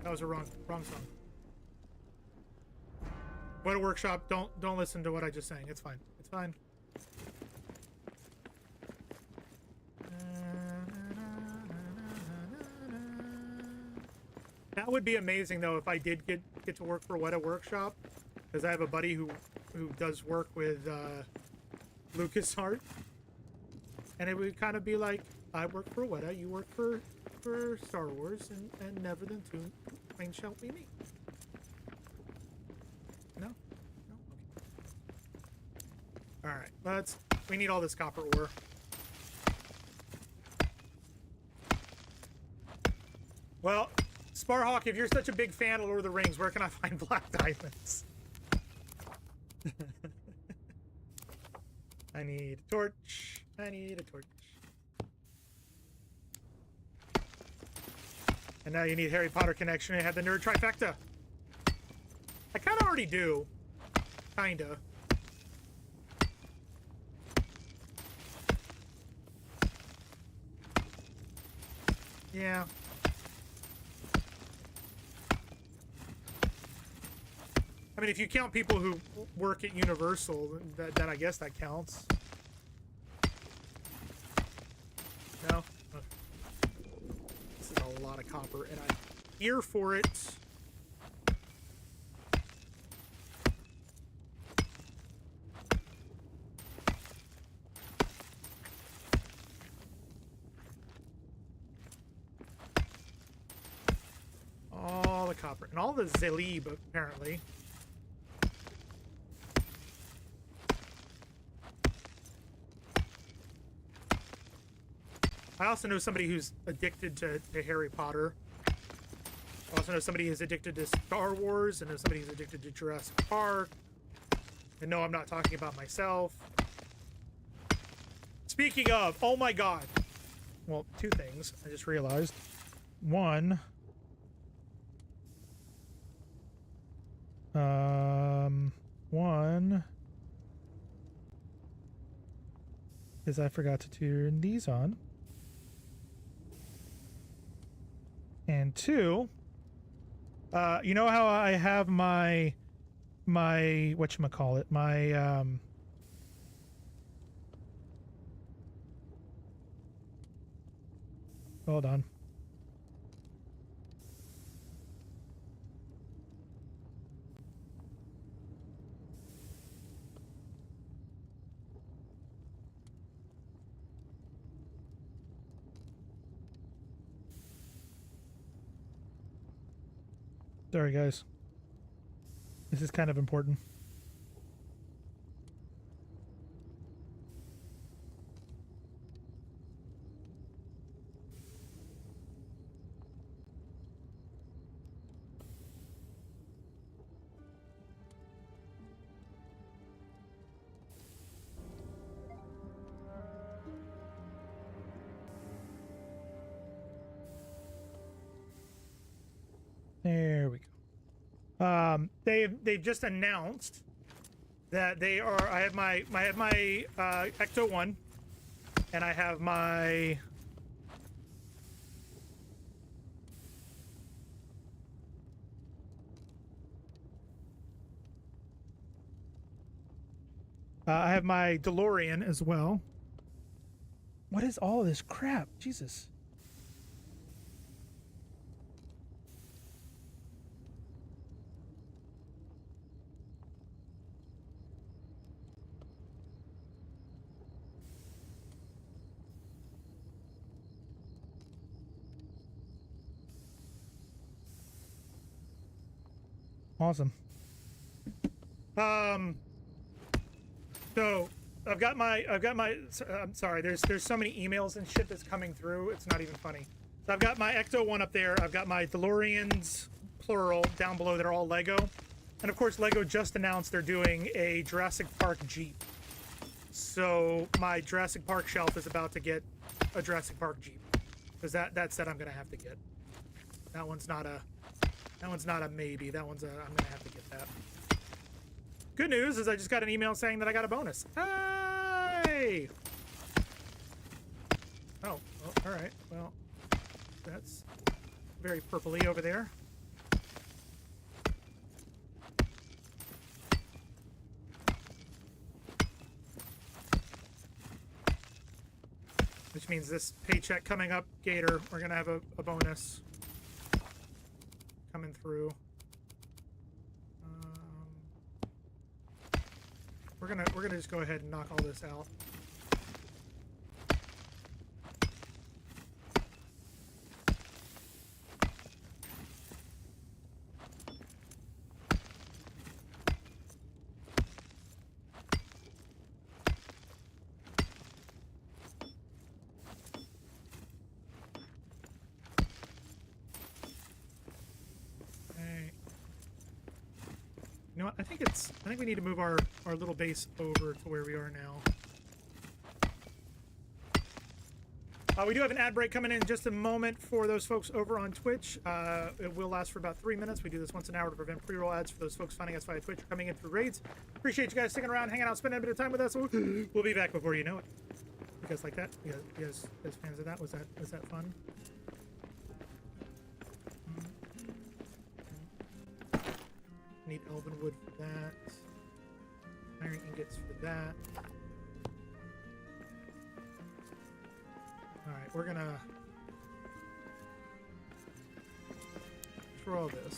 That was a wrong song. What a workshop. Don't listen to what I just sang. It's fine. It's fine. That would be amazing though if I did get to work for Weta Workshop, because I have a buddy who does work with LucasArts, and it would kind of be like, I work for Weta, you work for Star Wars, and never the twain shall we meet. No? Okay. Alright, we need all this copper ore. Well, Sparhawk, if you're such a big fan of Lord of the Rings, where can I find black diamonds? I need a torch. I need a torch. And now you need Harry Potter connection and have the nerd trifecta. I kind of already do. Kinda. Yeah. I mean, if you count people who work at Universal, then I guess that counts. No? Okay. This is a lot of copper, and I'm here for it. All the copper. And all the Zelib, apparently. I also know somebody who's addicted to Harry Potter. I also know somebody who's addicted to Star Wars, and know somebody who's addicted to Jurassic Park. And no, I'm not talking about myself. Speaking of, oh my god. Well, two things I just realized. One. One is I forgot to turn these on. And two, you know how I have my whatchamacallit, my hold on. Sorry, guys. This is kind of important. There we go. They've just announced that they are. I have my Ecto 1, and I have my DeLorean as well. What is all of this crap? Jesus. Awesome. So I've got my I'm sorry, there's so many emails and shit that's coming through, it's not even funny. So I've got my Ecto one up there. I've got my DeLoreans, plural, down below that are all Lego. And of course, Lego just announced they're doing a Jurassic Park Jeep. So my Jurassic Park shelf is about to get a Jurassic Park Jeep. Because that set I'm gonna have to get. That one's not a maybe. That one's a I'm gonna have to get that. Good news is I just got an email saying that I got a bonus. Hey! Oh, all right. Well, that's very purpley over there. Which means this paycheck coming up, Gator, we're gonna have a bonus coming through. We're gonna just go ahead and knock all this out. You know what? I think we need to move our little base over to where we are now. We do have an ad break coming in just a moment for those folks over on Twitch. It will last for about 3 minutes. We do this once an hour to prevent pre-roll ads for those folks finding us via Twitch or coming in through raids. Appreciate you guys sticking around, hanging out, spending a bit of time with us. We'll be back before you know it. You guys like that? You guys fans of that? Was that fun? Need elven wood for that. Iron ingots for that. Alright, we're gonna throw this.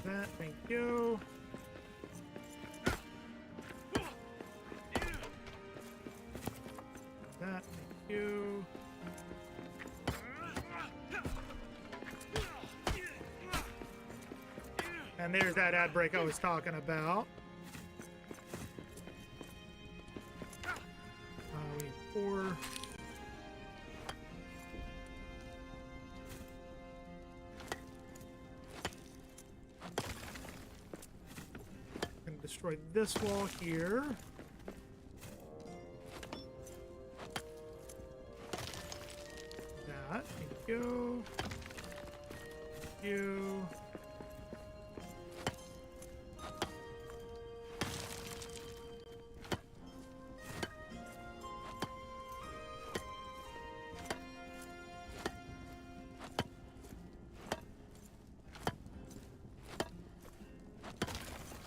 That, thank you. That, thank you. And there's that ad break I was talking about. We need 4. Gonna destroy this wall here. That, thank you. Thank you.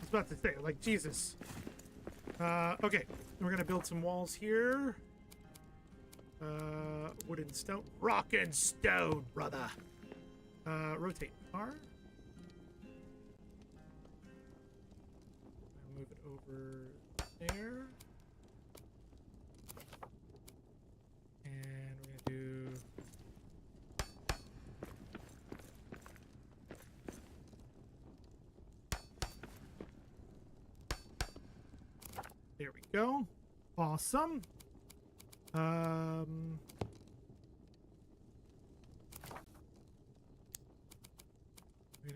About to say, like, Jesus. Okay, we're gonna build some walls here. Wood and stone. Rock and stone, brother. Rotate R. Move it over there. And we're gonna do there we go. Awesome. We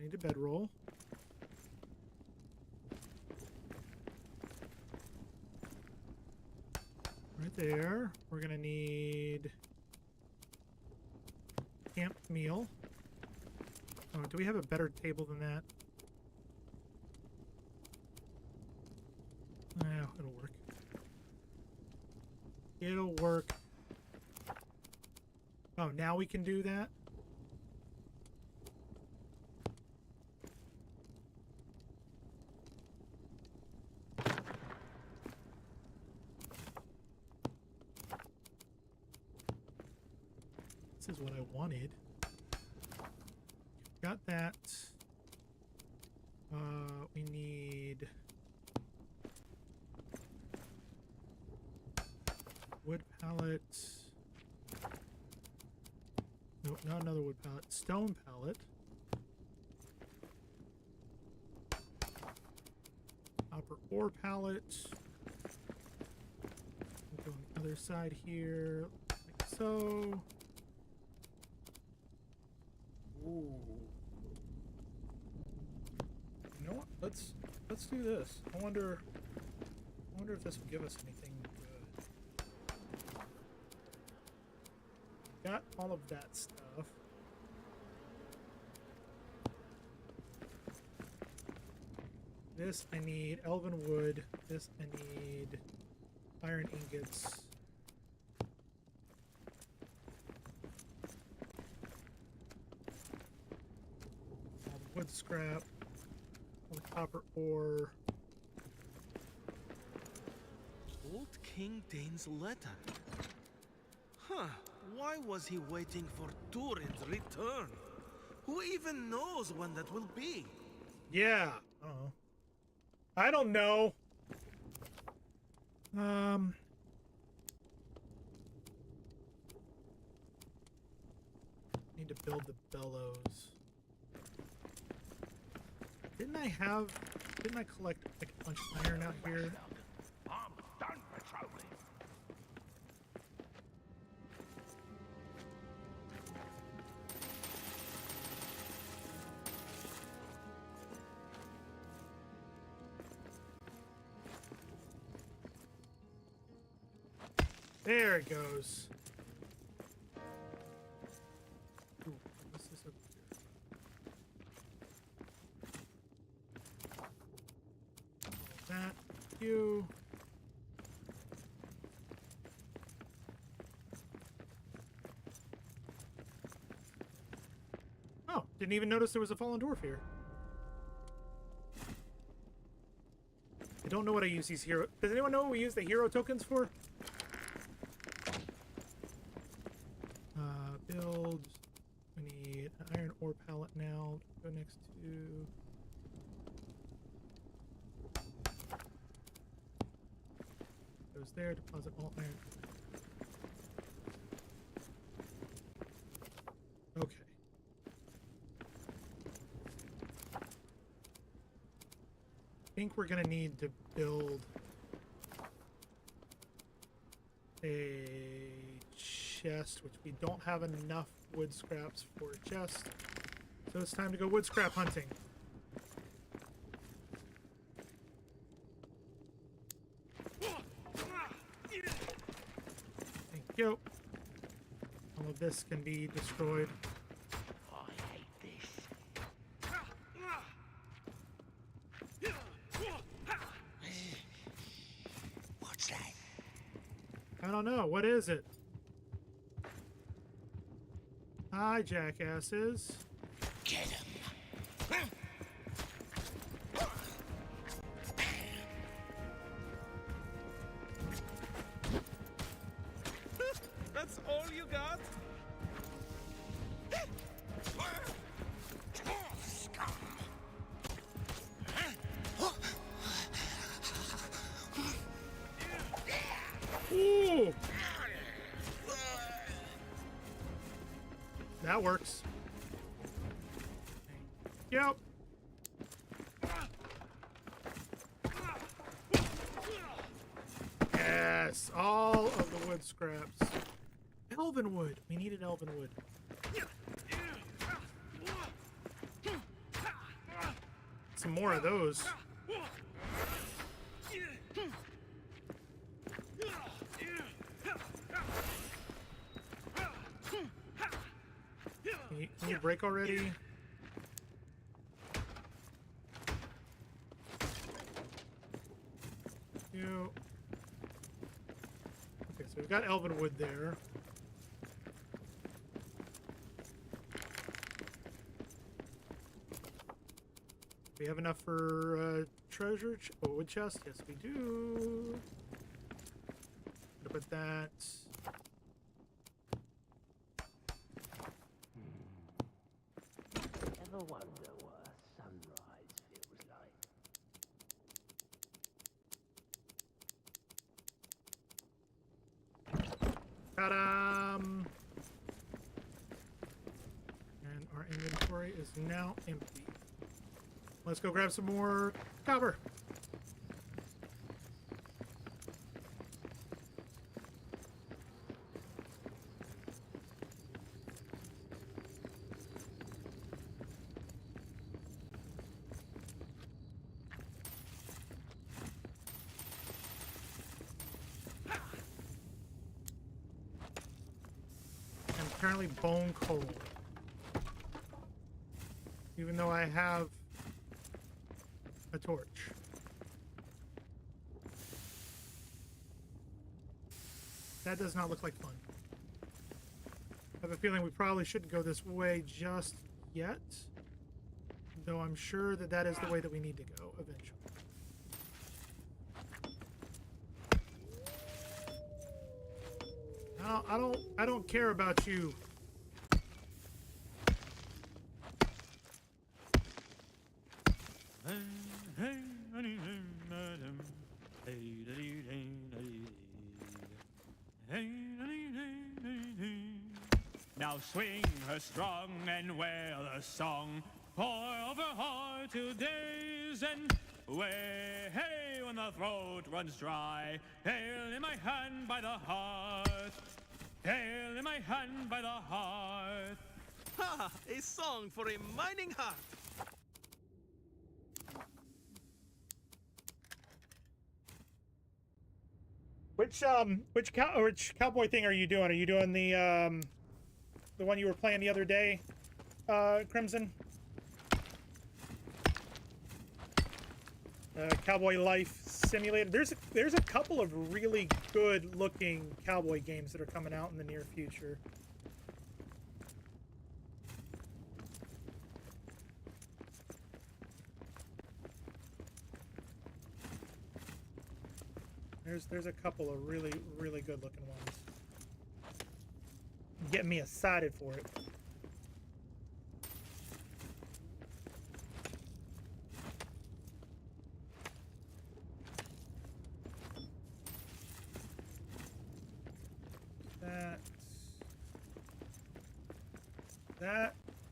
need a bedroll. Right there. We're gonna need camp meal. Oh, do we have a better table than that? Oh, it'll work. It'll work. Oh, now we can do that? This is what I wanted. Got that. We need wood pallets. Nope, not another wood pallet. Stone pallet. Copper ore pallet. We'll go on the other side here, like so. Ooh. You know what? Let's do this. I wonder if this will give us anything good. Got all of that stuff. This I need elven wood. This I need iron ingots. All the wood scrap. All the copper ore. Old King Dane's letter. Huh. Why was he waiting for Turin's return? Who even knows when that will be? Yeah. I don't know. Need to build the bellows. Didn't I collect like a bunch of iron out here? I'm done patrolling. There it goes. Ooh, what's this up here? That, you. Oh, didn't even notice there was a fallen dwarf here. I don't know what I use these hero. Does anyone know what we use the hero tokens for? Build. We need an iron ore pallet now. Go next to. Goes there. Deposit all iron. Okay. I think we're gonna need to build a chest, which we don't have enough wood scraps for a chest. So it's time to go wood scrap hunting. Thank you. All of this can be destroyed. I hate this. What's that? I don't know. What is it? Hi, jackasses. Get him. That's all you got? Scum. Ooh! That works. Yep. Yes, all of the wood scraps. Elven wood. We needed elven wood. Some more of those. Can you break already? You. Okay, so we've got elven wood there. We have enough for treasure wood chest? Yes, we do. What about that? Ever wonder what a sunrise feels like? Ta-da! inventory is now empty. Let's go grab some more copper. I'm currently bone cold. Even though I have a torch. That does not look like fun. I have a feeling we probably shouldn't go this way just yet. Though I'm sure that that is the way that we need to go eventually. I don't care about you. Now swing her strong and wail a song, pour over heart to days and way. Hey, when the throat runs dry, hail in my hand by the hearth, hail in my hand by the hearth. Ha! A song for a mining heart. Which cowboy thing are you doing? Are you doing the one you were playing the other day, Crimson? Cowboy Life Simulator. There's a couple of really good looking cowboy games that are coming out in the near future. There's a couple of really good looking ones. Getting me excited for it.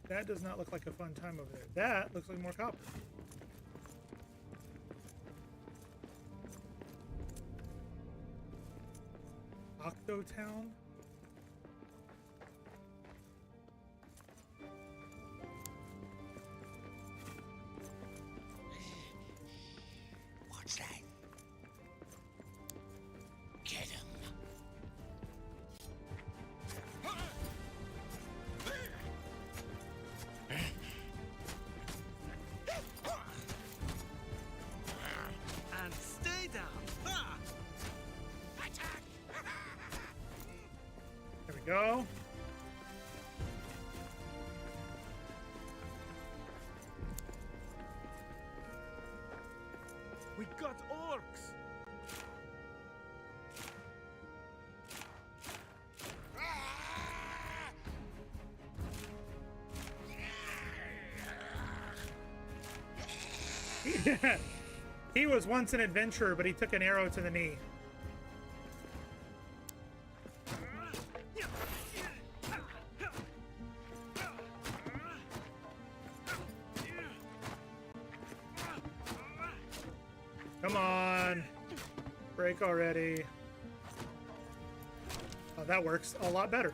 That does not look like a fun time over there. That looks like more copper. Octotown? What's that? Get him. And stay down. Ha! Attack! There we go. We got orcs. He was once an adventurer, but he took an arrow to the knee. Come on. Break already. Oh, that works a lot better.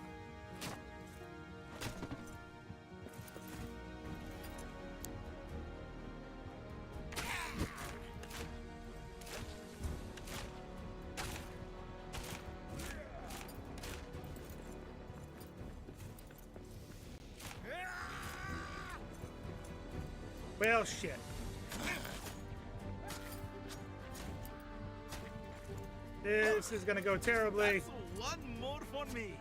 Well, shit. This is gonna go terribly. That's one more for me.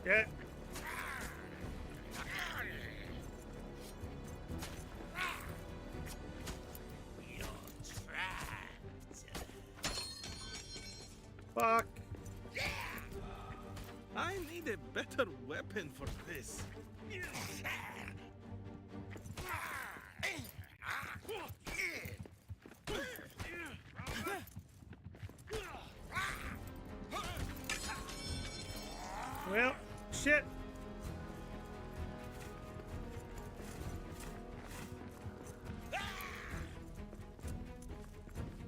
Yeah. weapon for this. Well, shit.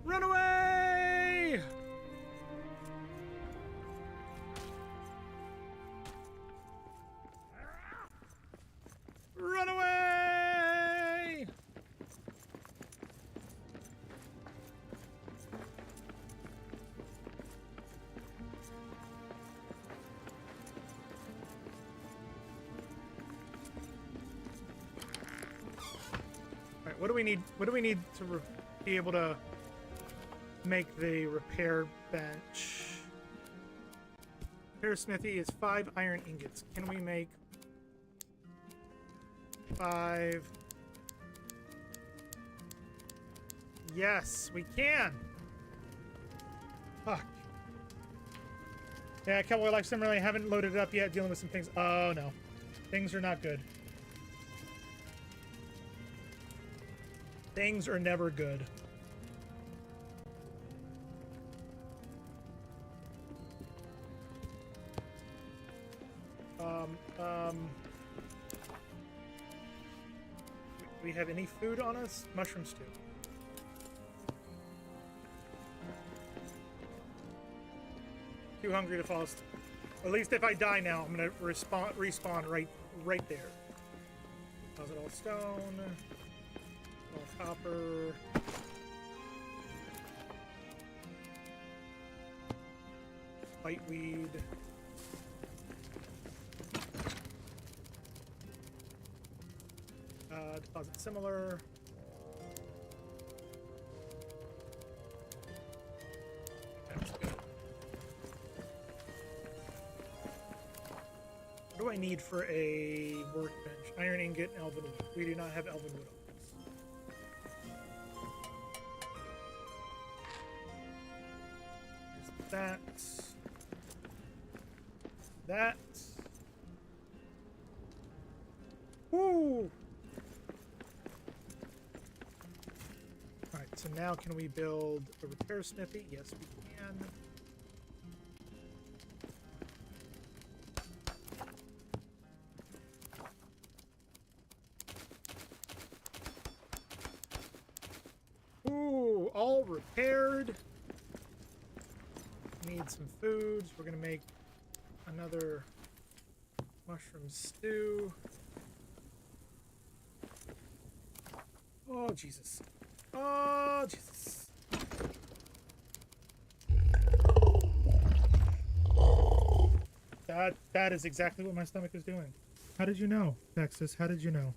Run away! Run away! All right, what do we need? What do we need to be able to make the repair bench? Repair smithy is 5 iron ingots. Can we make 5? Yes, we can. Fuck. Yeah, Cowboy Life Sim really haven't loaded it up yet, dealing with some things. Oh no. Things are not good. Things are never good. Do we have any food on us? Mushroom stew. Too hungry to fall asleep. At least if I die now, I'm gonna respawn right there. How's it all stone? All copper. Whiteweed. Deposit similar. That's good. What do I need for a workbench? Iron ingot and elven wood. We do not have elven wood on us. That. Woo! Alright, so now can we build a repair smithy? Yes, we can. Ooh, all repaired. Need some foods. We're gonna make another mushroom stew. Oh, Jesus. Oh, Jesus. That is exactly what my stomach is doing. How did you know, Nexus? How did you know?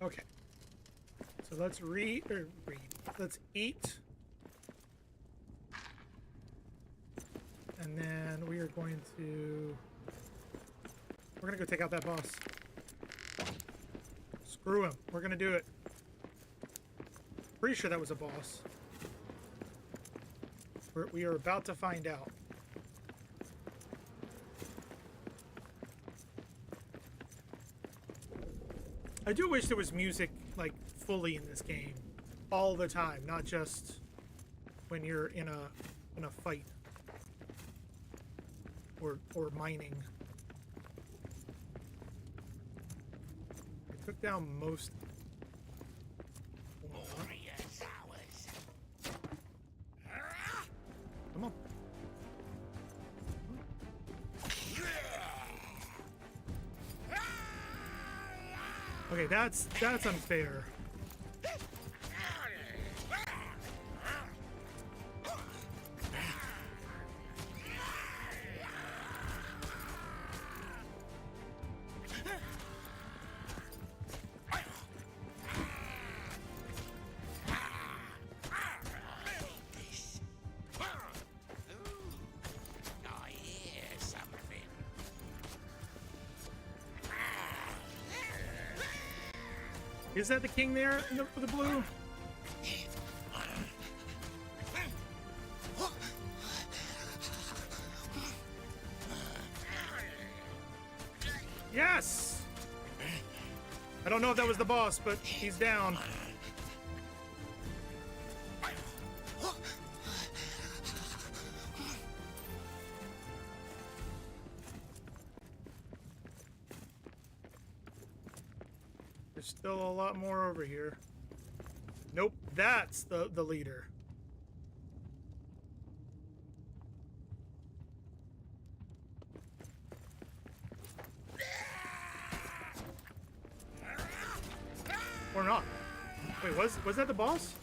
Okay, so let's let's eat, and then we're gonna go take out that boss. Screw him, we're gonna do it. Pretty sure that was a boss. We are about to find out. I do wish there was music, like, fully in this game. All the time, not just when you're in a fight. Or mining. I took down most... Moria's ours. Come on. Okay, that's unfair. Is that the king there in the blue? Yes! I don't know if that was the boss, but he's down. There's still a lot more over here. Nope, that's the leader. Or not. Wait, was that the boss?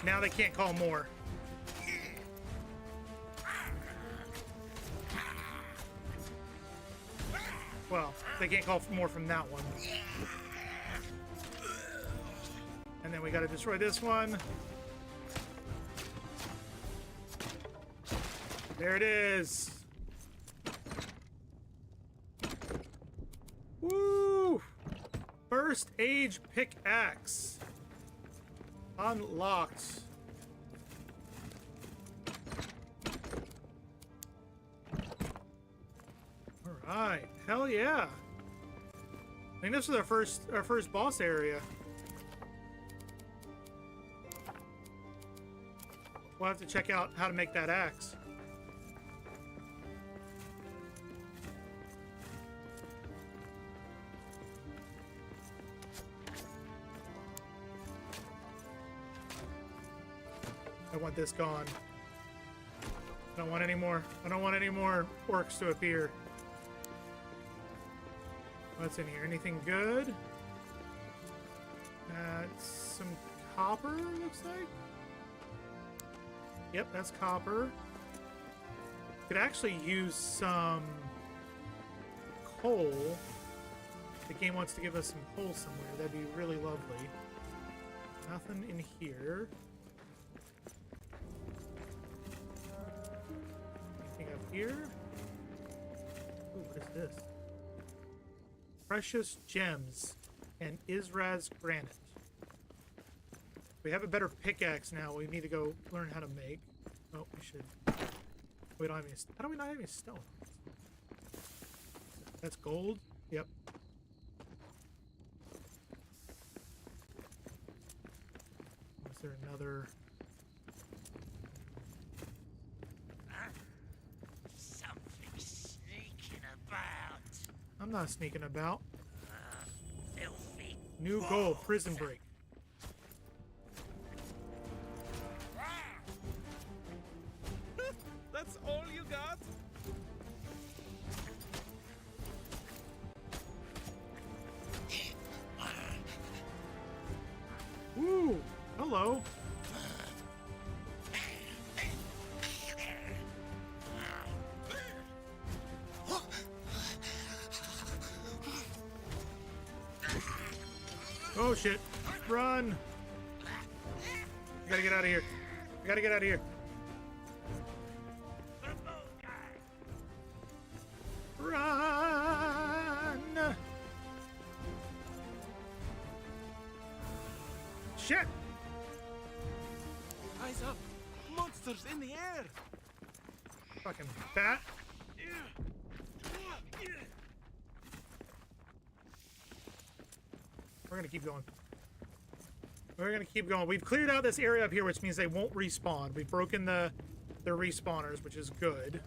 Now they can't call more. Well, they can't call for more from that one. And then we gotta destroy this one. There it is. Woo! First age pickaxe. Unlocked. Alright. Hell yeah. I think this was our first boss area. We'll have to check out how to make that axe. I want this gone. I don't want any more. I don't want any more orcs to appear. What's in here? Anything good? Some copper, looks like. Yep, that's copper. Could actually use some coal. The game wants to give us some coal somewhere. That'd be really lovely. Nothing in here. Anything up here? Ooh, what is this? Precious gems and Israz granite. We have a better pickaxe now. We need to go learn how to make. Oh, we should. We don't have any. How do we not have any stone? That's gold. Yep. Is there another? Something sneaking about. I'm not sneaking about. Filthy. New goal, prison break. That's all you got? Woo! Hello. Oh shit! Run! I gotta get out of here. I gotta get out of here. Run! Shit! Eyes up! Monsters in the air! Fucking bat. We're gonna keep going. We're gonna keep going. We've cleared out this area up here, which means they won't respawn. We've broken the respawners, which is good.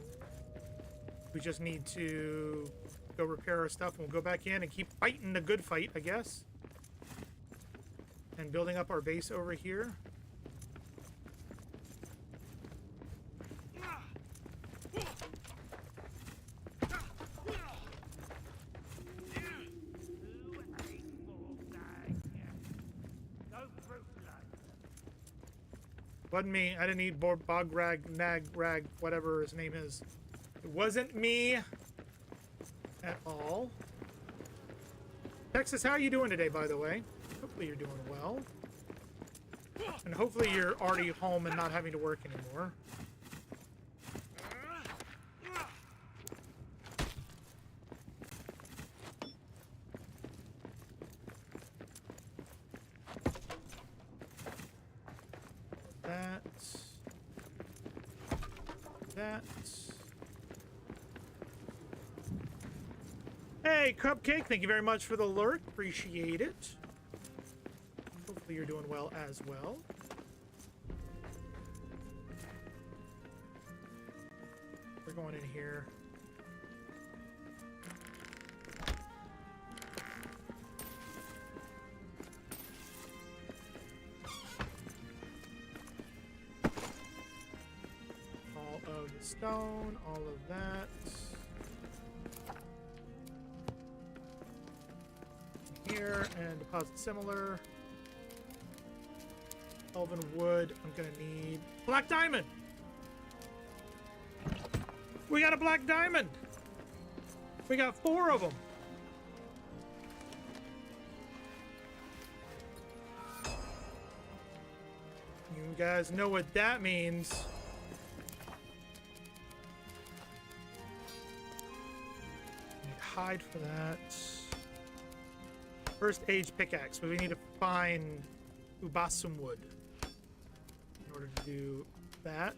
We just need to go repair our stuff, and we'll go back in and keep fighting the good fight, I guess. And building up our base over here. Wasn't me. I didn't eat Bograg, Nagrag, whatever his name is. It wasn't me at all. Texas, how are you doing today, by the way? Hopefully you're doing well. And hopefully you're already home and not having to work anymore. That. Hey, Cupcake, thank you very much for the lurk. Appreciate it. Hopefully you're doing well as well. We're going in here. All of the stone, all of that. Here, and deposit similar. Elven wood, I'm gonna need black diamond. We got a black diamond. We got 4 of them. You guys know what that means. Need hide for that. First age pickaxe, but we need to find ubasum wood in order to do that.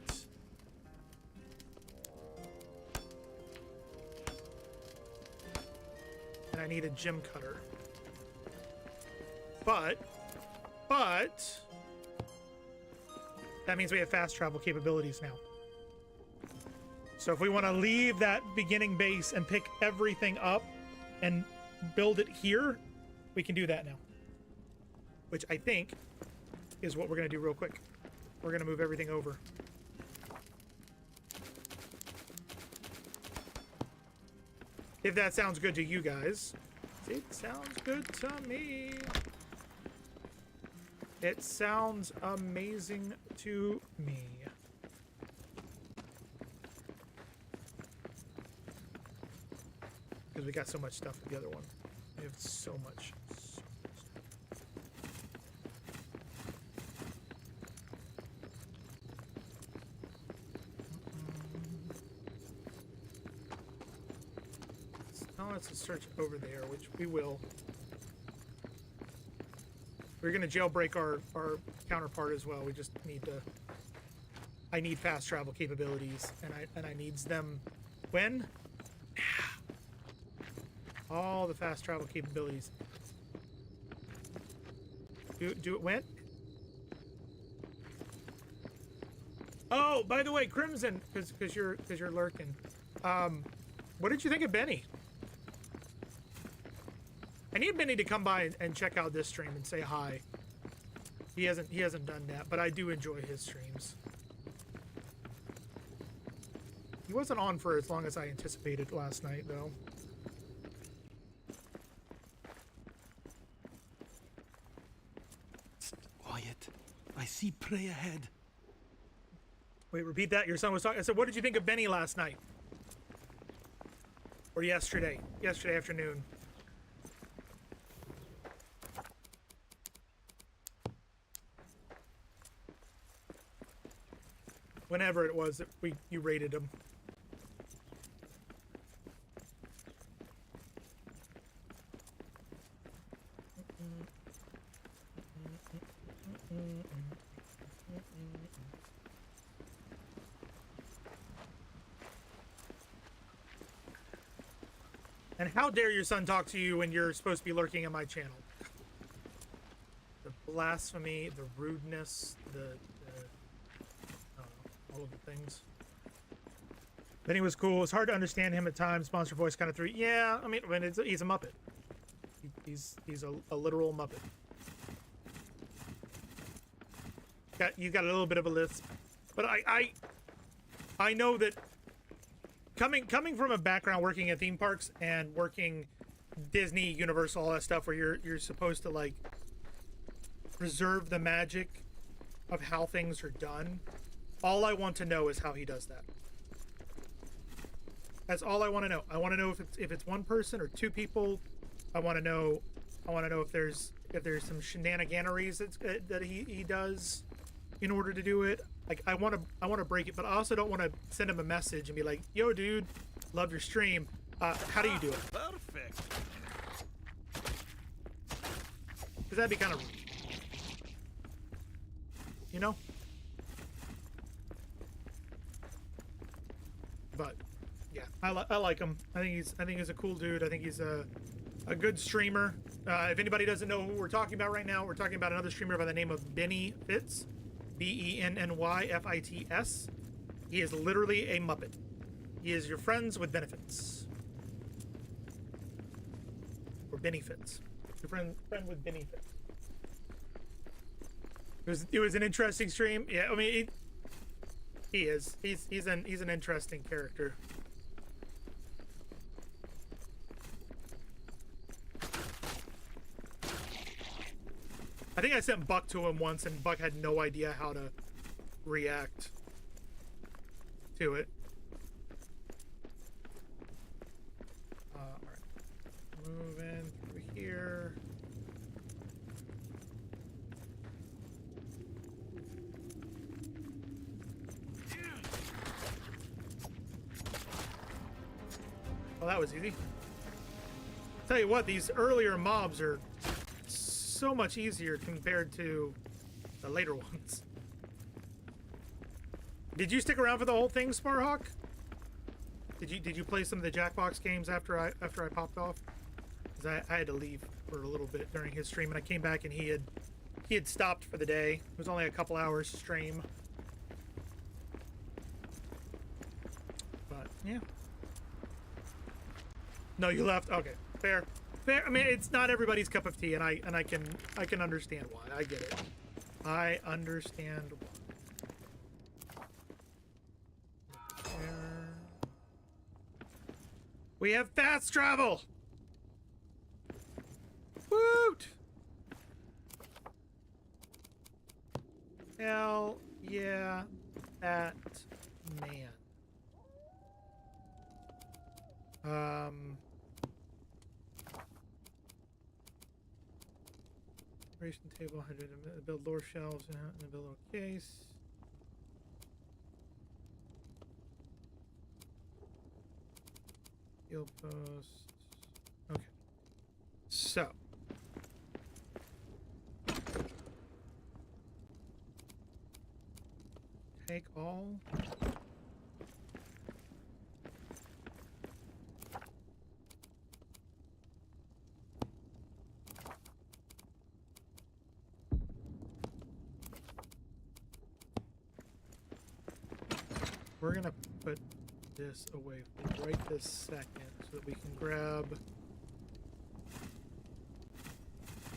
And I need a gem cutter. But that means we have fast travel capabilities now. So if we want to leave that beginning base and pick everything up and build it here, we can do that now. Which I think is what we're going to do real quick. We're going to move everything over. If that sounds good to you guys. It sounds good to me. It sounds amazing to me. Because we got so much stuff with the other one. We have so much. Now let's search over there, which we will. We're gonna jailbreak our counterpart as well. We just need to. I need fast travel capabilities, and I needs them when. All the fast travel capabilities. Do it when? Oh, by the way, Crimson, because you're lurking. What did you think of Benny? I need Benny to come by and check out this stream and say hi. He hasn't done that, but I do enjoy his streams. He wasn't on for as long as I anticipated last night, though. Quiet. I see prey ahead. Wait, repeat that. Your son was talking. I said, what did you think of Benny last night? Or yesterday? Yesterday afternoon. Whenever it was that you rated him. And how dare your son talk to you when you're supposed to be lurking on my channel? The blasphemy, the rudeness, all of the things. Then he was cool. It's hard to understand him at times. Monster voice kind of threw. Yeah, I mean he's a Muppet. He's a literal Muppet. You got a little bit of a lisp, but I know that coming from a background working at theme parks and working Disney, Universal, all that stuff, where you're supposed to like preserve the magic of how things are done. All I want to know is how he does that. That's all I want to know. I want to know if it's one person or 2 people. I want to know I want to know if there's some shenaniganeries that he does in order to do it. Like I want to break it, but I also don't want to send him a message and be like, "Yo, dude, love your stream. How do you do it?" Perfect. Because that'd be kind of rude. You know? But yeah, I like him. I think he's a cool dude. I think he's a good streamer. If anybody doesn't know who we're talking about right now, we're talking about another streamer by the name of Benny Fitz. BENNYFITS. He is literally a Muppet. He is your friends with benefits. Or Benny Fitz. Your friend with Benny Fitz. It was an interesting stream. Yeah, I mean he is. He's an interesting character. I think I sent Buck to him once, and Buck had no idea how to react to it. All right, moving through here. Well, that was easy. Tell you what, these earlier mobs are so much easier compared to the later ones. Did you stick around for the whole thing, Sparhawk? Did you play some of the Jackbox games after I popped off? Because I had to leave for a little bit during his stream, and I came back and he had stopped for the day. It was only a couple hours stream. But yeah. No, you left. Okay, fair. Fair. I mean, it's not everybody's cup of tea, and I can understand why. I get it. I understand why. There. We have fast travel. Woot! Hell yeah, that man. Operation table, 100 to build lower shelves and build a little case. Field post. Okay. So. Take all. We're gonna put this away for right this second so that we can grab.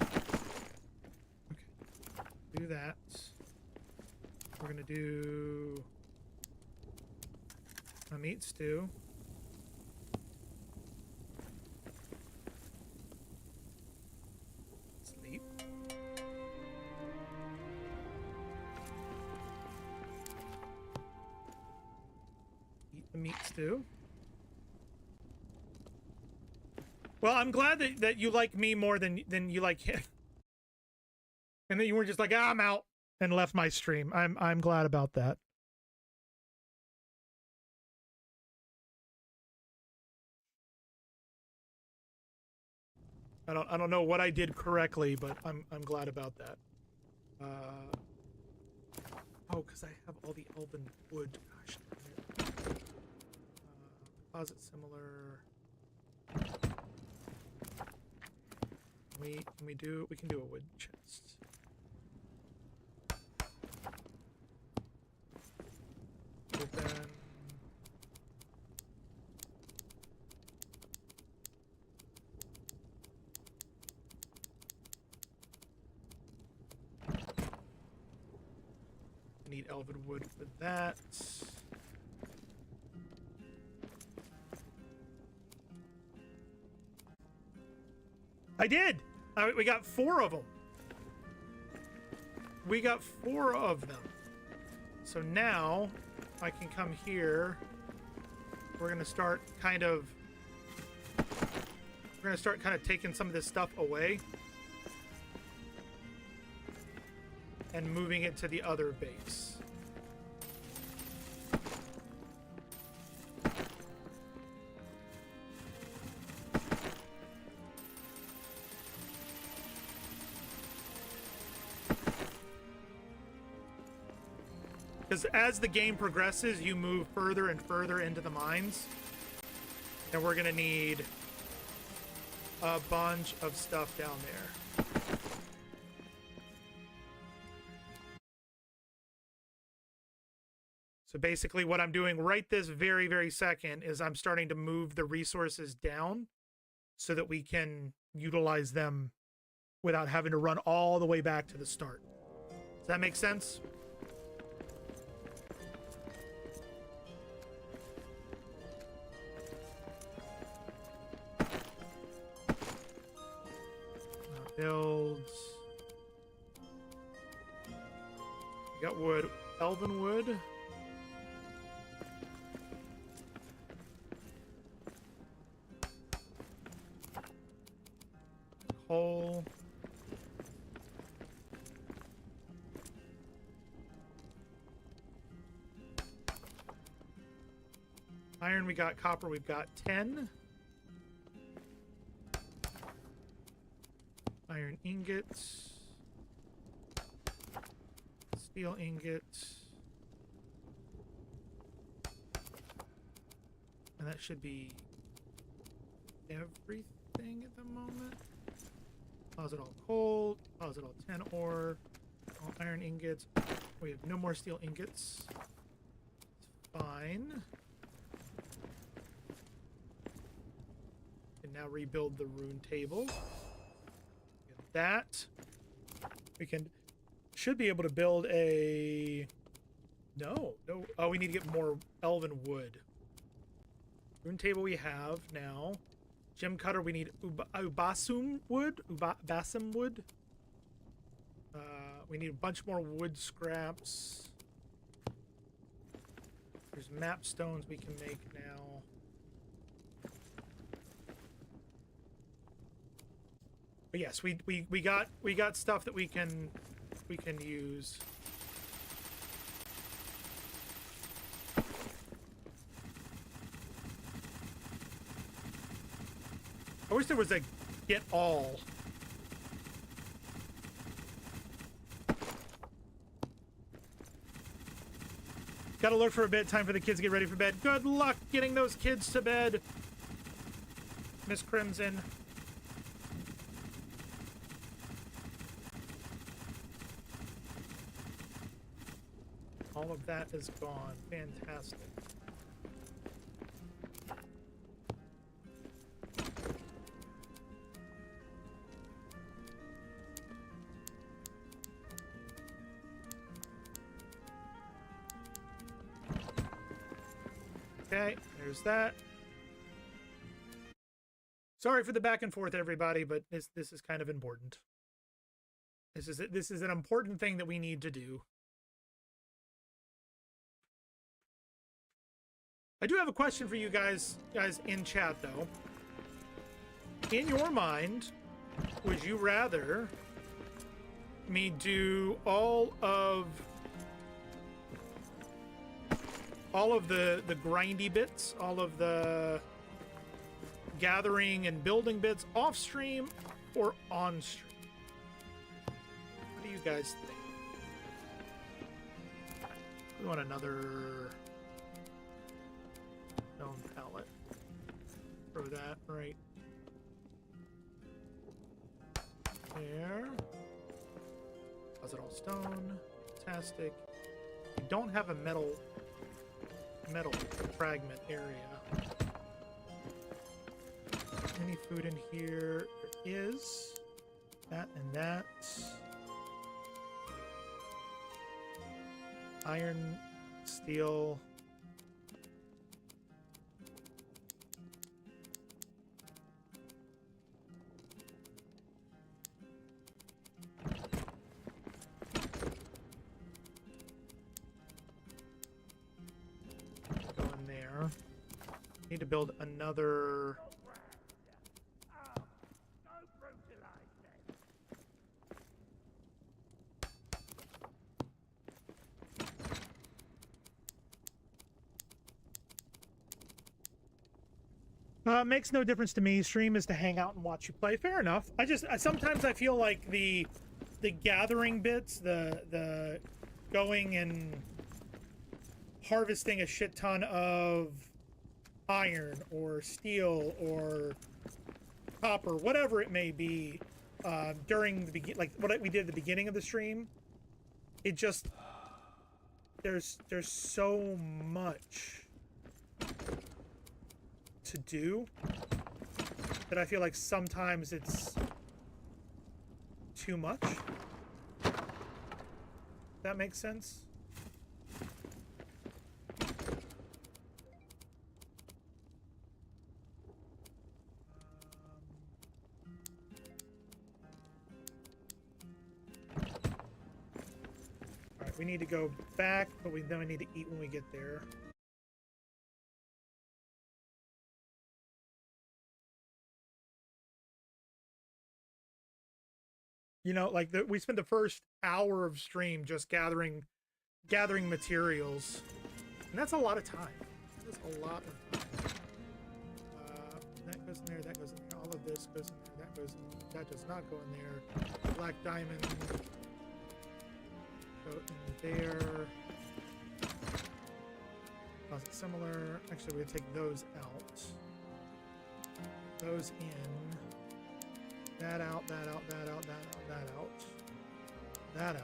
Okay, do that. We're gonna do a meat stew. Sleep. The meat stew. Well, I'm glad that you like me more than you like him, and that you weren't just like, I'm out and left my stream. I'm glad about that. I don't know what I did correctly, but I'm glad about that. Oh, because I have all the elven wood. Gosh. Closet similar. We can do a wood chest. Open. Need elven wood for that. I did! We got 4 of them. We got 4 of them. So now I can come here. We're gonna start kind of We're gonna start kind of taking some of this stuff away and moving it to the other base. Because as the game progresses, you move further and further into the mines. And we're going to need a bunch of stuff down there. So basically what I'm doing right this very, very second is I'm starting to move the resources down so that we can utilize them without having to run all the way back to the start. Does that make sense? Builds. We got wood. Elven wood. Coal. Iron, we got. Copper, we've got 10. Iron ingots. Steel ingots. And that should be everything at the moment. Deposit all coal. Deposit all 10 ore. All iron ingots. We have no more steel ingots. It's fine. And now rebuild the rune table. That we should be able to build a no oh, we need to get more elven wood. Rune table we have now. Gem cutter, we need ubasum wood. We need a bunch more wood scraps. There's map stones we can make now. But yes, we got stuff that we can use. I wish there was a get all. Gotta look for a bit. Time for the kids to get ready for bed. Good luck getting those kids to bed, Miss Crimson. All of that is gone. Fantastic. Okay, there's that. Sorry for the back and forth, everybody, but this is kind of important. This is an important thing that we need to do. I do have a question for you guys in chat, though. In your mind, would you rather me do all of the grindy bits, all of the gathering and building bits off stream or on stream? What do you guys think? We want another stone pallet. Throw that right there. How's it all stone? Fantastic. We don't have a metal fragment area. Any food in here? There is. That and that. Iron, steel. Go in there. Need to build another Makes no difference to me. Stream is to hang out and watch you play. Fair enough. Sometimes I feel like the gathering bits, the going and harvesting a shit ton of iron or steel or copper, whatever it may be, during the like what we did at the beginning of the stream, it just there's so much to do that I feel like sometimes it's too much. That makes sense. All right, we need to go back, but then we need to eat when we get there. You know, like we spent the first hour of stream just gathering materials, and that's a lot of time. That's a lot of time. That goes in there. That goes in there. All of this goes in there. That goes. That does not go in there. Black diamond. Go in there. Deposit similar. Actually, we're gonna take those out. Those in. That out, that out, that out, that out, that out. That out.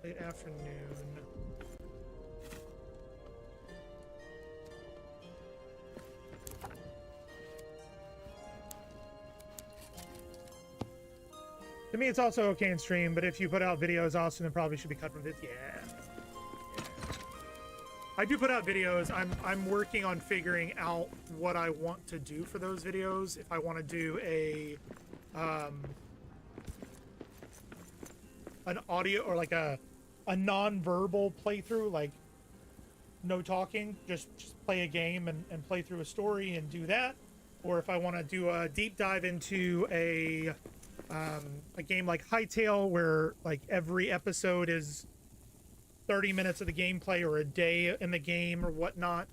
Late afternoon. To me, it's also okay in stream, but if you put out videos, Austin, it probably should be cut from this. Yeah. I do put out videos. I'm working on figuring out what I want to do for those videos. If I want to do an audio or like a non-verbal playthrough, like no talking, just play a game and play through a story and do that, or if I want to do a deep dive into a game like Hightail, where like every episode is 30 minutes of the gameplay or a day in the game or whatnot,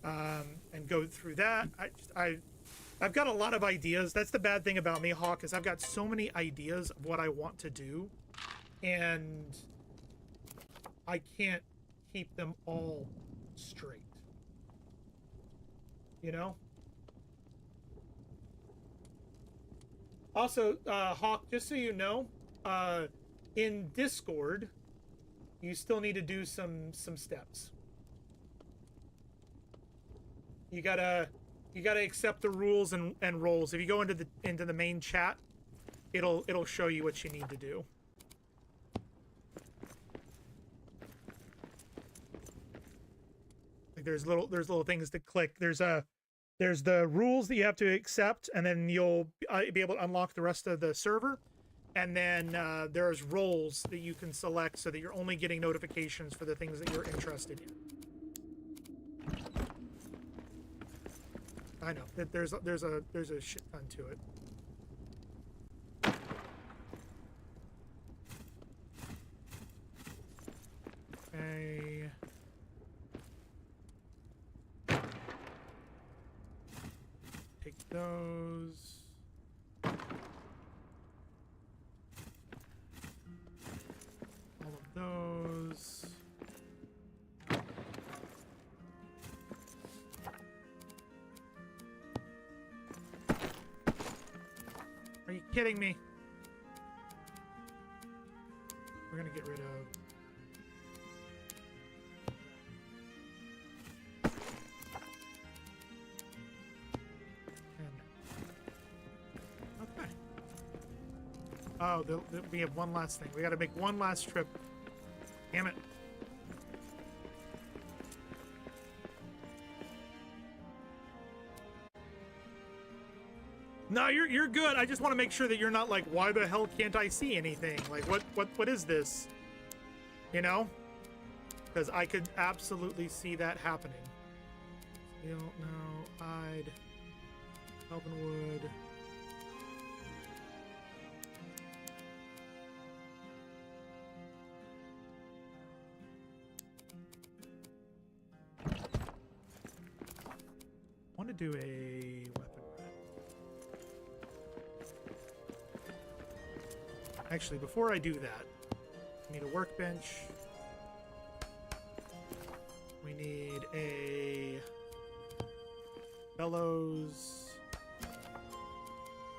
and go through that. I've got a lot of ideas. That's the bad thing about me, Hawk, is I've got so many ideas of what I want to do, and I can't keep them all straight. You know? Also, Hawk, just so you know, in Discord, you still need to do some steps. You gotta accept the rules and roles. If you go into the main chat, it'll show you what you need to do. Like there's little things to click. There's the rules that you have to accept, and then you'll be able to unlock the rest of the server. And then there's roles that you can select so that you're only getting notifications for the things that you're interested in. I know that there's a shit ton to it. Okay. Take those. All of those. Are you kidding me? We're gonna get rid of. Okay. Oh, we have one last thing. We gotta make one last trip. Damn it. No, you're good. I just want to make sure that you're not like, why the hell can't I see anything? Like, what is this? You know? because I could absolutely see that happening. Steel, no, hide, elven wood. I want to do a weapon rack. Actually, before I do that, we need a workbench. We need a bellows.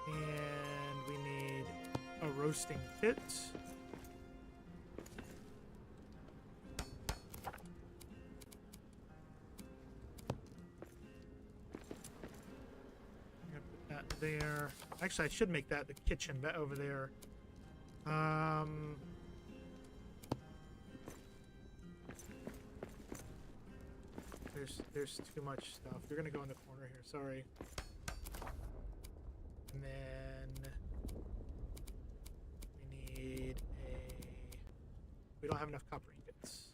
And we need a roasting pit. There. Actually, I should make that the kitchen over there. There's too much stuff. You're gonna go in the corner here. Sorry. And then we need a. We don't have enough copper ingots.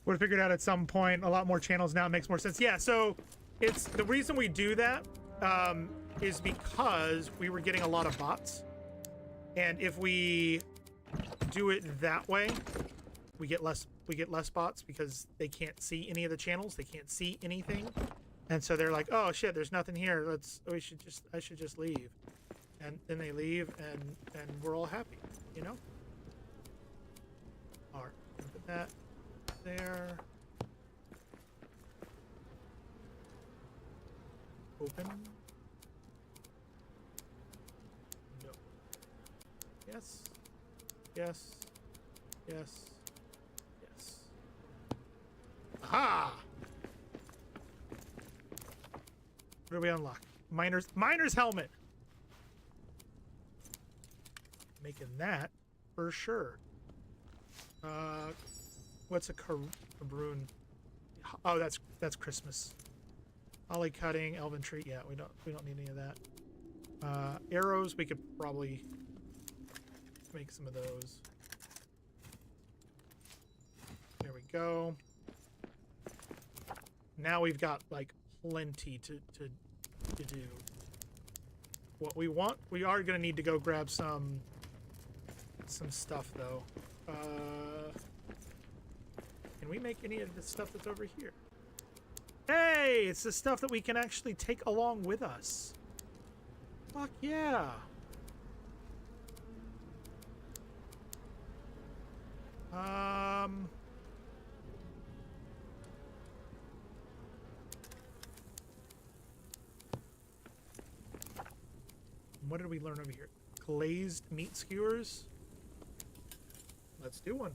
Would have figured out at some point a lot more channels now. It makes more sense. Yeah, so it's the reason we do that is because we were getting a lot of bots, and if we do it that way, we get less bots because they can't see any of the channels. They can't see anything, and so they're like, oh shit, there's nothing here. I should just leave, and then they leave, and we're all happy, you know. All right, put that there. Open. No. Yes. Yes. Yes. Yes. Aha! What do we unlock? Miner's helmet. Making that for sure. What's a cabroon? Oh, that's Christmas. Holly cutting, elven tree. Yeah, we don't need any of that. Arrows, we could probably make some of those. There we go. Now we've got like plenty to do. What we want, we are gonna need to go grab some stuff though. Can we make any of the stuff that's over here? Hey, it's the stuff that we can actually take along with us. Fuck yeah. What did we learn over here? Glazed meat skewers. Let's do one.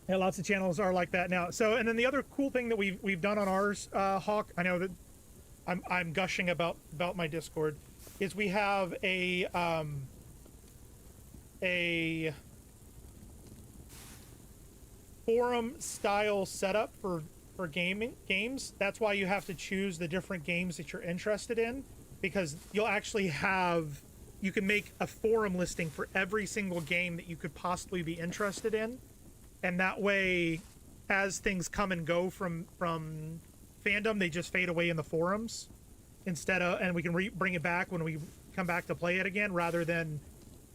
Yeah, lots of channels are like that now. So, and then the other cool thing that we've done on ours, Hawk, I know that I'm gushing about my Discord, is we have a forum style setup for games. That's why you have to choose the different games that you're interested in, because you'll actually have, you can make a forum listing for every single game that you could possibly be interested in. And that way, as things come and go from fandom, they just fade away in the forums instead of, and we can bring it back when we come back to play it again, rather than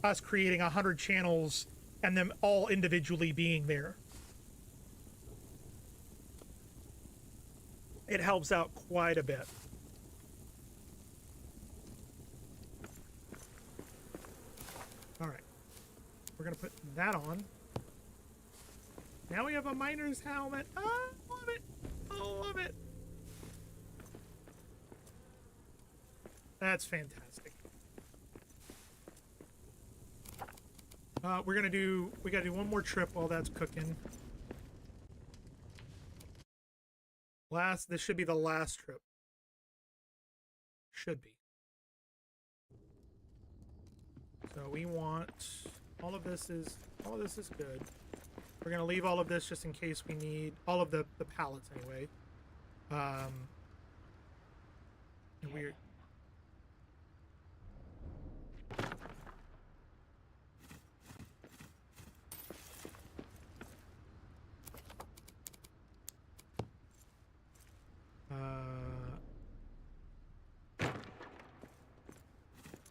us creating 100 channels and them all individually being there. It helps out quite a bit. All right, we're gonna put that on. Now we have a miner's helmet. Oh, I love it. I love it. That's fantastic. We gotta do one more trip while that's cooking. This should be the last trip. Should be. So we want, all of this is good. We're gonna leave all of this just in case we need all of the pallets anyway. Weird.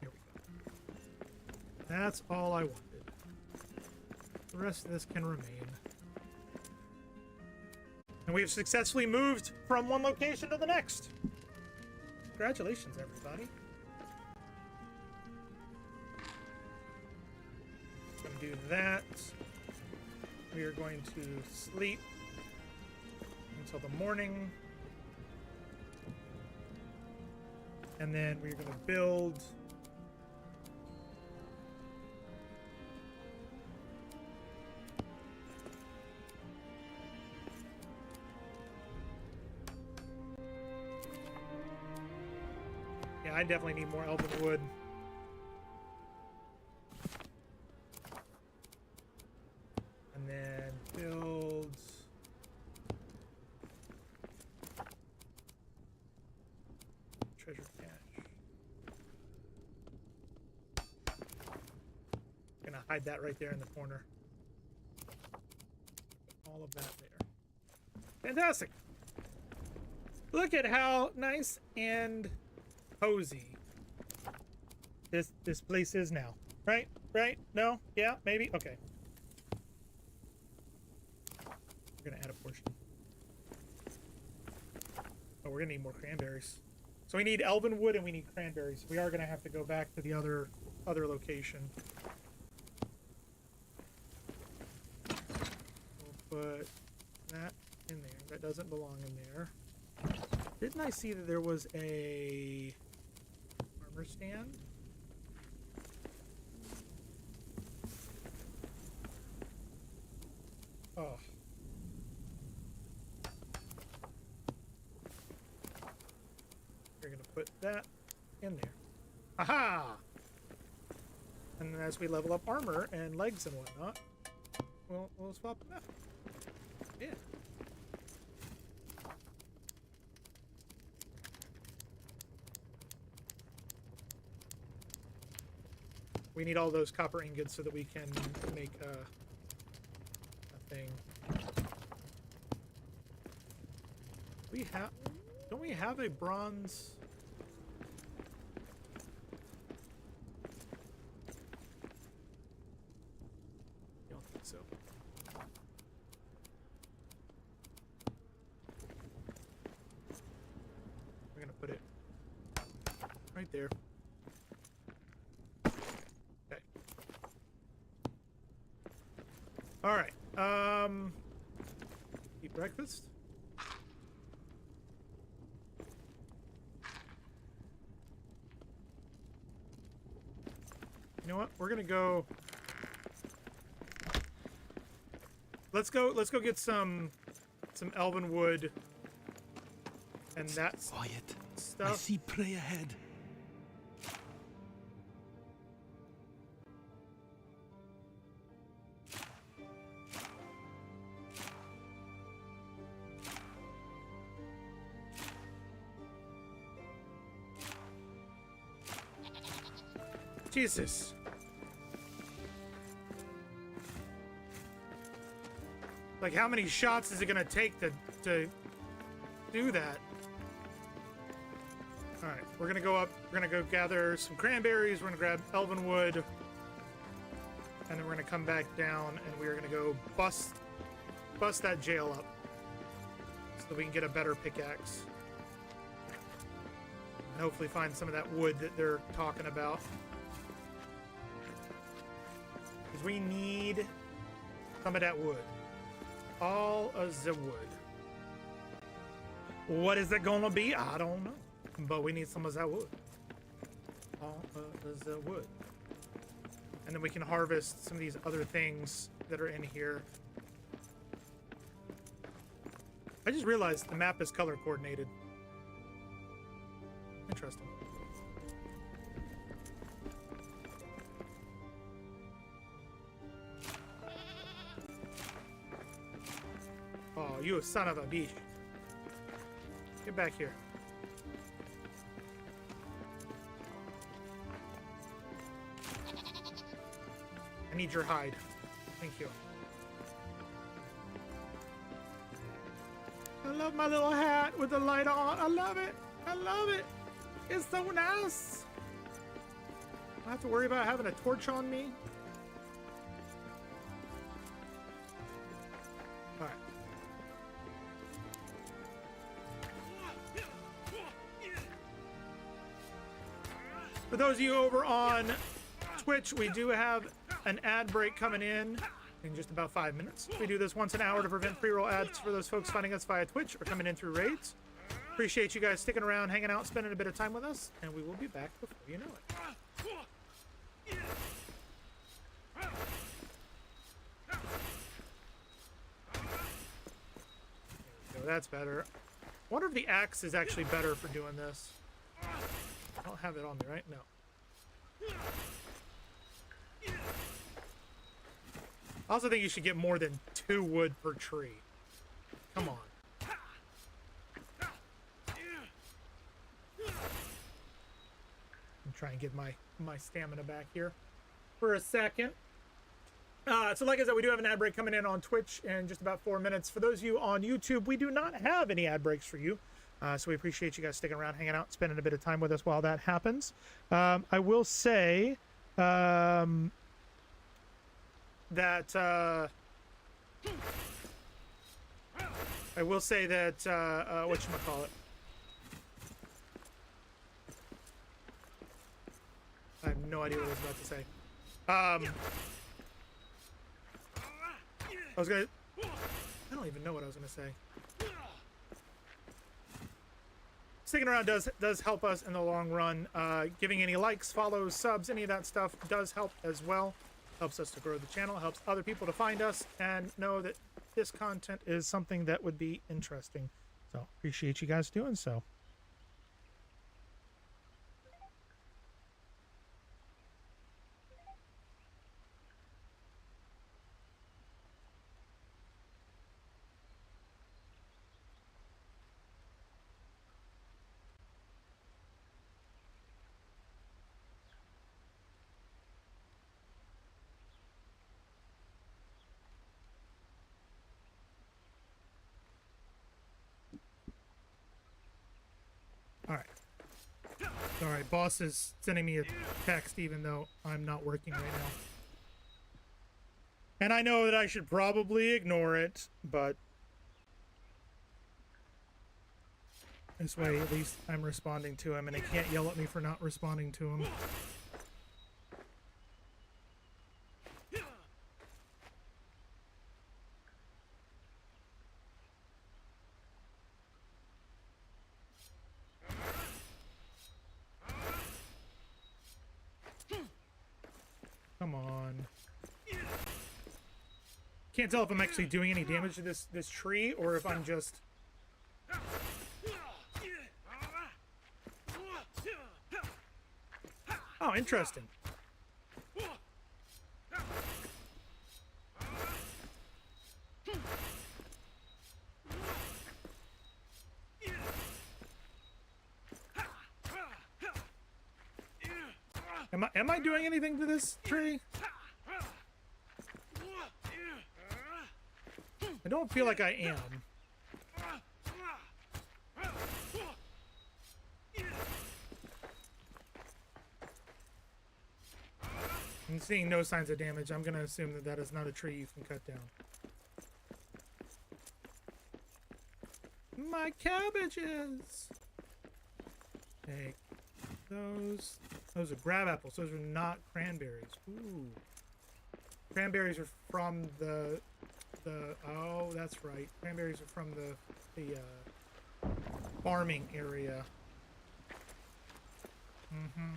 Here we go. That's all I wanted. The rest of this can remain. And we've successfully moved from one location to the next. Congratulations, everybody. Gonna do that. We are going to sleep until the morning. And then we're gonna build I definitely need more elven wood. And then build treasure cache. Gonna hide that right there in the corner. All of that there. Fantastic. Look at how nice and cozy this place is now. Right? No? Yeah? Maybe? Okay. We're gonna add a portion. Oh, we're gonna need more cranberries. So we need elven wood and we need cranberries. We are gonna have to go back to the other location. We'll put that in there. That doesn't belong in there. Didn't I see that there was a armor stand? Oh. We're gonna put that in there. Aha! And then as we level up armor and legs and whatnot, we'll swap them out. Yeah. We need all those copper ingots so that we can make a thing. Don't we have a bronze? I don't think so. We're gonna put it right there. All right. Eat breakfast. You know what? We're gonna go. Let's go get some elven wood and that's Quiet. stuff. I see prey ahead. Jesus. Like, how many shots is it gonna take to do that? Alright, we're gonna go up, we're gonna go gather some cranberries, we're gonna grab elven wood, and then we're gonna come back down and we're gonna go bust that jail up so that we can get a better pickaxe. And hopefully find some of that wood that they're talking about. Because we need some of that wood. All of the wood. What is it gonna be? I don't know. But we need some of that wood. All of the wood. And then we can harvest some of these other things that are in here. I just realized the map is color coordinated. Interesting. Oh, you son of a bitch. Get back here. need your hide. Thank you. I love my little hat with the light on. I love it. I love it. It's so nice. I don't have to worry about having a torch on me. All right. For those of you over on Twitch, we do have an ad break coming in just about 5 minutes. We do this once an hour to prevent pre-roll ads for those folks finding us via Twitch or coming in through raids. Appreciate you guys sticking around, hanging out, spending a bit of time with us, and we will be back before you know it. There we go, that's better. I wonder if the axe is actually better for doing this. I don't have it on me, right? No. I also think you should get more than 2 wood per tree. Come on. I'm trying to get my stamina back here for a second. So like I said, we do have an ad break coming in on Twitch in just about 4 minutes. For those of you on YouTube, we do not have any ad breaks for you. So we appreciate you guys sticking around, hanging out, spending a bit of time with us while that happens. I will say that whatchamacallit? I have no idea what I was about to say. I don't even know what I was gonna say. Sticking around does help us in the long run. Giving any likes, follows, subs, any of that stuff does help as well. Helps us to grow the channel, helps other people to find us and know that this content is something that would be interesting. So appreciate you guys doing so. Alright, boss is sending me a text even though I'm not working right now. And I know that I should probably ignore it, but this way at least I'm responding to him and he can't yell at me for not responding to him. Come on. Can't tell if I'm actually doing any damage to this tree or if I'm just... Oh, interesting. Am I doing anything to this tree? I don't feel like I am. I'm seeing no signs of damage. I'm going to assume that that is not a tree you can cut down. My cabbages! Take those. Those are crab apples. Those are not cranberries. Ooh. Cranberries are from the oh, that's right. Cranberries are from the farming area. Mm-hmm.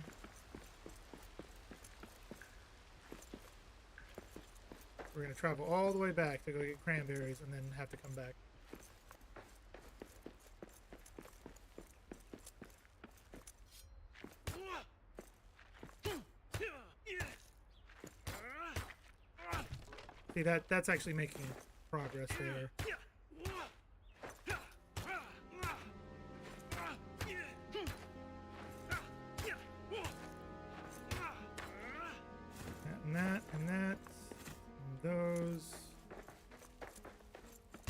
We're gonna travel all the way back to go get cranberries and then have to come back. See, that's actually making progress there. And that, and that. those.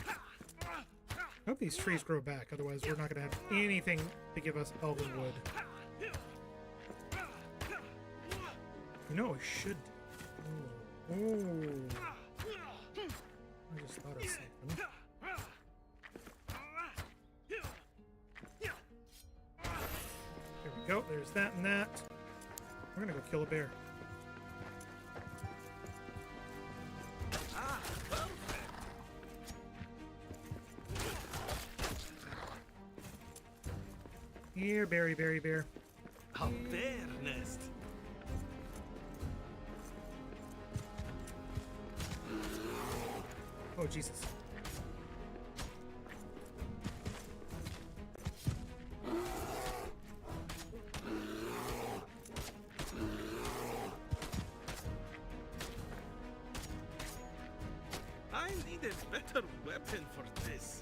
I hope these trees grow back, otherwise we're not going to have anything to give us elven wood. You know, we should. Ooh. I just thought of something. There we go. There's that and that. We're going to go kill a bear. Here, berry, berry, bear. A bear nest. Oh, Jesus. I need a better weapon for this.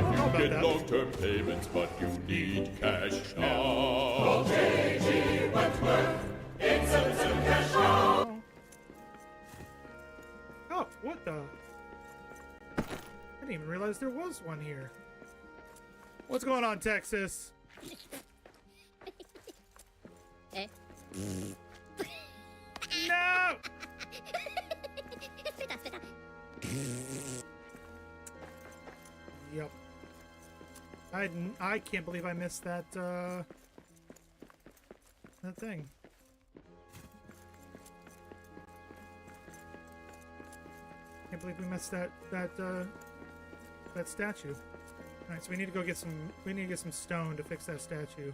don't know about Get that. long-term payments, but you need cash now. Oh, what the? I didn't even realize there was one here. What's going on, Texas? Eh? No! Yep. I can't believe I missed that, that thing. Can't believe we missed that statue. Alright, so we need to go get some stone to fix that statue.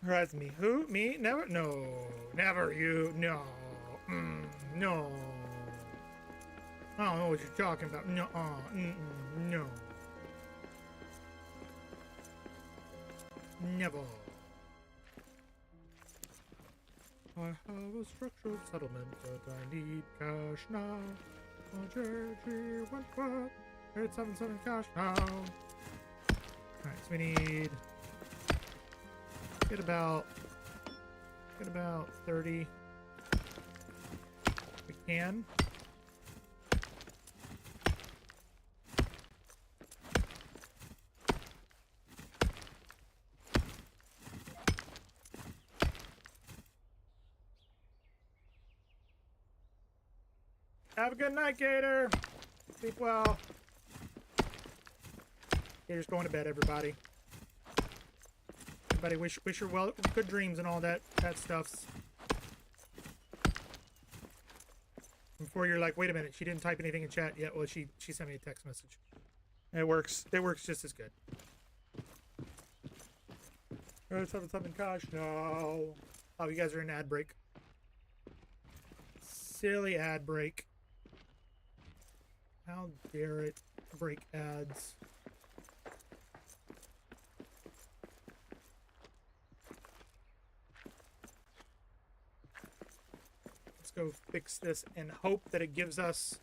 Horizon me. Who? Me? Never? No. Never you. No. No. I don't know what you're talking about. No. No. Never. I have a structural settlement, but I need cash now. JG 877 cash now. Alright, so we need get about 30. We can. Have a good night, Gator. Sleep well. Gator's going to bed, everybody. Everybody wish her well, good dreams and all that stuffs. Before you're like, wait a minute, she didn't type anything in chat yet. Well, she sent me a text message. It works. It works just as good. Oh, something, gosh, no. Oh, you guys are in ad break. Silly ad break. How dare it break ads? Let's go fix this and hope that it gives us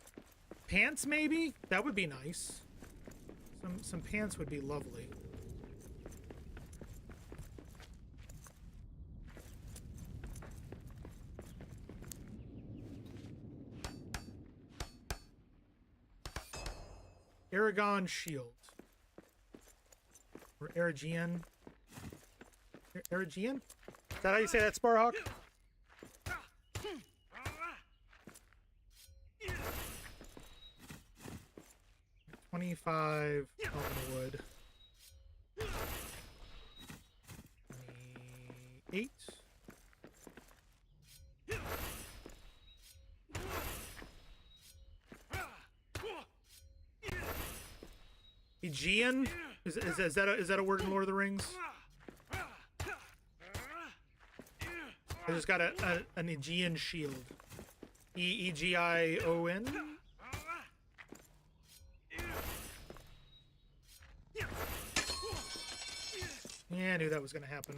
pants, maybe? That would be nice. Some pants would be lovely. Aragon Shield. Or Aragian. Aragian? Is that how you say that, Sparhawk? $25 elven wood. 28. Aegean? Is that a word in Lord of the Rings? I just got an Aegean shield. E-E-G-I-O-N? Yeah, I knew that was going to happen.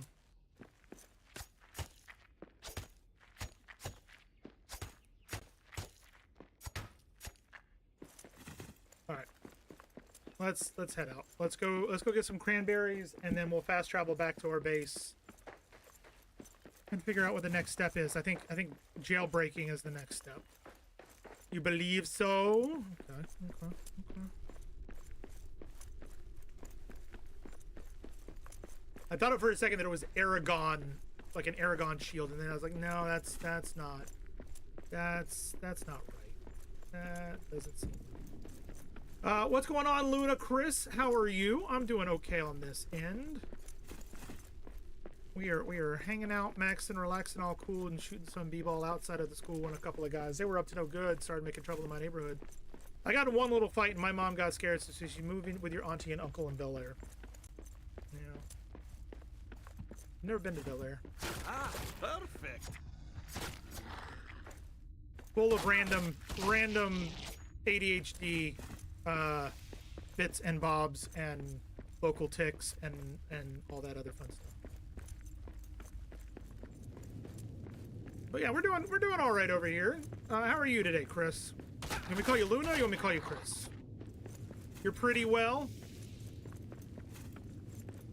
All right. Let's head out. Let's go get some cranberries and then we'll fast travel back to our base. And figure out what the next step is. I think jailbreaking is the next step. You believe so? Okay. I thought for a second that it was Aragon, like an Aragon shield, and then I was like, no, that's not right. That doesn't seem right. What's going on, Luna? Chris, how are you? I'm doing okay on this end. We are hanging out, maxing, relaxing, all cool, and shooting some b-ball outside of the school when a couple of guys, they were up to no good, started making trouble in my neighborhood. I got in one little fight and my mom got scared, so she's moving with your auntie and uncle in Bel Air. Yeah. Never been to Bel Air. Ah, perfect. Full of random ADHD bits and bobs and local ticks and all that other fun stuff. But yeah, we're doing all right over here. How are you today, Chris? You want me to call you Luna or you want me to call you Chris? You're pretty well.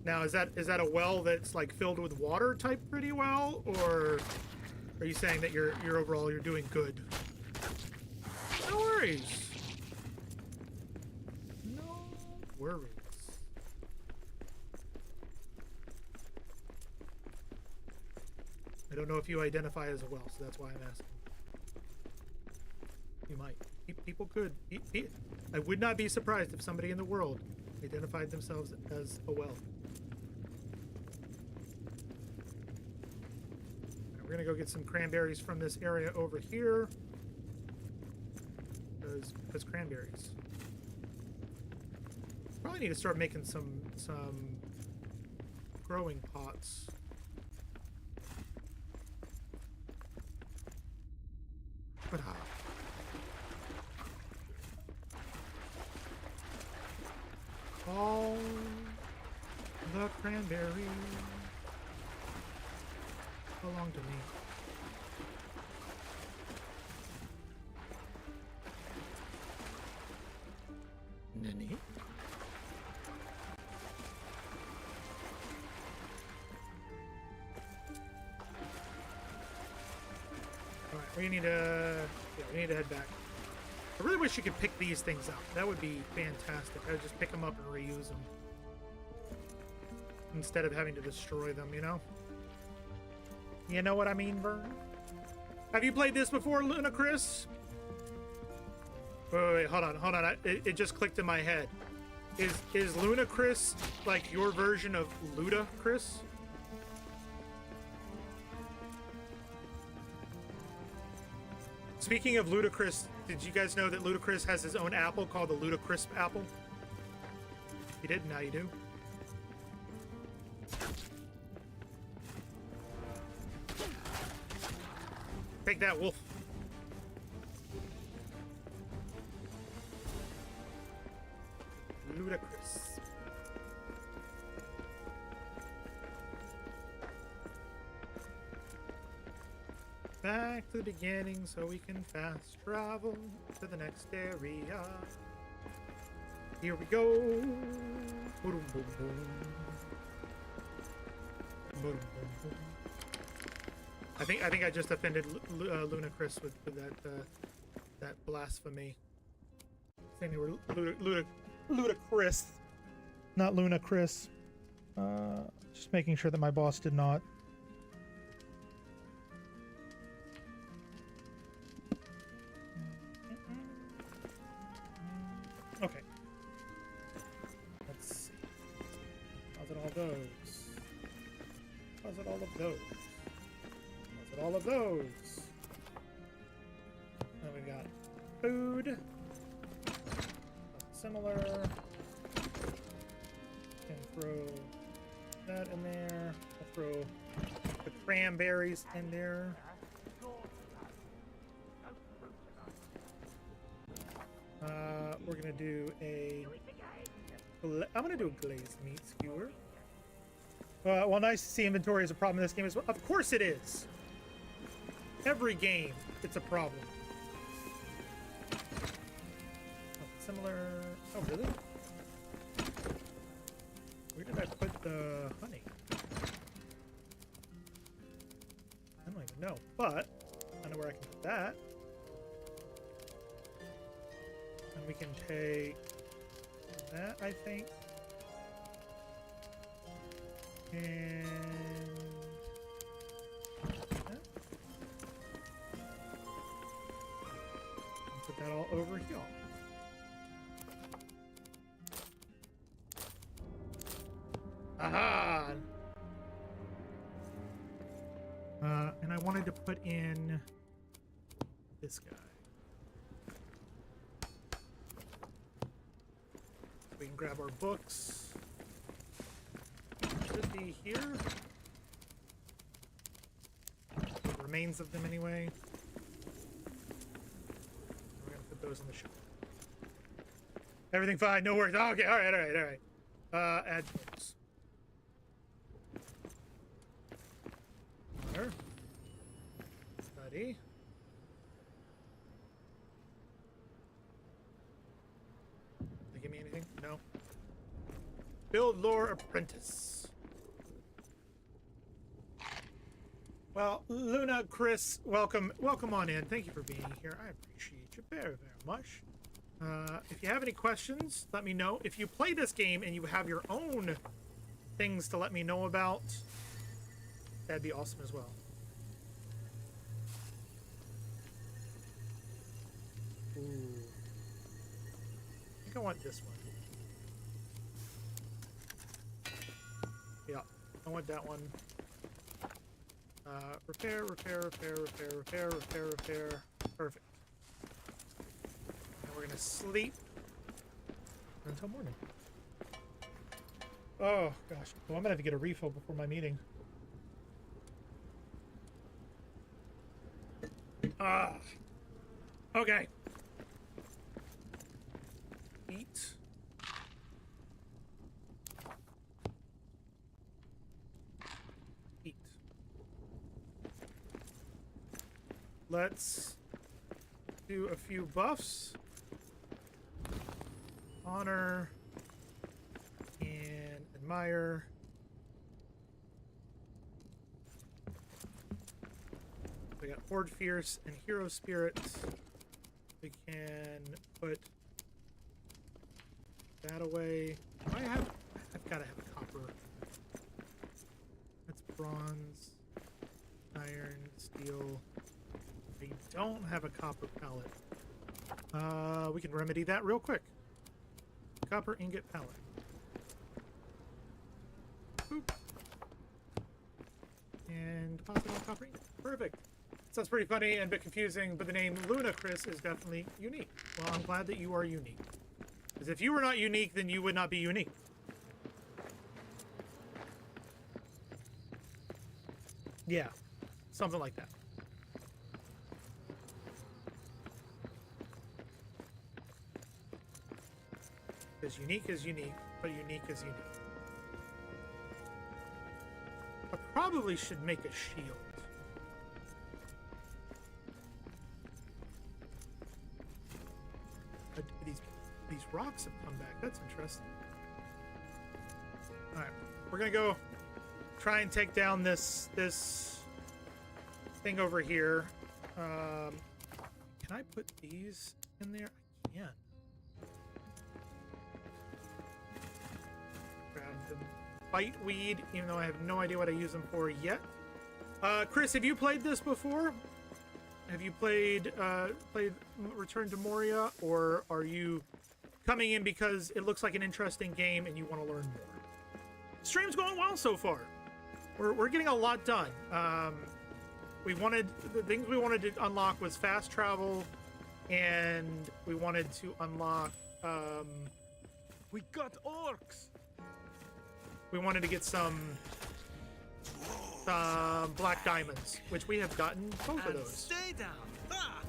Now, is that a well that's like filled with water type pretty well, or are you saying that you're overall you're doing good? No worries. No worries. I don't know if you identify as a well, so that's why I'm asking. You might. People could. I would not be surprised if somebody in the world identified themselves as a well. Right, we're gonna go get some cranberries from this area over here. Because cranberries. Probably need to start making some growing pots. But all the cranberries belong to me. Nani? Alright, we need to head back. I really wish you could pick these things up. That would be fantastic. I would just pick them up and reuse them. Instead of having to destroy them, you know? You know what I mean, Vern? Have you played this before, Luna Chris? Wait, hold on. It just clicked in my head. Is Luna Chris like your version of Luda Chris? Speaking of Ludacris, did you guys know that Ludacris has his own apple called the Ludacrisp apple? You didn't, now you do. Take that, wolf. Ludacris. Back to the beginning so we can fast travel to the next area. Here we go. Boom, boom, boom. Boom, boom, boom. I think I just offended Luna Chris with that blasphemy. Saying they were Ludacris, not Luna Chris. Just making sure that my boss did not. Okay. Let's see. How's it all those? How's it all of those? How's it all of those? Then we've got food. Similar. Can throw that in there. I'll throw the cranberries in there. We're gonna do I'm gonna do a glazed meat skewer. Well, nice to see inventory is a problem in this game as well. Of course it is. Every game, it's a problem. Similar. Oh, really? Where did I put the honey? know, but I know where I can put that. And we can take that, I think. And that. And put that all over here. Aha! And I wanted to put in this guy. We can grab our books. Should be here. The remains of them anyway. We're gonna put those on the shelf. Everything fine, no worries. Oh, okay, alright. Add books. There. Study. They give me anything? No. Build lore apprentice. Well, Luna, Chris, welcome on in. Thank you for being here. I appreciate you very much. If you have any questions, let me know. If you play this game and you have your own things to let me know about, that'd be awesome as well. Ooh. I think I want this one. Yeah, I want that one. Repair. Perfect. And we're gonna sleep until morning. Oh gosh. Well, I'm gonna have to get a refill before my meeting. Okay. Eat. Eat. Let's do a few buffs. Honor and admire. We got Horde Fierce and Hero Spirit. We can put that away. I've got to have a copper. That's bronze, iron, steel. I don't have a copper pallet. We can remedy that real quick. Copper ingot pallet. Boop. And deposit on copper ingot. Perfect. Sounds pretty funny and a bit confusing, but the name Luna Chris is definitely unique. Well, I'm glad that you are unique. Because if you were not unique, then you would not be unique. Yeah, something like that. Because unique is unique, but unique is unique. I probably should make a shield. These rocks have come back. That's interesting. All right, we're gonna go try and take down this thing over here. Can I put these in there? I can. Grab them. Bite weed, even though I have no idea what I use them for yet. Chris, have you played this before? Have you played Return to Moria, or are you coming in because it looks like an interesting game and you want to learn more? Stream's going well so far. We're getting a lot done. The things we wanted to unlock was fast travel, and we wanted to unlock. We got orcs. We wanted to get some black diamonds, which we have gotten both of those. Stay down. Ah!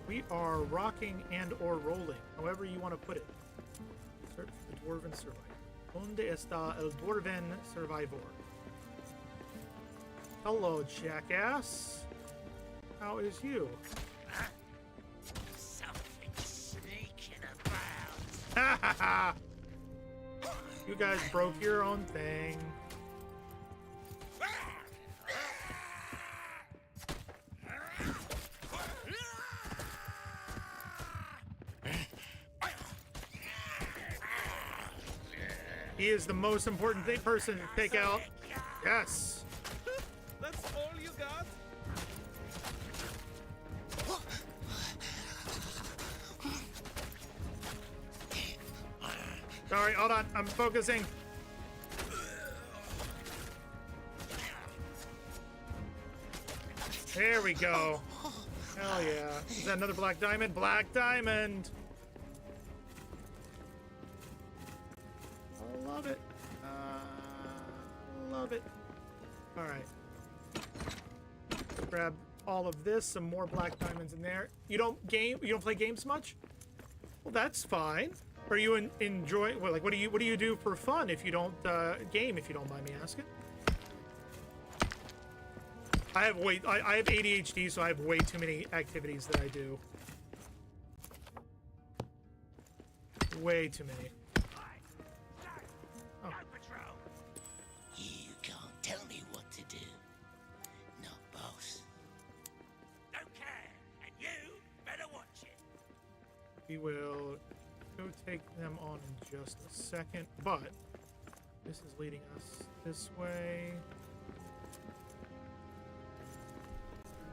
We are rocking and or rolling, however you want to put it. Search for the dwarven survivor. ¿Dónde está el dwarven survivor? Hello, jackass. How is you? Something sneaking about. Ha ha ha! You guys broke your own thing. He is the most important person to take out. Yes. That's all you got? Sorry, hold on. I'm focusing. There we go. Hell yeah. Is that another black diamond? Black diamond. I love it. Love it. All right. Grab all of this. Some more black diamonds in there. You don't play games much? Well, that's fine. Are you enjoy? Well, like, what do you do for fun if you don't game? If you don't mind me asking. I have ADHD, so I have way too many activities that I do. Way too many. Oh. You can't tell me what to do. Not boss. Don't care, and you better watch it. We will go take them on in just a second, but this is leading us this way.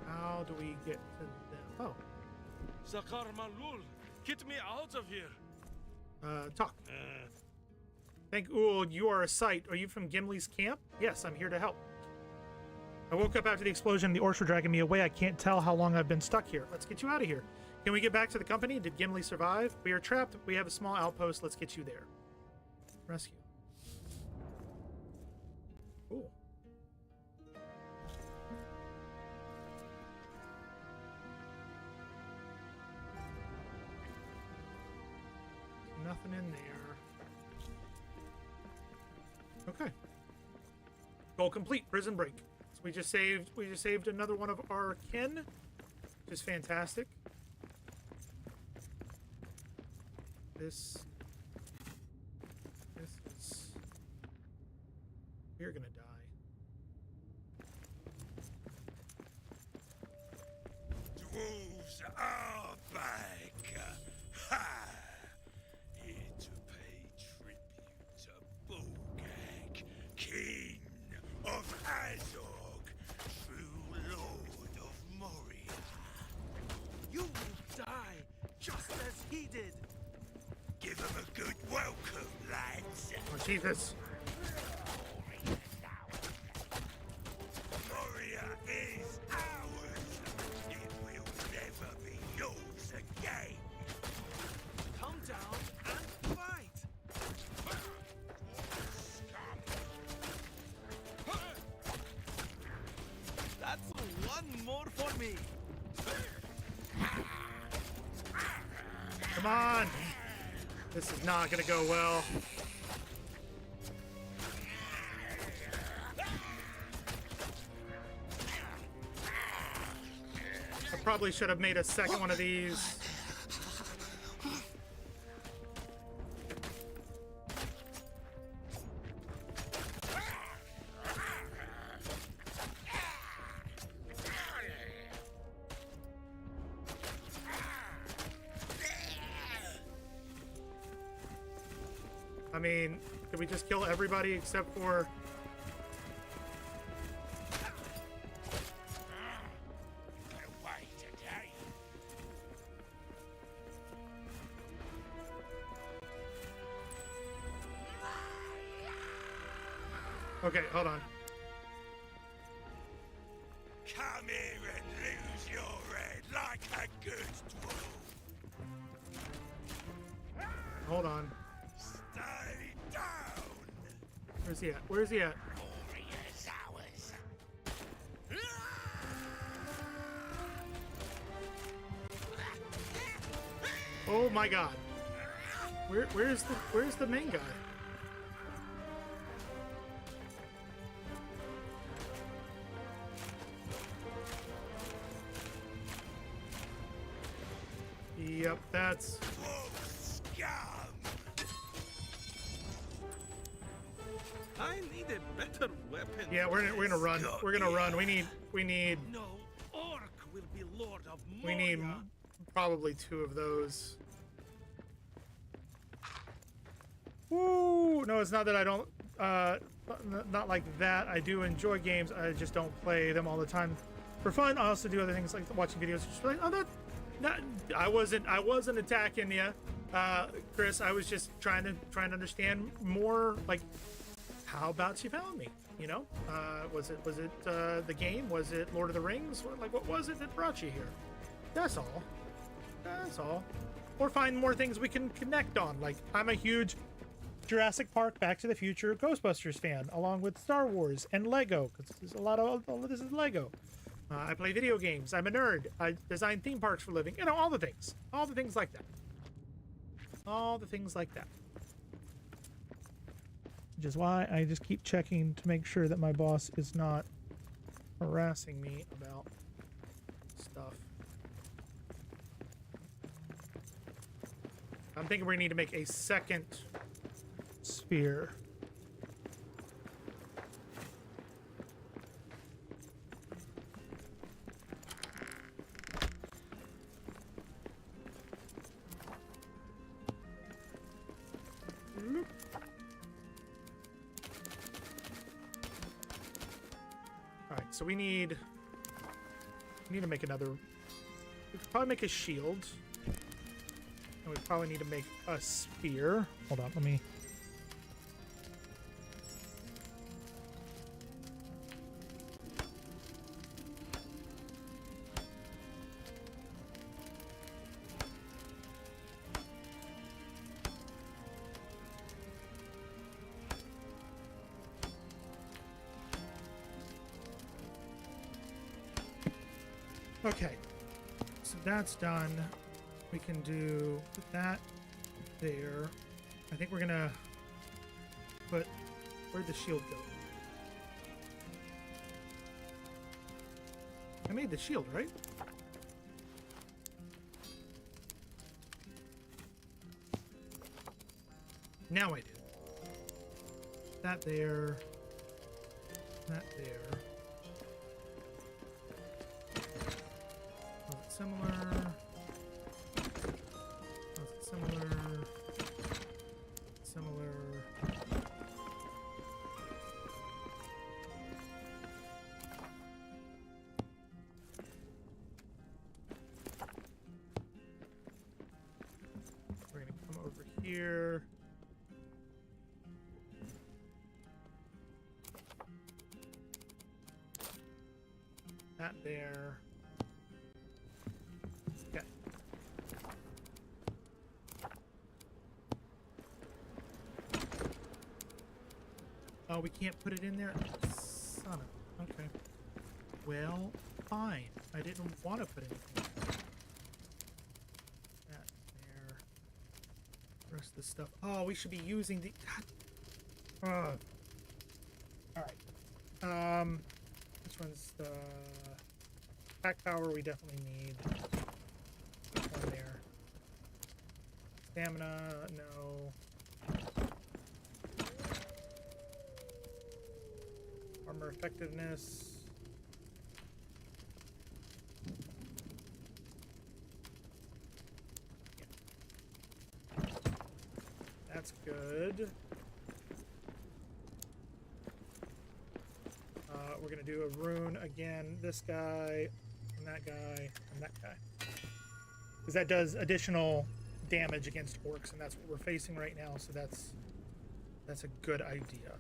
How do we get to them? Oh. Sakar Malul, get me out of here. Talk. Thank Ul, you are a sight. Are you from Gimli's camp? Yes, I'm here to help. I woke up after the explosion. The orcs were dragging me away. I can't tell how long I've been stuck here. Let's get you out of here. Can we get back to the company? Did Gimli survive? We are trapped. We have a small outpost. Let's get you there. Rescue. Cool. Nothing in there. Okay. Goal complete. Prison break. So we just saved another one of our kin, which is fantastic. This is... We're gonna die. Dwarves are back. Ha! Here to pay tribute to Bulgak, King of Azog, true Lord of Moria. You will die just as he did. Give him a good welcome, lads. Oh, Jesus. Moria is ours. It will never be yours again. Come down and fight. That's one more for me. Come on. This is not gonna go well. I probably should have made a second one of these. I mean, did we just kill everybody except for... Okay, hold on. Come here and lose your head like a good dwarf. Hold on. Stay down. Where's he at? Where's he at? Moria's ours. Oh my god. Where's the main guy? Yep, that's... Scum. I need a better weapon. Yeah, we're gonna run. We're gonna run. We need No orc will be Lord of Moria. we need probably 2 of those. Woo! No, it's not that I don't, not like that. I do enjoy games. I just don't play them all the time for fun. I also do other things like watching videos. Just like, oh, I wasn't attacking you, Chris. I was just trying to understand more, like, how about you found me? You know, was it the game? Was it Lord of the Rings? Like, what was it that brought you here? That's all. That's all. Or find more things we can connect on. Like, I'm a huge Jurassic Park, Back to the Future, Ghostbusters fan, along with Star Wars and Lego, because there's a lot of all of this is Lego. I play video games. I'm a nerd. I design theme parks for a living. You know, all the things like that. All the things like that. Which is why I just keep checking to make sure that my boss is not harassing me about stuff. I'm thinking we need to make a second sphere. Alright, so we need to make another. We could probably make a shield. And we probably need to make a spear. Hold on, let me. Okay, so that's done. We can do that there. I think we're gonna put, where'd the shield go? I made the shield, right? Now I do. That there. That there. Similar. Similar. We're gonna come over here. That there. Okay. Oh, we can't put it in there? Son of... Okay. Well, fine. I didn't want to put anything in there. That there. The rest of the stuff. Oh, we should be using the... God. Alright. This one's the... Pack power we definitely need. One there. Stamina, no. Armor effectiveness. Yeah. That's good. We're gonna do a rune again. This guy, and that guy, and that guy. Because that does additional damage against orcs, and that's what we're facing right now, so that's a good idea.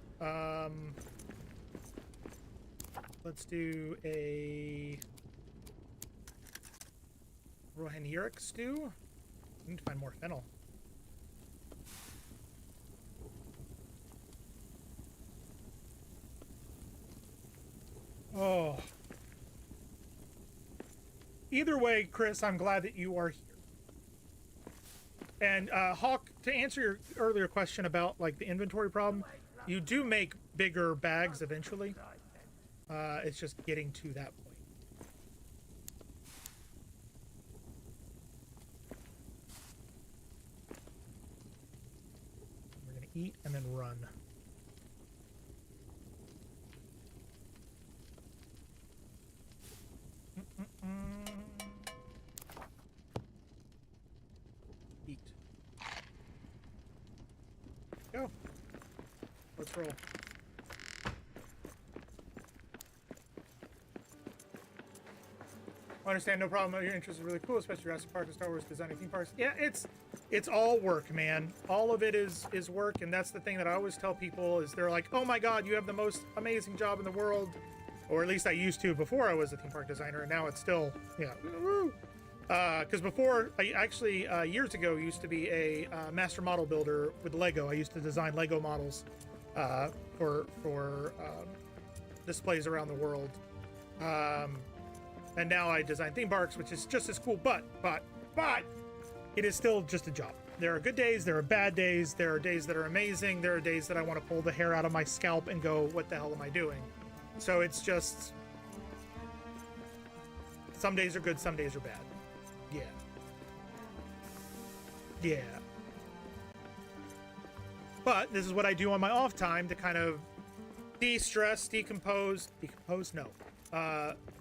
Let's do a Rohanieric stew. I need to find more fennel. Oh. Either way, Chris, I'm glad that you are here. And Hawk, to answer your earlier question about like the inventory problem, you do make bigger bags eventually. It's just getting to that point. We're gonna eat and then run. Eat. Go. roll. I understand, no problem. Your interest is really cool, especially Jurassic Park and Star Wars designing theme parks. Yeah, it's all work, man. All of it is work, and that's the thing that I always tell people is they're like, oh my god, you have the most amazing job in the world. Or at least I used to before I was a theme park designer, and now it's still, yeah. Because before, I actually, years ago, used to be a master model builder with Lego. I used to design Lego models for displays around the world. And now I design theme parks, which is just as cool, but it is still just a job. There are good days, there are bad days, there are days that are amazing, there are days that I want to pull the hair out of my scalp and go, what the hell am I doing? So it's just, some days are good, some days are bad. Yeah. Yeah. But this is what I do on my off time to kind of de-stress,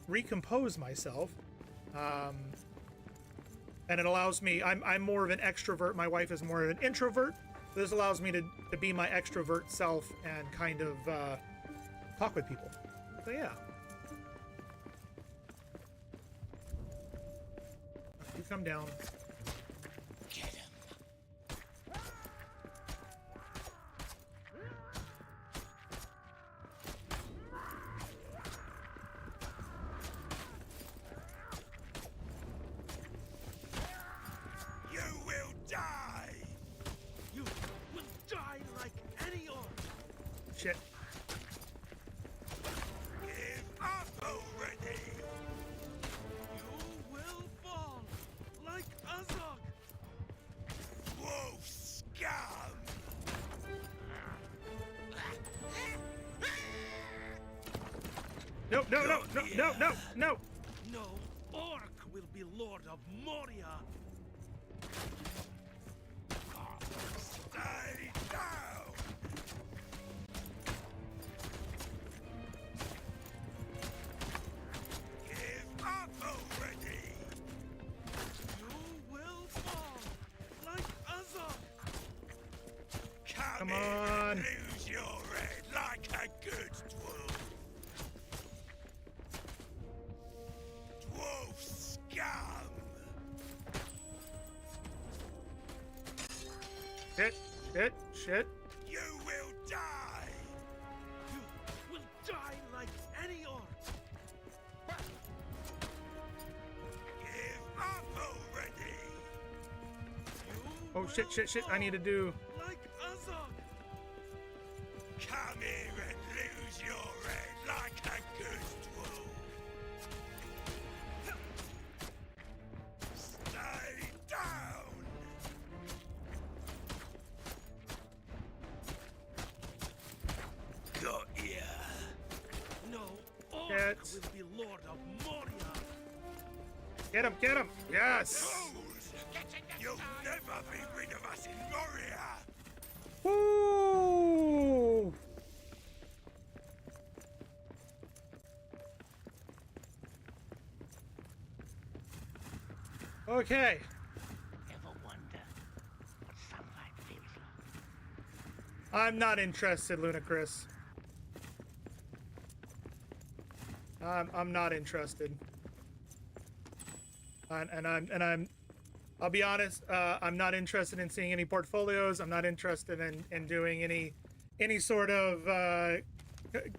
recompose myself. And it allows me, I'm more of an extrovert. My wife is more of an introvert. This allows me to be my extrovert self and kind of talk with people. So yeah. You come down. Get him. You will die! You will die like any orc. Shit. Give up already! You will fall like Azog. Wolf scum! No. No orc will be Lord of Moria. Stay down! Give up already! You will fall like Azog. Come Come here on. and lose your head like a good dwarf! Dwarf scum! Shit. You will die! You will die like any orc. Give up already! You Oh, shit. will I need to do... fall like Azog. Come here and lose your head like a good dwarf! Stay down! Got ya! No orc Get. will be Lord of Moria. Get him! Yes! Fools! You'll never be rid of us in Moria! Woo! Okay. Ever wonder what sunlight feels like? I'm not interested, Ludicrous. I'm not interested. I'll be honest, I'm not interested in seeing any portfolios. I'm not interested in doing any sort of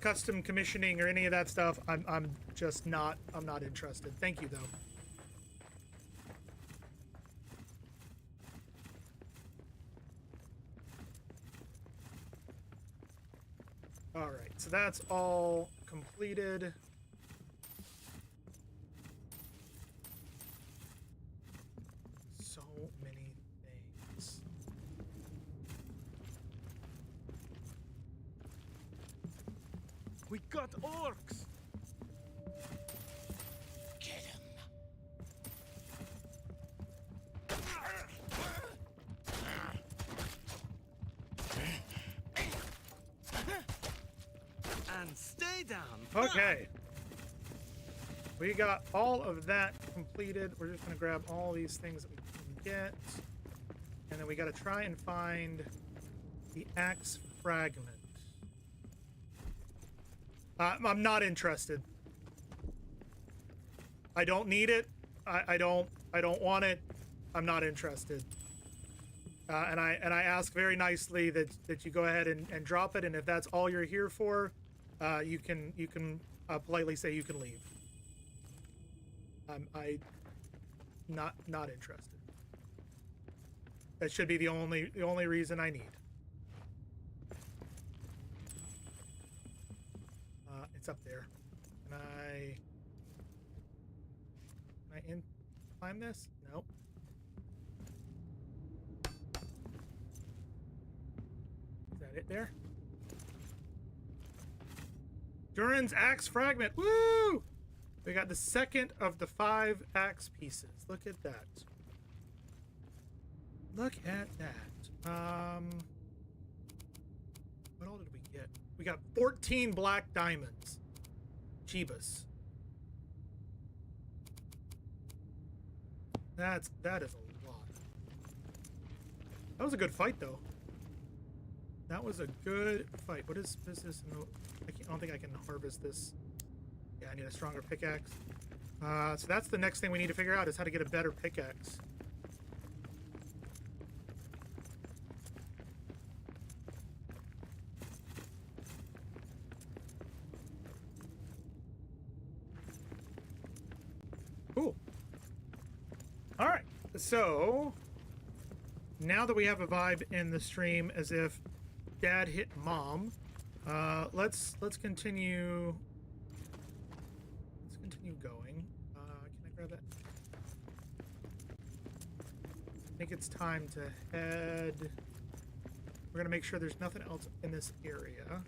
custom commissioning or any of that stuff. I'm just not, I'm not interested. Thank you though. All right, so that's all completed. So many things. We got orcs. Get him. And stay down. Okay. We got all of that completed. We're just gonna grab all these things that we can get. And then we gotta try and find the axe fragment. I'm not interested. I don't need it. I don't want it. I'm not interested. And I ask very nicely that you go ahead and drop it. And if that's all you're here for, you can politely say you can leave. I not interested. That should be the only reason I need. It's up there. Can I climb this? Nope. Is that it there? Durin's axe fragment. Woo! We got the second of the 5 axe pieces. Look at that. Look at that. What all did we get? We got 14 black diamonds. Jeebus. That is a lot. That was a good fight, though. That was a good fight. What is this? No, I don't think I can harvest this. Yeah, I need a stronger pickaxe. So that's the next thing we need to figure out is how to get a better pickaxe. Cool. All right. So now that we have a vibe in the stream as if Dad hit Mom, let's continue. Let's continue going. Can I grab that? I think it's time to head. We're gonna make sure there's nothing else in this area.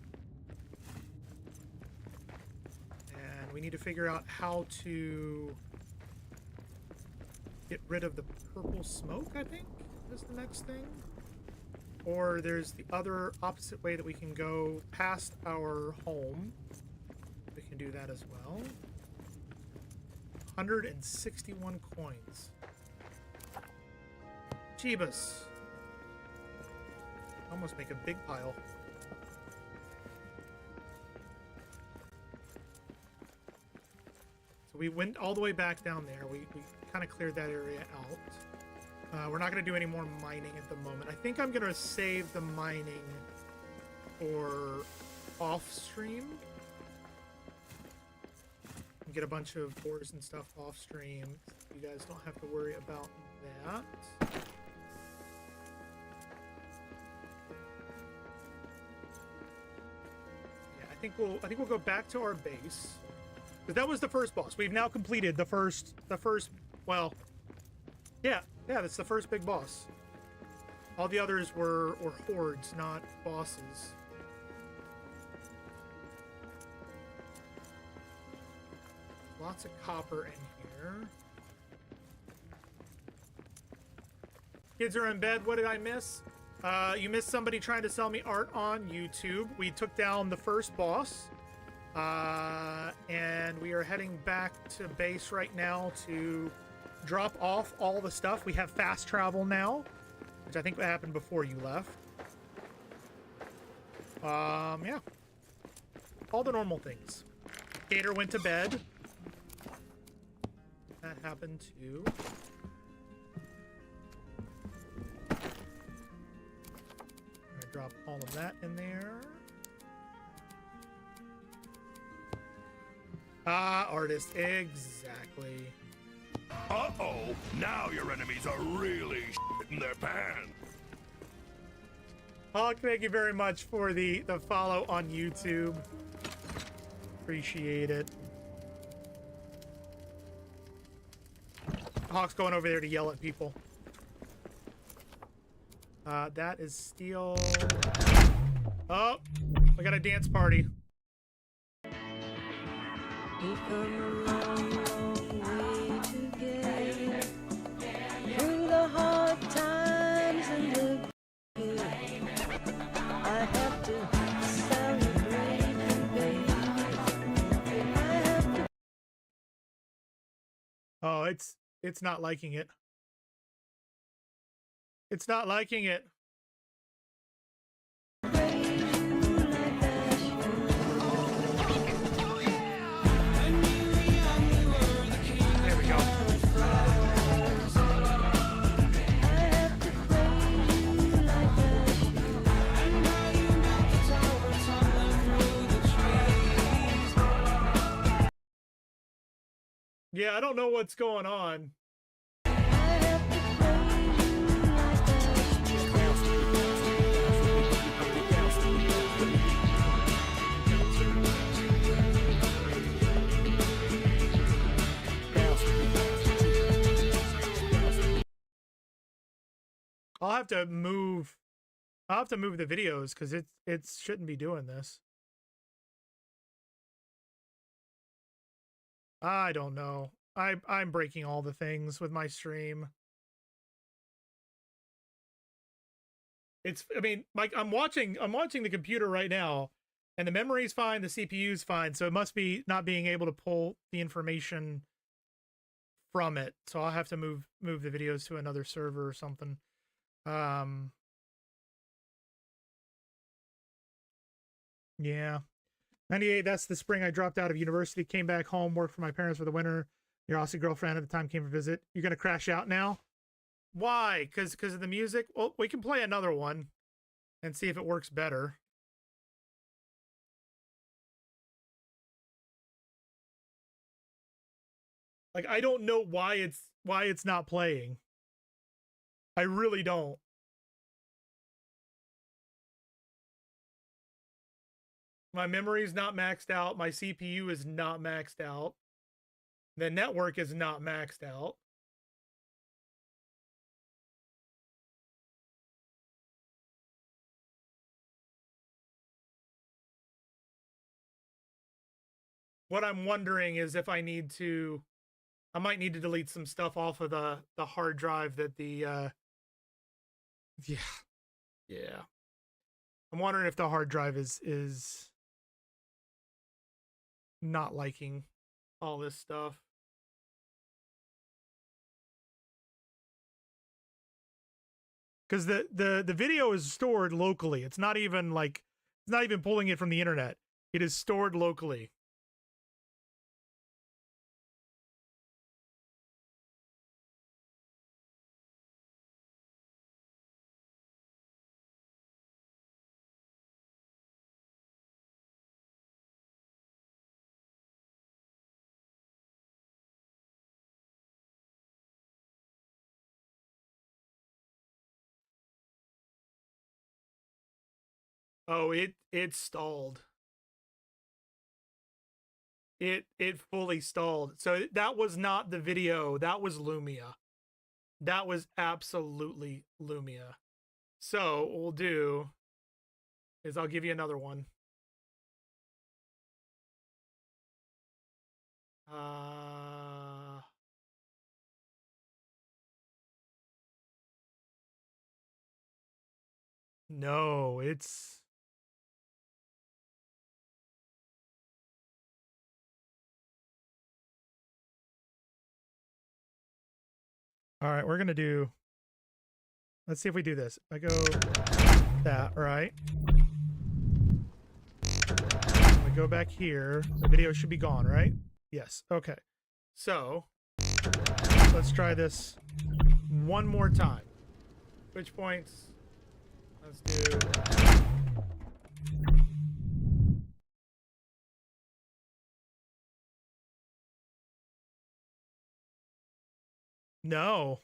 And we need to figure out how to get rid of the purple smoke, I think, is the next thing. Or there's the other opposite way that we can go past our home. We can do that as well. 161 coins. Jeebus. Almost make a big pile. So we went all the way back down there. We kind of cleared that area out. We're not going to do any more mining at the moment. I think I'm going to save the mining for off stream. Get a bunch of ores and stuff off stream. So you guys don't have to worry about that. Yeah, I think we'll go back to our base. Because that was the first boss. We've now completed the first well, yeah, that's the first big boss. All the others were hordes, not bosses. Lots of copper in here. Kids are in bed. What did I miss? You missed somebody trying to sell me art on YouTube. We took down the first boss. And we are heading back to base right now to drop off all the stuff. We have fast travel now, which I think happened before you left. Yeah. All the normal things. Gator went to bed. That happened too. I'm gonna drop all of that in there. Artist, exactly. Uh-oh, now your enemies are really shitting their pants. Hawk, thank you very much for the follow on YouTube. Appreciate it. Hawk's going over there to yell at people. That is steel. Oh, we got a dance party. We've come a long, long way together through the hard times and the good. I have to celebrate you, baby. I have to. Oh, it's not liking it. It's not liking it. Yeah, I don't know what's going on. I'll have to move the videos because it shouldn't be doing this. I don't know. I'm breaking all the things with my stream. I mean, like I'm watching the computer right now and the memory's fine, the CPU's fine, so it must be not being able to pull the information from it. So I'll have to move the videos to another server or something. Yeah. 98, that's the spring I dropped out of university, came back home, worked for my parents for the winter. Your Aussie girlfriend at the time came for visit. You're gonna crash out now? Why? Because of the music? Well, we can play another one and see if it works better. Like, I don't know why it's not playing. I really don't. My memory's not maxed out. My CPU is not maxed out. The network is not maxed out. What I'm wondering is if I might need to delete some stuff off of the hard drive that the yeah. I'm wondering if the hard drive is not liking all this stuff. Because the video is stored locally. It's not even pulling it from the internet. It is stored locally. Oh, it stalled. It fully stalled. So that was not the video. That was Lumia. That was absolutely Lumia. So what we'll do is I'll give you another one. No, it's all right. We're gonna do. Let's see if we do this. I go that right. We go back here. The video should be gone, right? Yes. Okay. So let's try this one more time. Switch points. Let's do. No.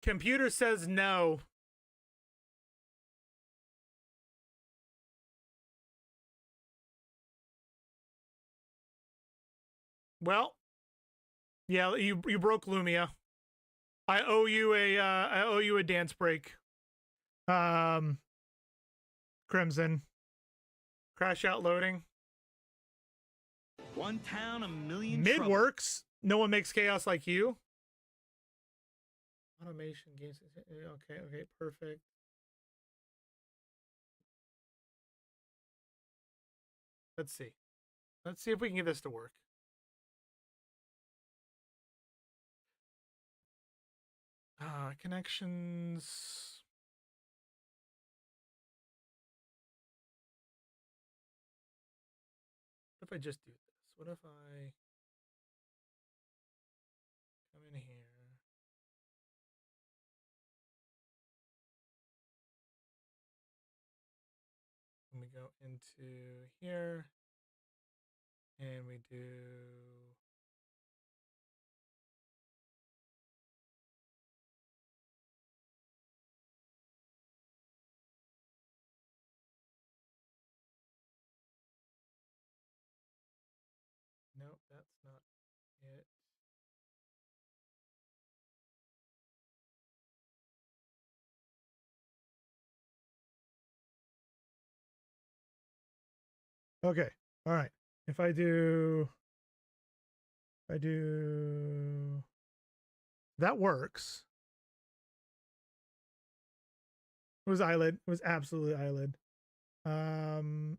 Computer says no. Well, yeah, you broke Lumia. I owe you a dance break. Crimson. Crash out loading. One town, a million Mid trouble. works. No one makes chaos like you. Automation games. Okay, perfect. Let's see. Let's see if we can get this to work. Connections. What if I just do this? What if I come in here? And we go into here. do... Nope, that's not it. Okay, all right. If I do, that works. It was eyelid. It was absolutely eyelid. No.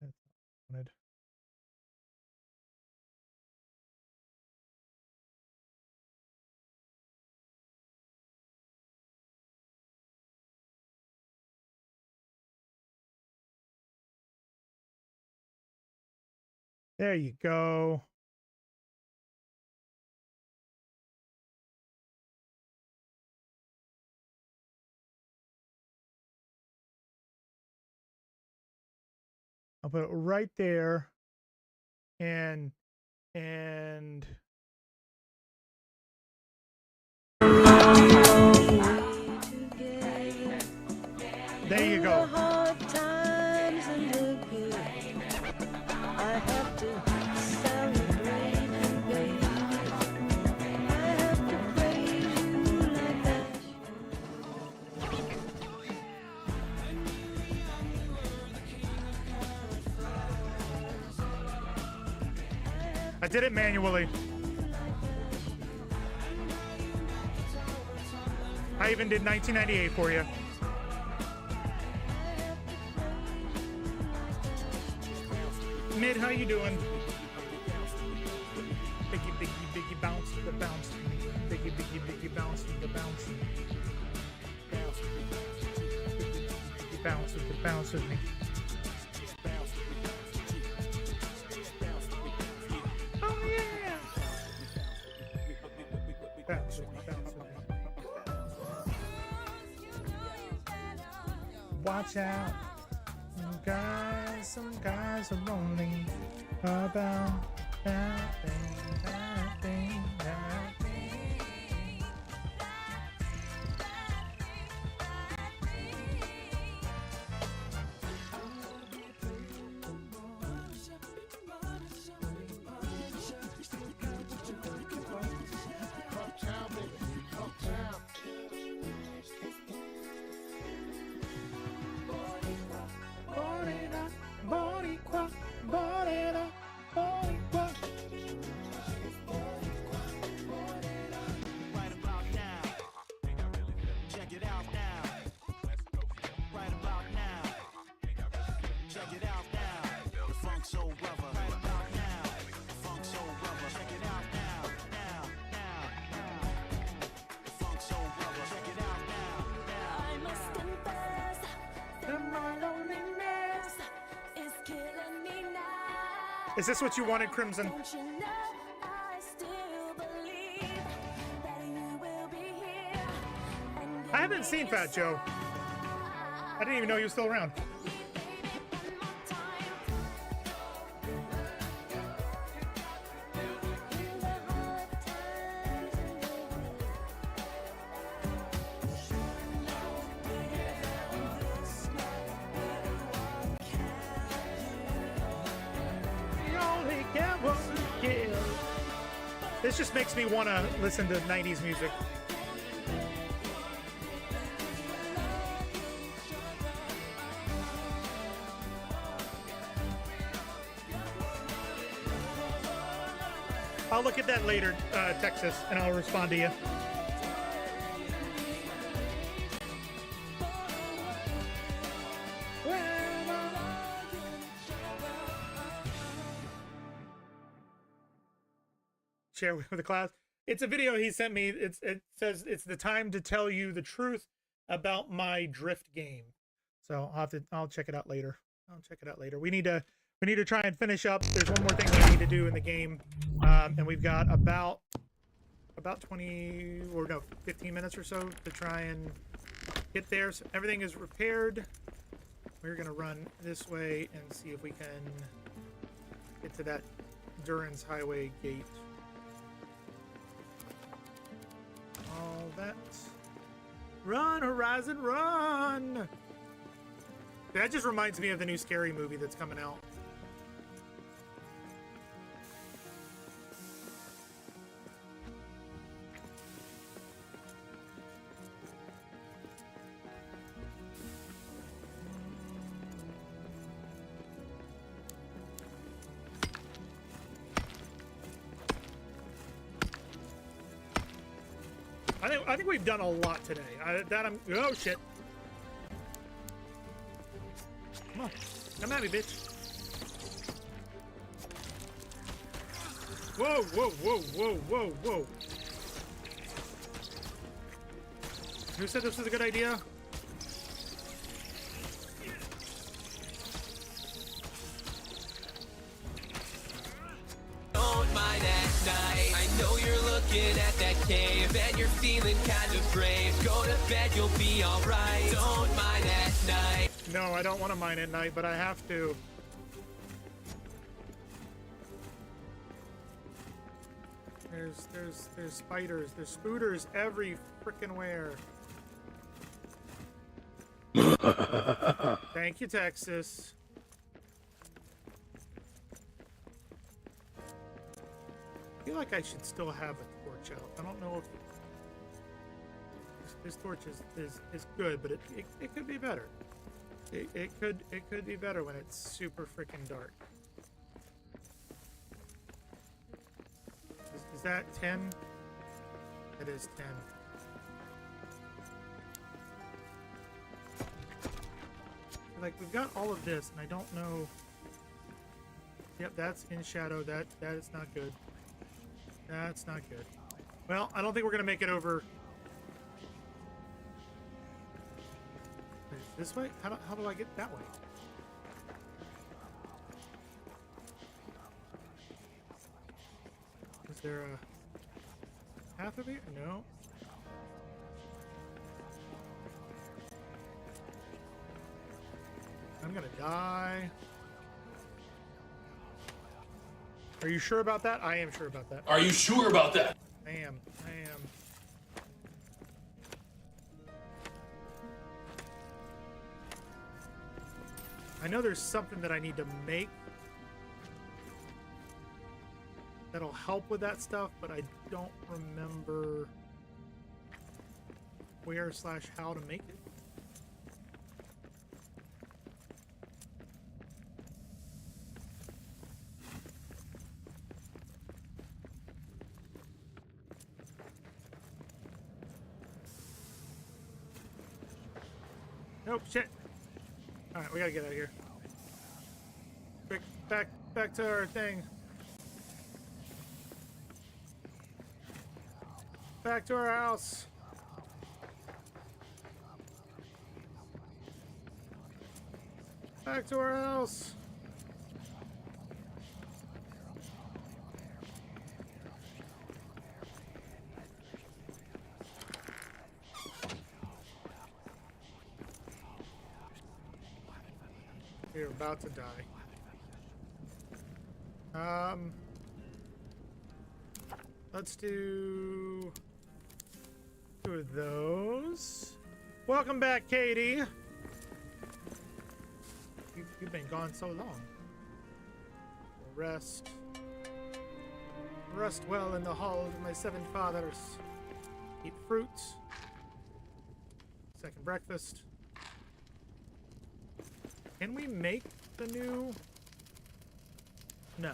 That's not wanted. There you go. I'll put it right there. And there you go. Hard times and the good. I have to celebrate you, baby. I have to praise you like that. I did it manually. I even did 1998 for you. Mid, how you doing? Biggie, biggie, biggie, bounce to the bounce. Biggie, biggie, biggie, bounce to the bounce. Biggie, bounce with the bounce with me. Oh yeah! Bounce with me, bounce with me. Watch out. Some guys are lonely about that thing, that thing, that thing. Boricua, Borera, Boricua. Right about now. Check it out now. Right about now. Check it out now. The funk soul brother. Right about now. The funk soul brother. Check it out now. Now. The funk soul brother. Check it out now. I must confess that my loneliness is killing me now. Is this what you wanted, Crimson? Don't you know I still believe that you will be here and I haven't seen Fat Joe. I didn't even know he was still around. This just makes me want to listen to 90s music. I'll look at that later, Texas, and I'll respond to you. share with the class. It's a video he sent me. It says it's the time to tell you the truth about my drift game. So I'll check it out later. We need to try and finish up. There's one more thing we need to do in the game, and we've got about 20 or no 15 minutes or so to try and get there. So everything is repaired. We're gonna run this way and see if we can get to that Duran's Highway gate. All that. Run, Horizon, run! That just reminds me of the new Scary movie that's coming out. I think we've done a lot today. Oh shit. Come on. Come at me, bitch. Whoa, whoa, whoa, whoa, whoa, whoa. Who said this was a good idea? Don't mind at night. I know you're looking at that cave and you're feeling kind of brave. Go to bed, you'll be alright. Don't mind at night. No, I don't want to mine at night, but I have to. There's spiders. There's spooters every frickin' where. Thank you, Texas. I feel like I should still have a torch out. I don't know if this torch is good, but it could be better. It could be better when it's super freaking dark. Is that 10? It is 10. Like, we've got all of this, and I don't know. Yep, that's in shadow. That is not good. That's not good. Well, I don't think we're gonna make it over. This way? How do I get that way? Is there a path over here? No. I'm gonna die. Are you sure about that? I am sure about that. Are you sure about that? I am. I know there's something that I need to make that'll help with that stuff, but I don't remember where/how to make it. Nope, shit. Alright, we gotta get out of here. Quick, back to our thing. Back to our house. Back to our house. You're about to die. Let's do two of those. Welcome back, Katie. You've been gone so long. Rest well in the hall of my 7 fathers. Eat fruits. Second breakfast. Can we make the new? No.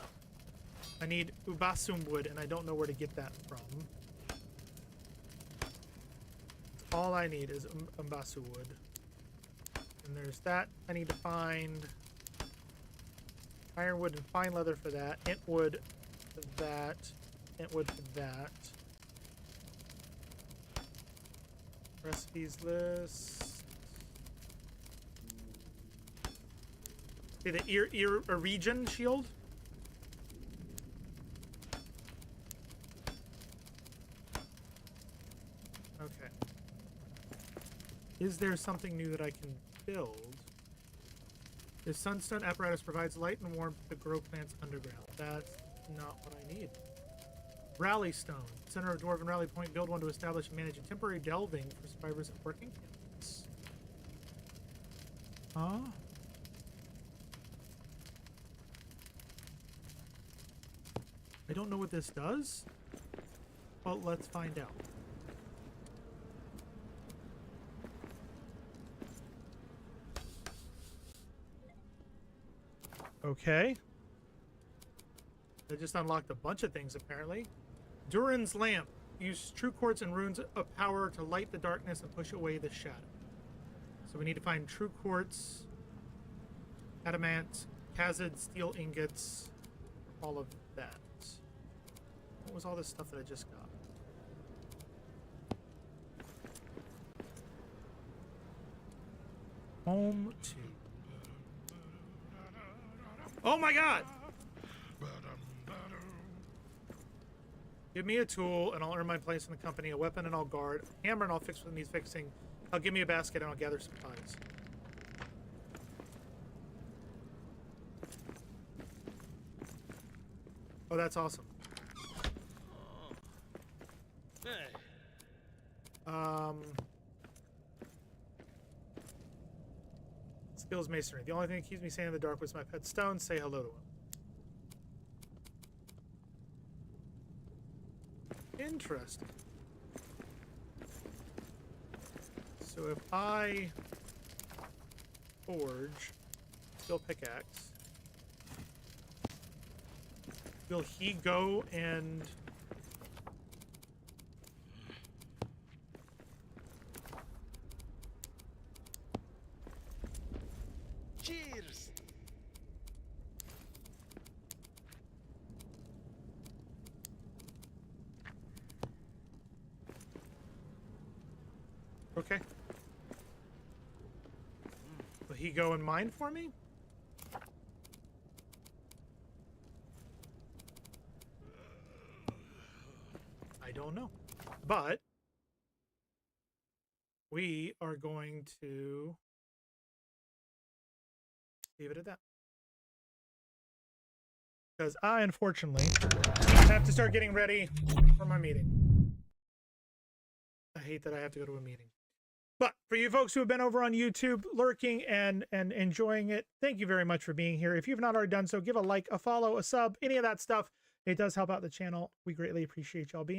I need ubasum wood, and I don't know where to get that from. All I need is umbasu wood. And there's that. I need to find ironwood and fine leather for that. Int wood for that. wood for that. Recipes list. See the a region shield. Okay. Is there something new that I can build? The sunstone apparatus provides light and warmth to grow plants underground. That's not what I need. Rally stone. Center of Dwarven Rally Point. Build one to establish and manage a temporary delving for survivors at working camps. Huh? I don't know what this does. Well, let's find out. Okay. They just unlocked a bunch of things, apparently. Durin's lamp. Use true quartz and runes of power to light the darkness and push away the shadow. So we need to find true quartz, adamant, Khazad steel ingots, all of that. What was all this stuff that I just got? Home to. Oh my god! Give me a tool and I'll earn my place in the company, a weapon and I'll guard, a hammer and I'll fix what needs fixing. I'll give me a basket and I'll gather supplies. Oh, that's awesome. Skills masonry. The only thing that keeps me sane in the dark was my pet stone. Say hello to him. Interesting. So if I forge steel pickaxe, will he go and cheers? Okay. Will he go and mine for me? I don't know. But we are going to leave it at that. Because I, unfortunately, have to start getting ready for my meeting. I hate that I have to go to a meeting. But for you folks who have been over on YouTube lurking and enjoying it, thank you very much for being here. If you've not already done so, give a like, a follow, a sub, any of that stuff. It does help out the channel. We greatly appreciate y'all being